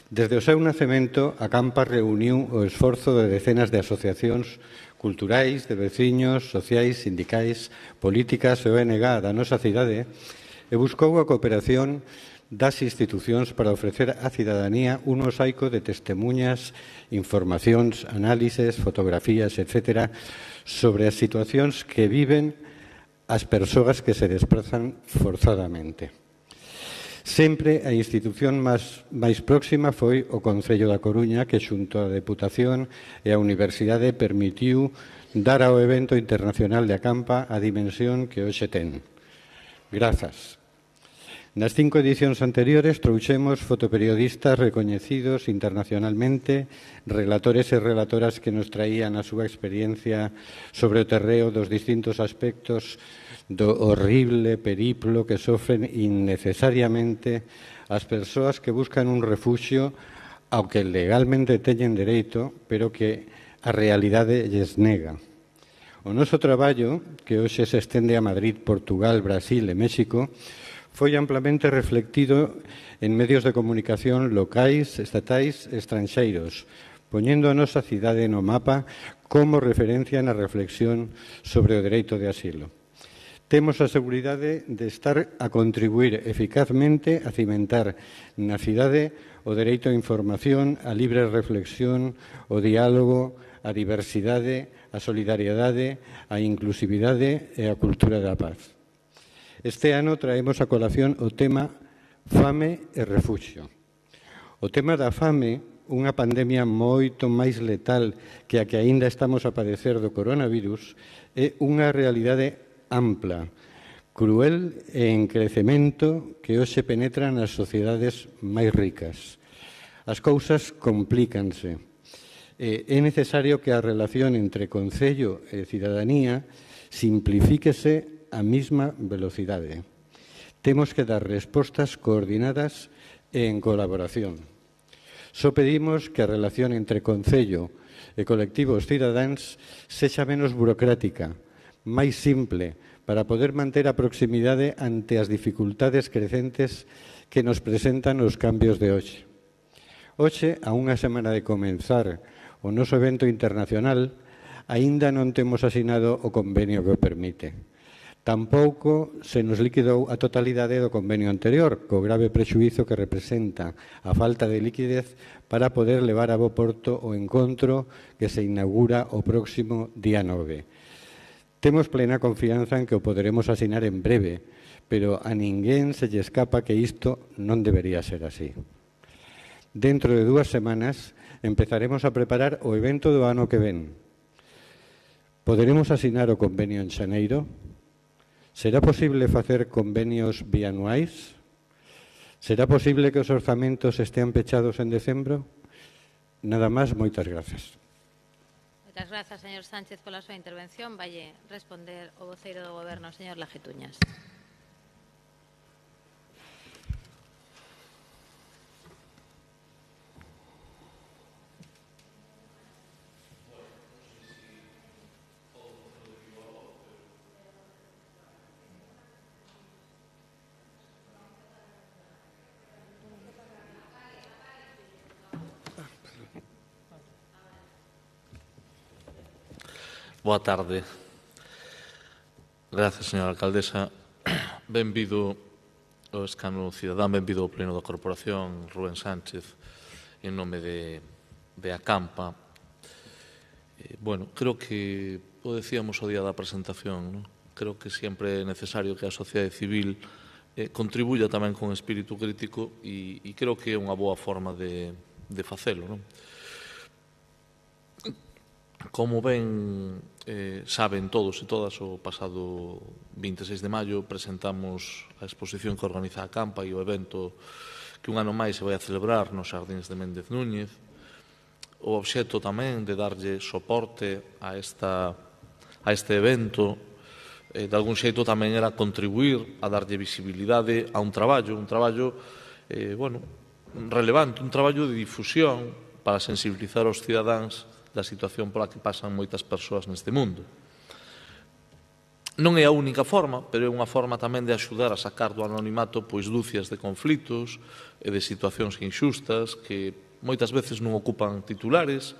Desde o seu nacemento, Acampa reuniu o esforzo de decenas de asociacións culturais, de veciños, sociais, sindicais, políticas e ONG da nosa cidade e buscou a cooperación das institucións para ofrecer á cidadanía un mosaico de testemunhas, informacións, análises, fotografías, etc., sobre as situacións que viven as persoas que se desprazan forzadamente. Sempre a institución máis próxima foi o Concello da Coruña, que xunto á Deputación e á Universidade permitiu dar ao evento internacional de Acampa a dimensión que hoxe ten. Grazas. Nas 5 edicións anteriores trouxemos fotoperiodistas recoñecidos internacionalmente, relatores e relatoras que nos traían a súa experiencia sobre o terreo dos distintos aspectos do horrible periplo que sofren innecesariamente as persoas que buscan un refuxio ao que legalmente teñen dereito, pero que a realidade lles nega. O noso traballo, que hoxe se estende a Madrid, Portugal, Brasil e México, foi amplamente reflectido en medios de comunicación locais, estatais e estranxeiros, poñendo a nosa cidade no mapa como referencia na reflexión sobre o dereito de asilo. Temos a seguridade de estar a contribuir eficazmente a cimentar na cidade o dereito á información, a libre reflexión, o diálogo, a diversidade, a solidariedade, a inclusividade e a cultura da paz. Este ano traemos a colación o tema fame e refuxio. O tema da fame, unha pandemia moito máis letal que a que aínda estamos a padecer do coronavirus, é unha realidade ampla, cruel e en crecemento que hoxe penetra nas sociedades máis ricas. As cousas complícanse. É necesario que a relación entre Concello e cidadanía simplifíquese a mesma velocidade. Temos que dar respostas coordinadas e en colaboración. Só pedimos que a relación entre Concello e colectivos cidadáns sexa menos burocrática, máis simple, para poder manter a proximidade ante as dificultades crecentes que nos presentan os cambios de hoxe. Hoxe, a unha semana de comenzar o noso evento internacional, aínda non temos asinado o convenio que o permite. Tampouco se nos liquidou a totalidade do convenio anterior, co grave prexuízo que representa a falta de liquidez para poder levar a bo porto o encontro que se inaugura o próximo día 9. Temos plena confianza en que o poderemos asinar en breve, pero a ninguén se lle escapa que isto non debería ser así. Dentro de 2 semanas empezaremos a preparar o evento do ano que ven. Poderemos asinar o convenio en xaneiro? Será posible facer convenios bianuais? Será posible que os orzamentos estean pechados en decembro? Nada máis, moitas grazas. Moitas grazas, señor Sánchez, pola súa intervención. Valle responder o voceiro do Goberno, señor Lajetuñas. Boa tarde. Gracias, señora alcaldesa. Benvido ao escano cidadán, benvido ao pleno da corporación, Rubén Sánchez, en nome de Acampa. Bueno, creo que o decíamos o día da presentación, ¿no? Creo que sempre é necesario que a sociedade civil contribuya tamén con espírito crítico e creo que é unha boa forma de facelo, non? Como ben saben todos e todas, o pasado 26 de maio presentamos a exposición que organiza a Acampa e o evento que un ano máis se vai a celebrar nos Xardíns de Méndez Núñez. O obxecto tamén de darlle soporte a este evento, de algún xeito tamén era contribuir a darlle visibilidade a un traballo relevante, un traballo de difusión para sensibilizar os cidadáns da situación pola que pasan moitas persoas neste mundo. Non é a única forma, pero é unha forma tamén de axudar a sacar do anonimato pois dúcias de conflitos e de situacións inxustas que moitas veces non ocupan titulares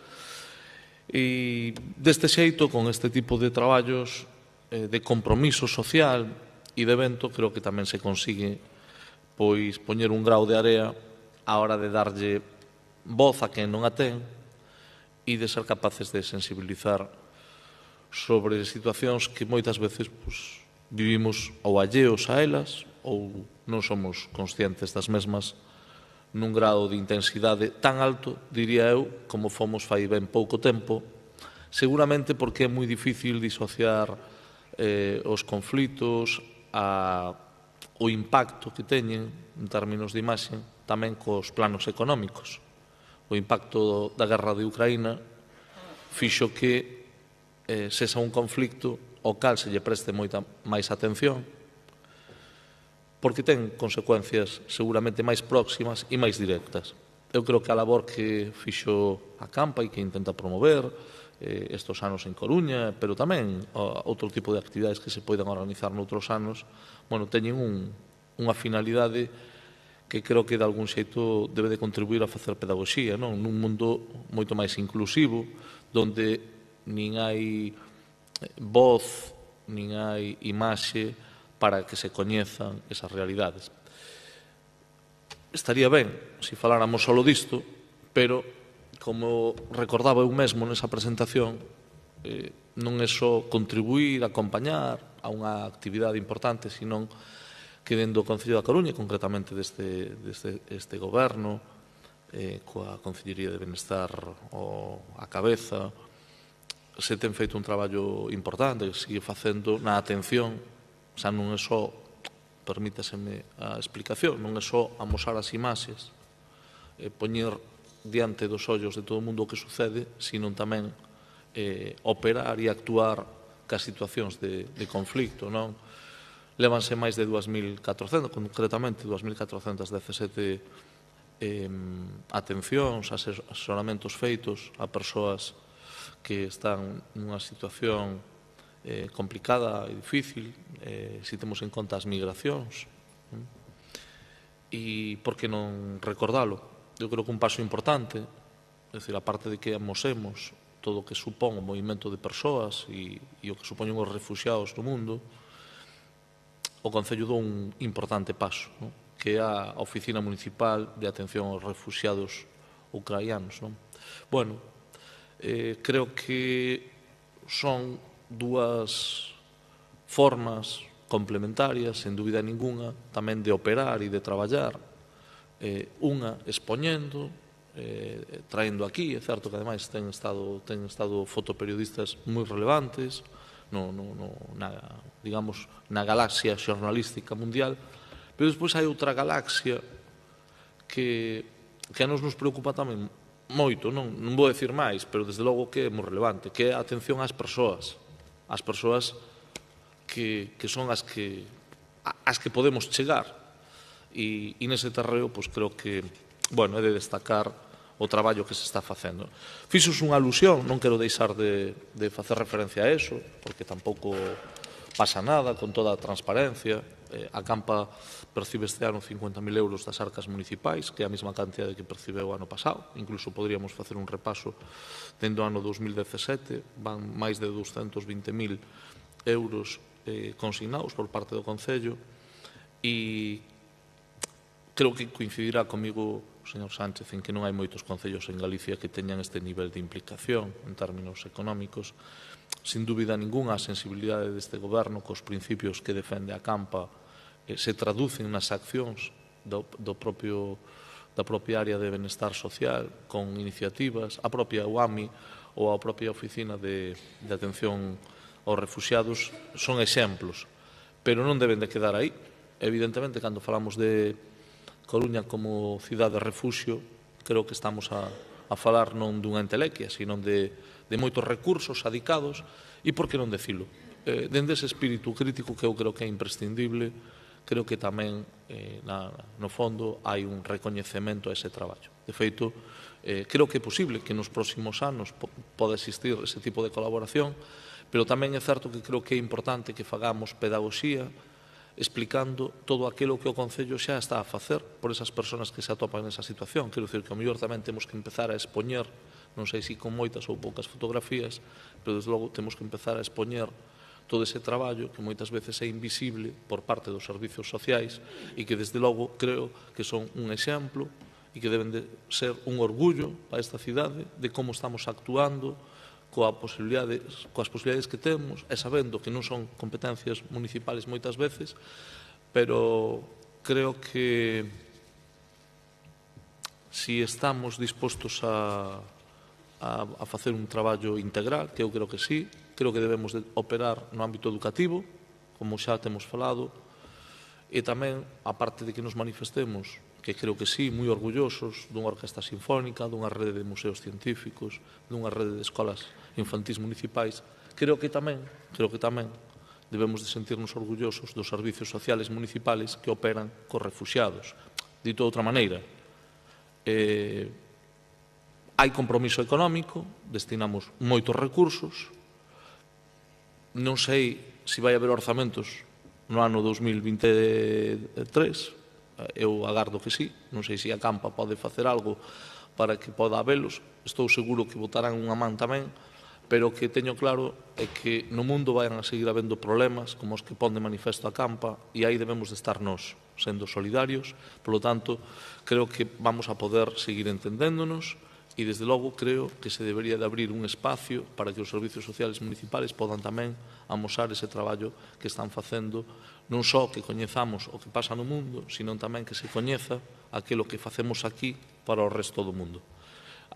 e deste xeito, con este tipo de traballos de compromiso social e de evento, creo que tamén se consigue pois poñer un grao de area á hora de darlle voz a quen non a ten e de ser capaces de sensibilizar sobre situacións que moitas veces vivimos ou alleos a elas ou non somos conscientes das mesmas nun grado de intensidade tan alto, diría eu, como fomos fai ben pouco tempo, seguramente porque é moi difícil disociar os conflitos, o impacto que teñen en términos de imaxe tamén cos planos económicos. O impacto da guerra de Ucraína fixo que sexa un conflicto ao cal se lle preste moita máis atención porque ten consecuencias seguramente máis próximas e máis directas. Eu creo que a labor que fixo a Acampa e que intenta promover estes anos en Coruña, pero tamén outro tipo de actividades que se poidan organizar noutros anos, teñen unha finalidade que creo que de algún xeito debe de contribuir a facer pedagogía, non? Nun mundo moito máis inclusivo, donde nin hai voz, nin hai imaxe para que se coñezan esas realidades. Estaría ben se faláramos solo disto, pero, como recordaba eu mesmo nesa presentación, non é só contribuir, acompañar a unha actividade importante, senón que dentro do Concello da Coruña, concretamente deste goberno, coa Concellería de Benestar á cabeza, se ten feito un traballo importante, que sigue facendo na atención, xa non é só, permítaseme a explicación, non é só amosar as imaxes, poñer diante dos ollos de todo o mundo o que sucede, sino tamén operar e actuar cas situacións de conflicto, non? Lévanse máis de 2.400, concretamente 2.417 atencións, asesoramentos feitos a persoas que están nunha situación complicada e difícil, se temos en conta as migracións. E por que non recordalo? Eu creo que un paso importante, é dicir, a parte de que amosemos todo o que supón o movimento de persoas e o que supoñen os refuxiados no mundo, o Concello dou un importante paso, que é a Oficina Municipal de Atención aos Refuxiados Ucranianos. Bueno, creo que son dúas formas complementarias, sen dúbida ninguna, tamén de operar e de traballar. Unha expoñendo, traendo aquí, é certo que ademais ten estado fotoperiodistas moi relevantes na galaxia xornalística mundial, pero despois hai outra galaxia que a nos preocupa tamén moito, non vou decir máis, pero desde logo que é moi relevante, que é a atención ás persoas que son as que podemos chegar, e nese terreo creo que é de destacar o traballo que se está facendo. Fixos unha alusión, non quero deixar de facer referencia a eso, porque tampouco pasa nada, con toda a transparencia. A Campa percibe este ano 50.000 euros das arcas municipais, que é a mesma cantidade que percibeu o ano pasado. Incluso poderíamos facer un repaso dentro do ano 2017, van máis de 220.000 euros consignados por parte do Concello, e creo que coincidirá comigo o señor Sánchez en que non hai moitos concellos en Galicia que teñan este nivel de implicación en términos económicos. Sin dúbida ninguna, a sensibilidade deste goberno cos principios que defende a Campa se traducen nas accións da propia área de benestar social, con iniciativas, a propia UAMI ou a propia Oficina de Atención aos Refuxiados son exemplos, pero non deben de quedar aí. Evidentemente, cando falamos de Coruña como cidade de refuxio, creo que estamos a falar non dunha entelequia, sino de moitos recursos adicados, e por que non decilo? Dende ese espírito crítico que eu creo que é imprescindible, creo que tamén, no fondo, hai un recoñecemento a ese traballo. De feito, creo que é posible que nos próximos anos poda existir ese tipo de colaboración, pero tamén é certo que creo que é importante que fagamos pedagogía explicando todo aquilo que o Concello xa está a facer por esas persoas que se atopan nesa situación. Quero dicir que ao mellor tamén temos que empezar a expoñer, non sei se con moitas ou poucas fotografías, pero desde logo temos que empezar a expoñer todo ese traballo que moitas veces é invisible por parte dos servizos sociais e que desde logo creo que son un exemplo e que deben de ser un orgullo para esta cidade de como estamos actuando coas posibilidades que temos, e sabendo que non son competencias municipales moitas veces, pero creo que si estamos dispostos a facer un traballo integral, que eu creo que sí, creo que debemos de operar no ámbito educativo, como xa temos falado, e tamén, a parte de que nos manifestemos, que creo que sí, moi orgullosos dunha orquesta sinfónica, dunha rede de museos científicos, dunha rede de escolas infantís municipais, creo que tamén debemos de sentirnos orgullosos dos servizos sociales municipales que operan cos refuxiados. Dito de outra maneira, hai compromiso económico, destinamos moitos recursos, non sei se vai haber orzamentos no ano 2023, eu agardo que sí, non sei se a Campa pode facer algo para que poda habelos, estou seguro que botarán unha man tamén, pero o que teño claro é que no mundo vayan a seguir habendo problemas como os que pon de manifesto a Campa e aí debemos de estar nós, sendo solidarios, polo tanto, creo que vamos a poder seguir entendéndonos e, desde logo, creo que se debería de abrir un espacio para que os servicios sociales municipales podan tamén amosar ese traballo que están facendo, non só que coñezamos o que pasa no mundo, sino tamén que se coñeza aquilo que facemos aquí para o resto do mundo.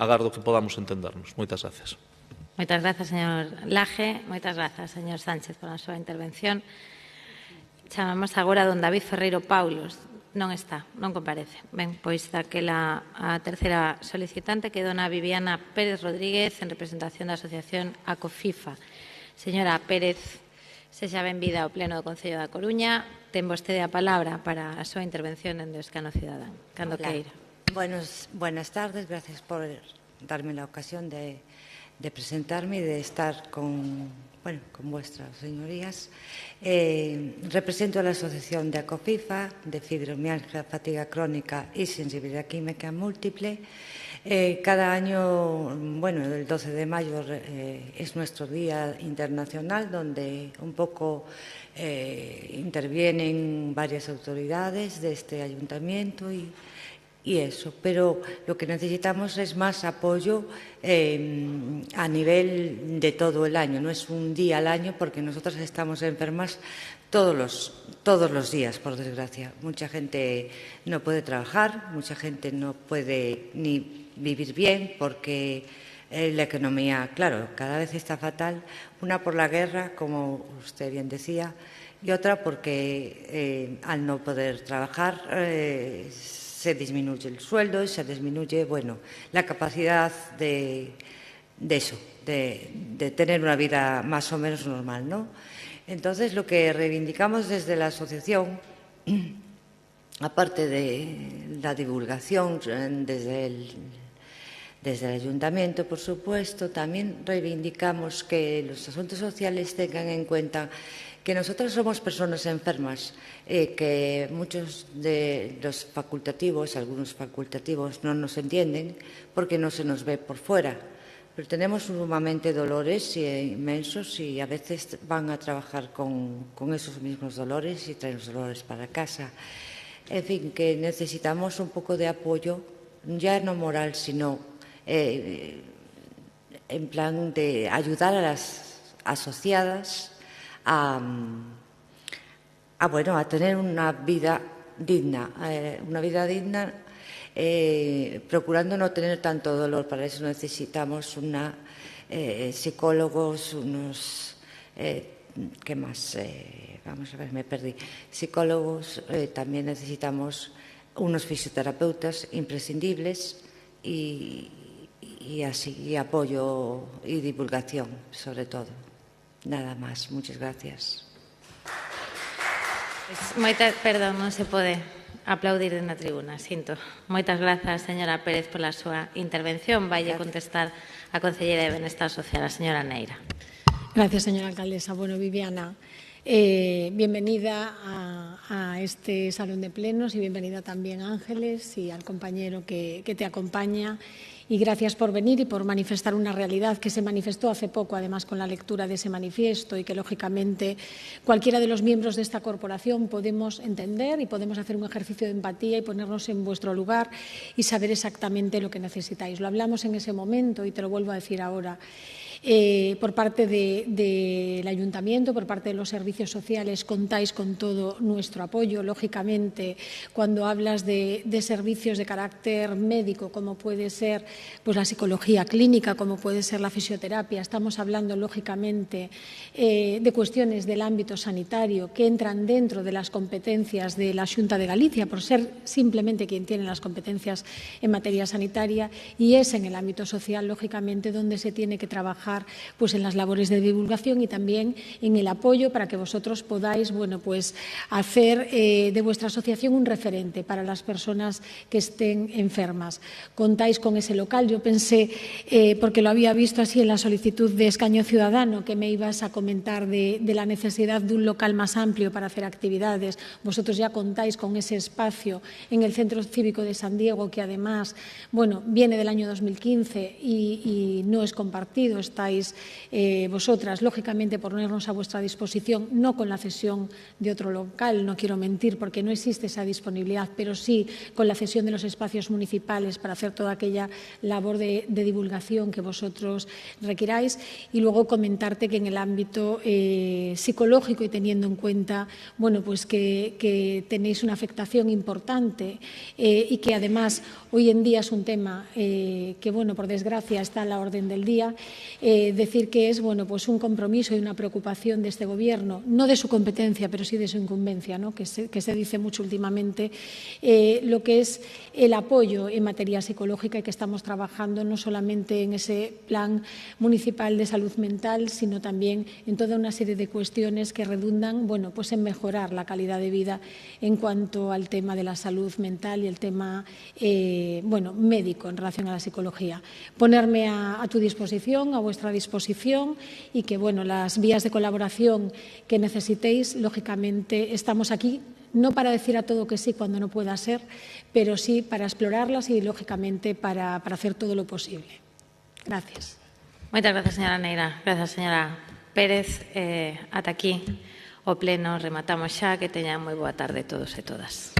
Agardo que podamos entendernos. Moitas gracias. Moitas grazas, señor Laje. Moitas grazas, señor Sánchez, pola súa intervención. Chamamos agora a don David Ferreiro Paulos. Non está, non comparece. Ben, pois daquela a terceira solicitante que é dona Viviana Pérez Rodríguez en representación da Asociación ACOFIFA. Señora Pérez, sexa benvida ao Pleno do Concello da Coruña. Ten vostede a palabra para a súa intervención en Escano Cidadán. Cando queira. Buenas tardes, gracias por darme la ocasión de presentarme y de estar con vuestras señorías. Represento a la Asociación de ACOFIFA, de fibromialgia, fatiga crónica y sensibilidad química múltiple. Cada año, el 12 de mayo es nuestro Día Internacional, donde un poco intervienen varias autoridades de este ayuntamiento y eso, pero lo que necesitamos es más apoyo a nivel de todo el año. No es un día al año porque nosotros estamos enfermas todos los días, por desgracia. Mucha gente no puede trabajar, mucha gente no puede ni vivir bien porque la economía, claro, cada vez está fatal. Una por la guerra, como usted bien decía, y otra porque al no poder trabajar se disminuye el sueldo y se disminuye, la capacidad de tener una vida más o menos normal, ¿no? Entonces, lo que reivindicamos desde la asociación, aparte de la divulgación desde el ayuntamiento, por supuesto, también reivindicamos que los asuntos sociales tengan en cuenta que nosotros somos personas enfermas, que muchos de los facultativos, algunos facultativos, no nos entienden porque no se nos ve por fuera. Pero tenemos sumamente dolores inmensos y a veces van a trabajar con esos mismos dolores y traen los dolores para casa. En fin, que necesitamos un poco de apoyo, ya no moral, sino en plan de ayudar a las asociadas a tener una vida digna, procurando no tener tanto dolor. Para eso necesitamos psicólogos, ¿qué más? Vamos a ver, me perdí. Psicólogos, también necesitamos unos fisioterapeutas imprescindibles y apoyo y divulgación, sobre todo. Nada máis, muchas gracias. Perdón, non se pode aplaudir na tribuna, sinto. Moitas grazas, señora Pérez, pola súa intervención. Vaille contestar a concelleira de Benestar Social, a señora Neira. Gracias, señora alcaldesa. Viviana, bienvenida a este salón de plenos y bienvenida también a Ángeles y al compañero que te acompaña. Y gracias por venir y por manifestar una realidad que se manifestó hace poco, además con la lectura de ese manifiesto y que, lógicamente, cualquiera de los miembros de esta corporación podemos entender y podemos hacer un ejercicio de empatía y ponernos en vuestro lugar y saber exactamente lo que necesitáis. Lo hablamos en ese momento y te lo vuelvo a decir ahora. Por parte del Ayuntamiento, por parte de los servicios sociales, contáis con todo nuestro apoyo. Lógicamente, cuando hablas de servicios de carácter médico, como puede ser la psicología clínica, como puede ser la fisioterapia, estamos hablando, lógicamente, de cuestiones del ámbito sanitario que entran dentro de las competencias de la Xunta de Galicia, por ser simplemente quien tiene las competencias en materia sanitaria, y es en el ámbito social, lógicamente, donde se tiene que trabajar trabajar pues, en las labores de divulgación y también en el apoyo para que vosotros podáis hacer de vuestra asociación un referente para las personas que estén enfermas. Contáis con ese local. Yo pensé, porque lo había visto así en la solicitud de escaño ciudadano, que me ibas a comentar de la necesidad de un local más amplio para hacer actividades. Vosotros ya contáis con ese espacio en el Centro Cívico de San Diego, que además, viene del año 2015 y no es compartido. Estáis vosotras, lógicamente, ponernos a vuestra disposición, no con la cesión de otro local, no quiero mentir, porque no existe esa disponibilidad, pero sí con la cesión de los espacios municipales para hacer toda aquella labor de divulgación que vosotros requiráis. Y luego comentarte que en el ámbito psicológico y teniendo en cuenta que tenéis una afectación importante y que además hoy en día es un tema que, por desgracia, está a la orden del día, decir que es un compromiso y una preocupación de este Gobierno, no de su competencia, pero sí de su incumbencia, ¿no? que se dice mucho últimamente, lo que es el apoyo en materia psicológica y que estamos trabajando no solamente en ese plan municipal de salud mental, sino también en toda una serie de cuestiones que redundan en mejorar la calidad de vida en cuanto al tema de la salud mental y el tema médico en relación a la psicología. Ponerme a tu disposición, a vuestra disposición y que las vías de colaboración que necesitéis, lógicamente estamos aquí no para decir a todo que sí cuando no pueda ser, pero sí para explorarlas y, lógicamente, para hacer todo lo posible. Gracias. Moitas grazas, señora Neira. Grazas, señora Pérez. Ata aquí o pleno rematamos xa. Que teñan moi boa tarde todos e todas.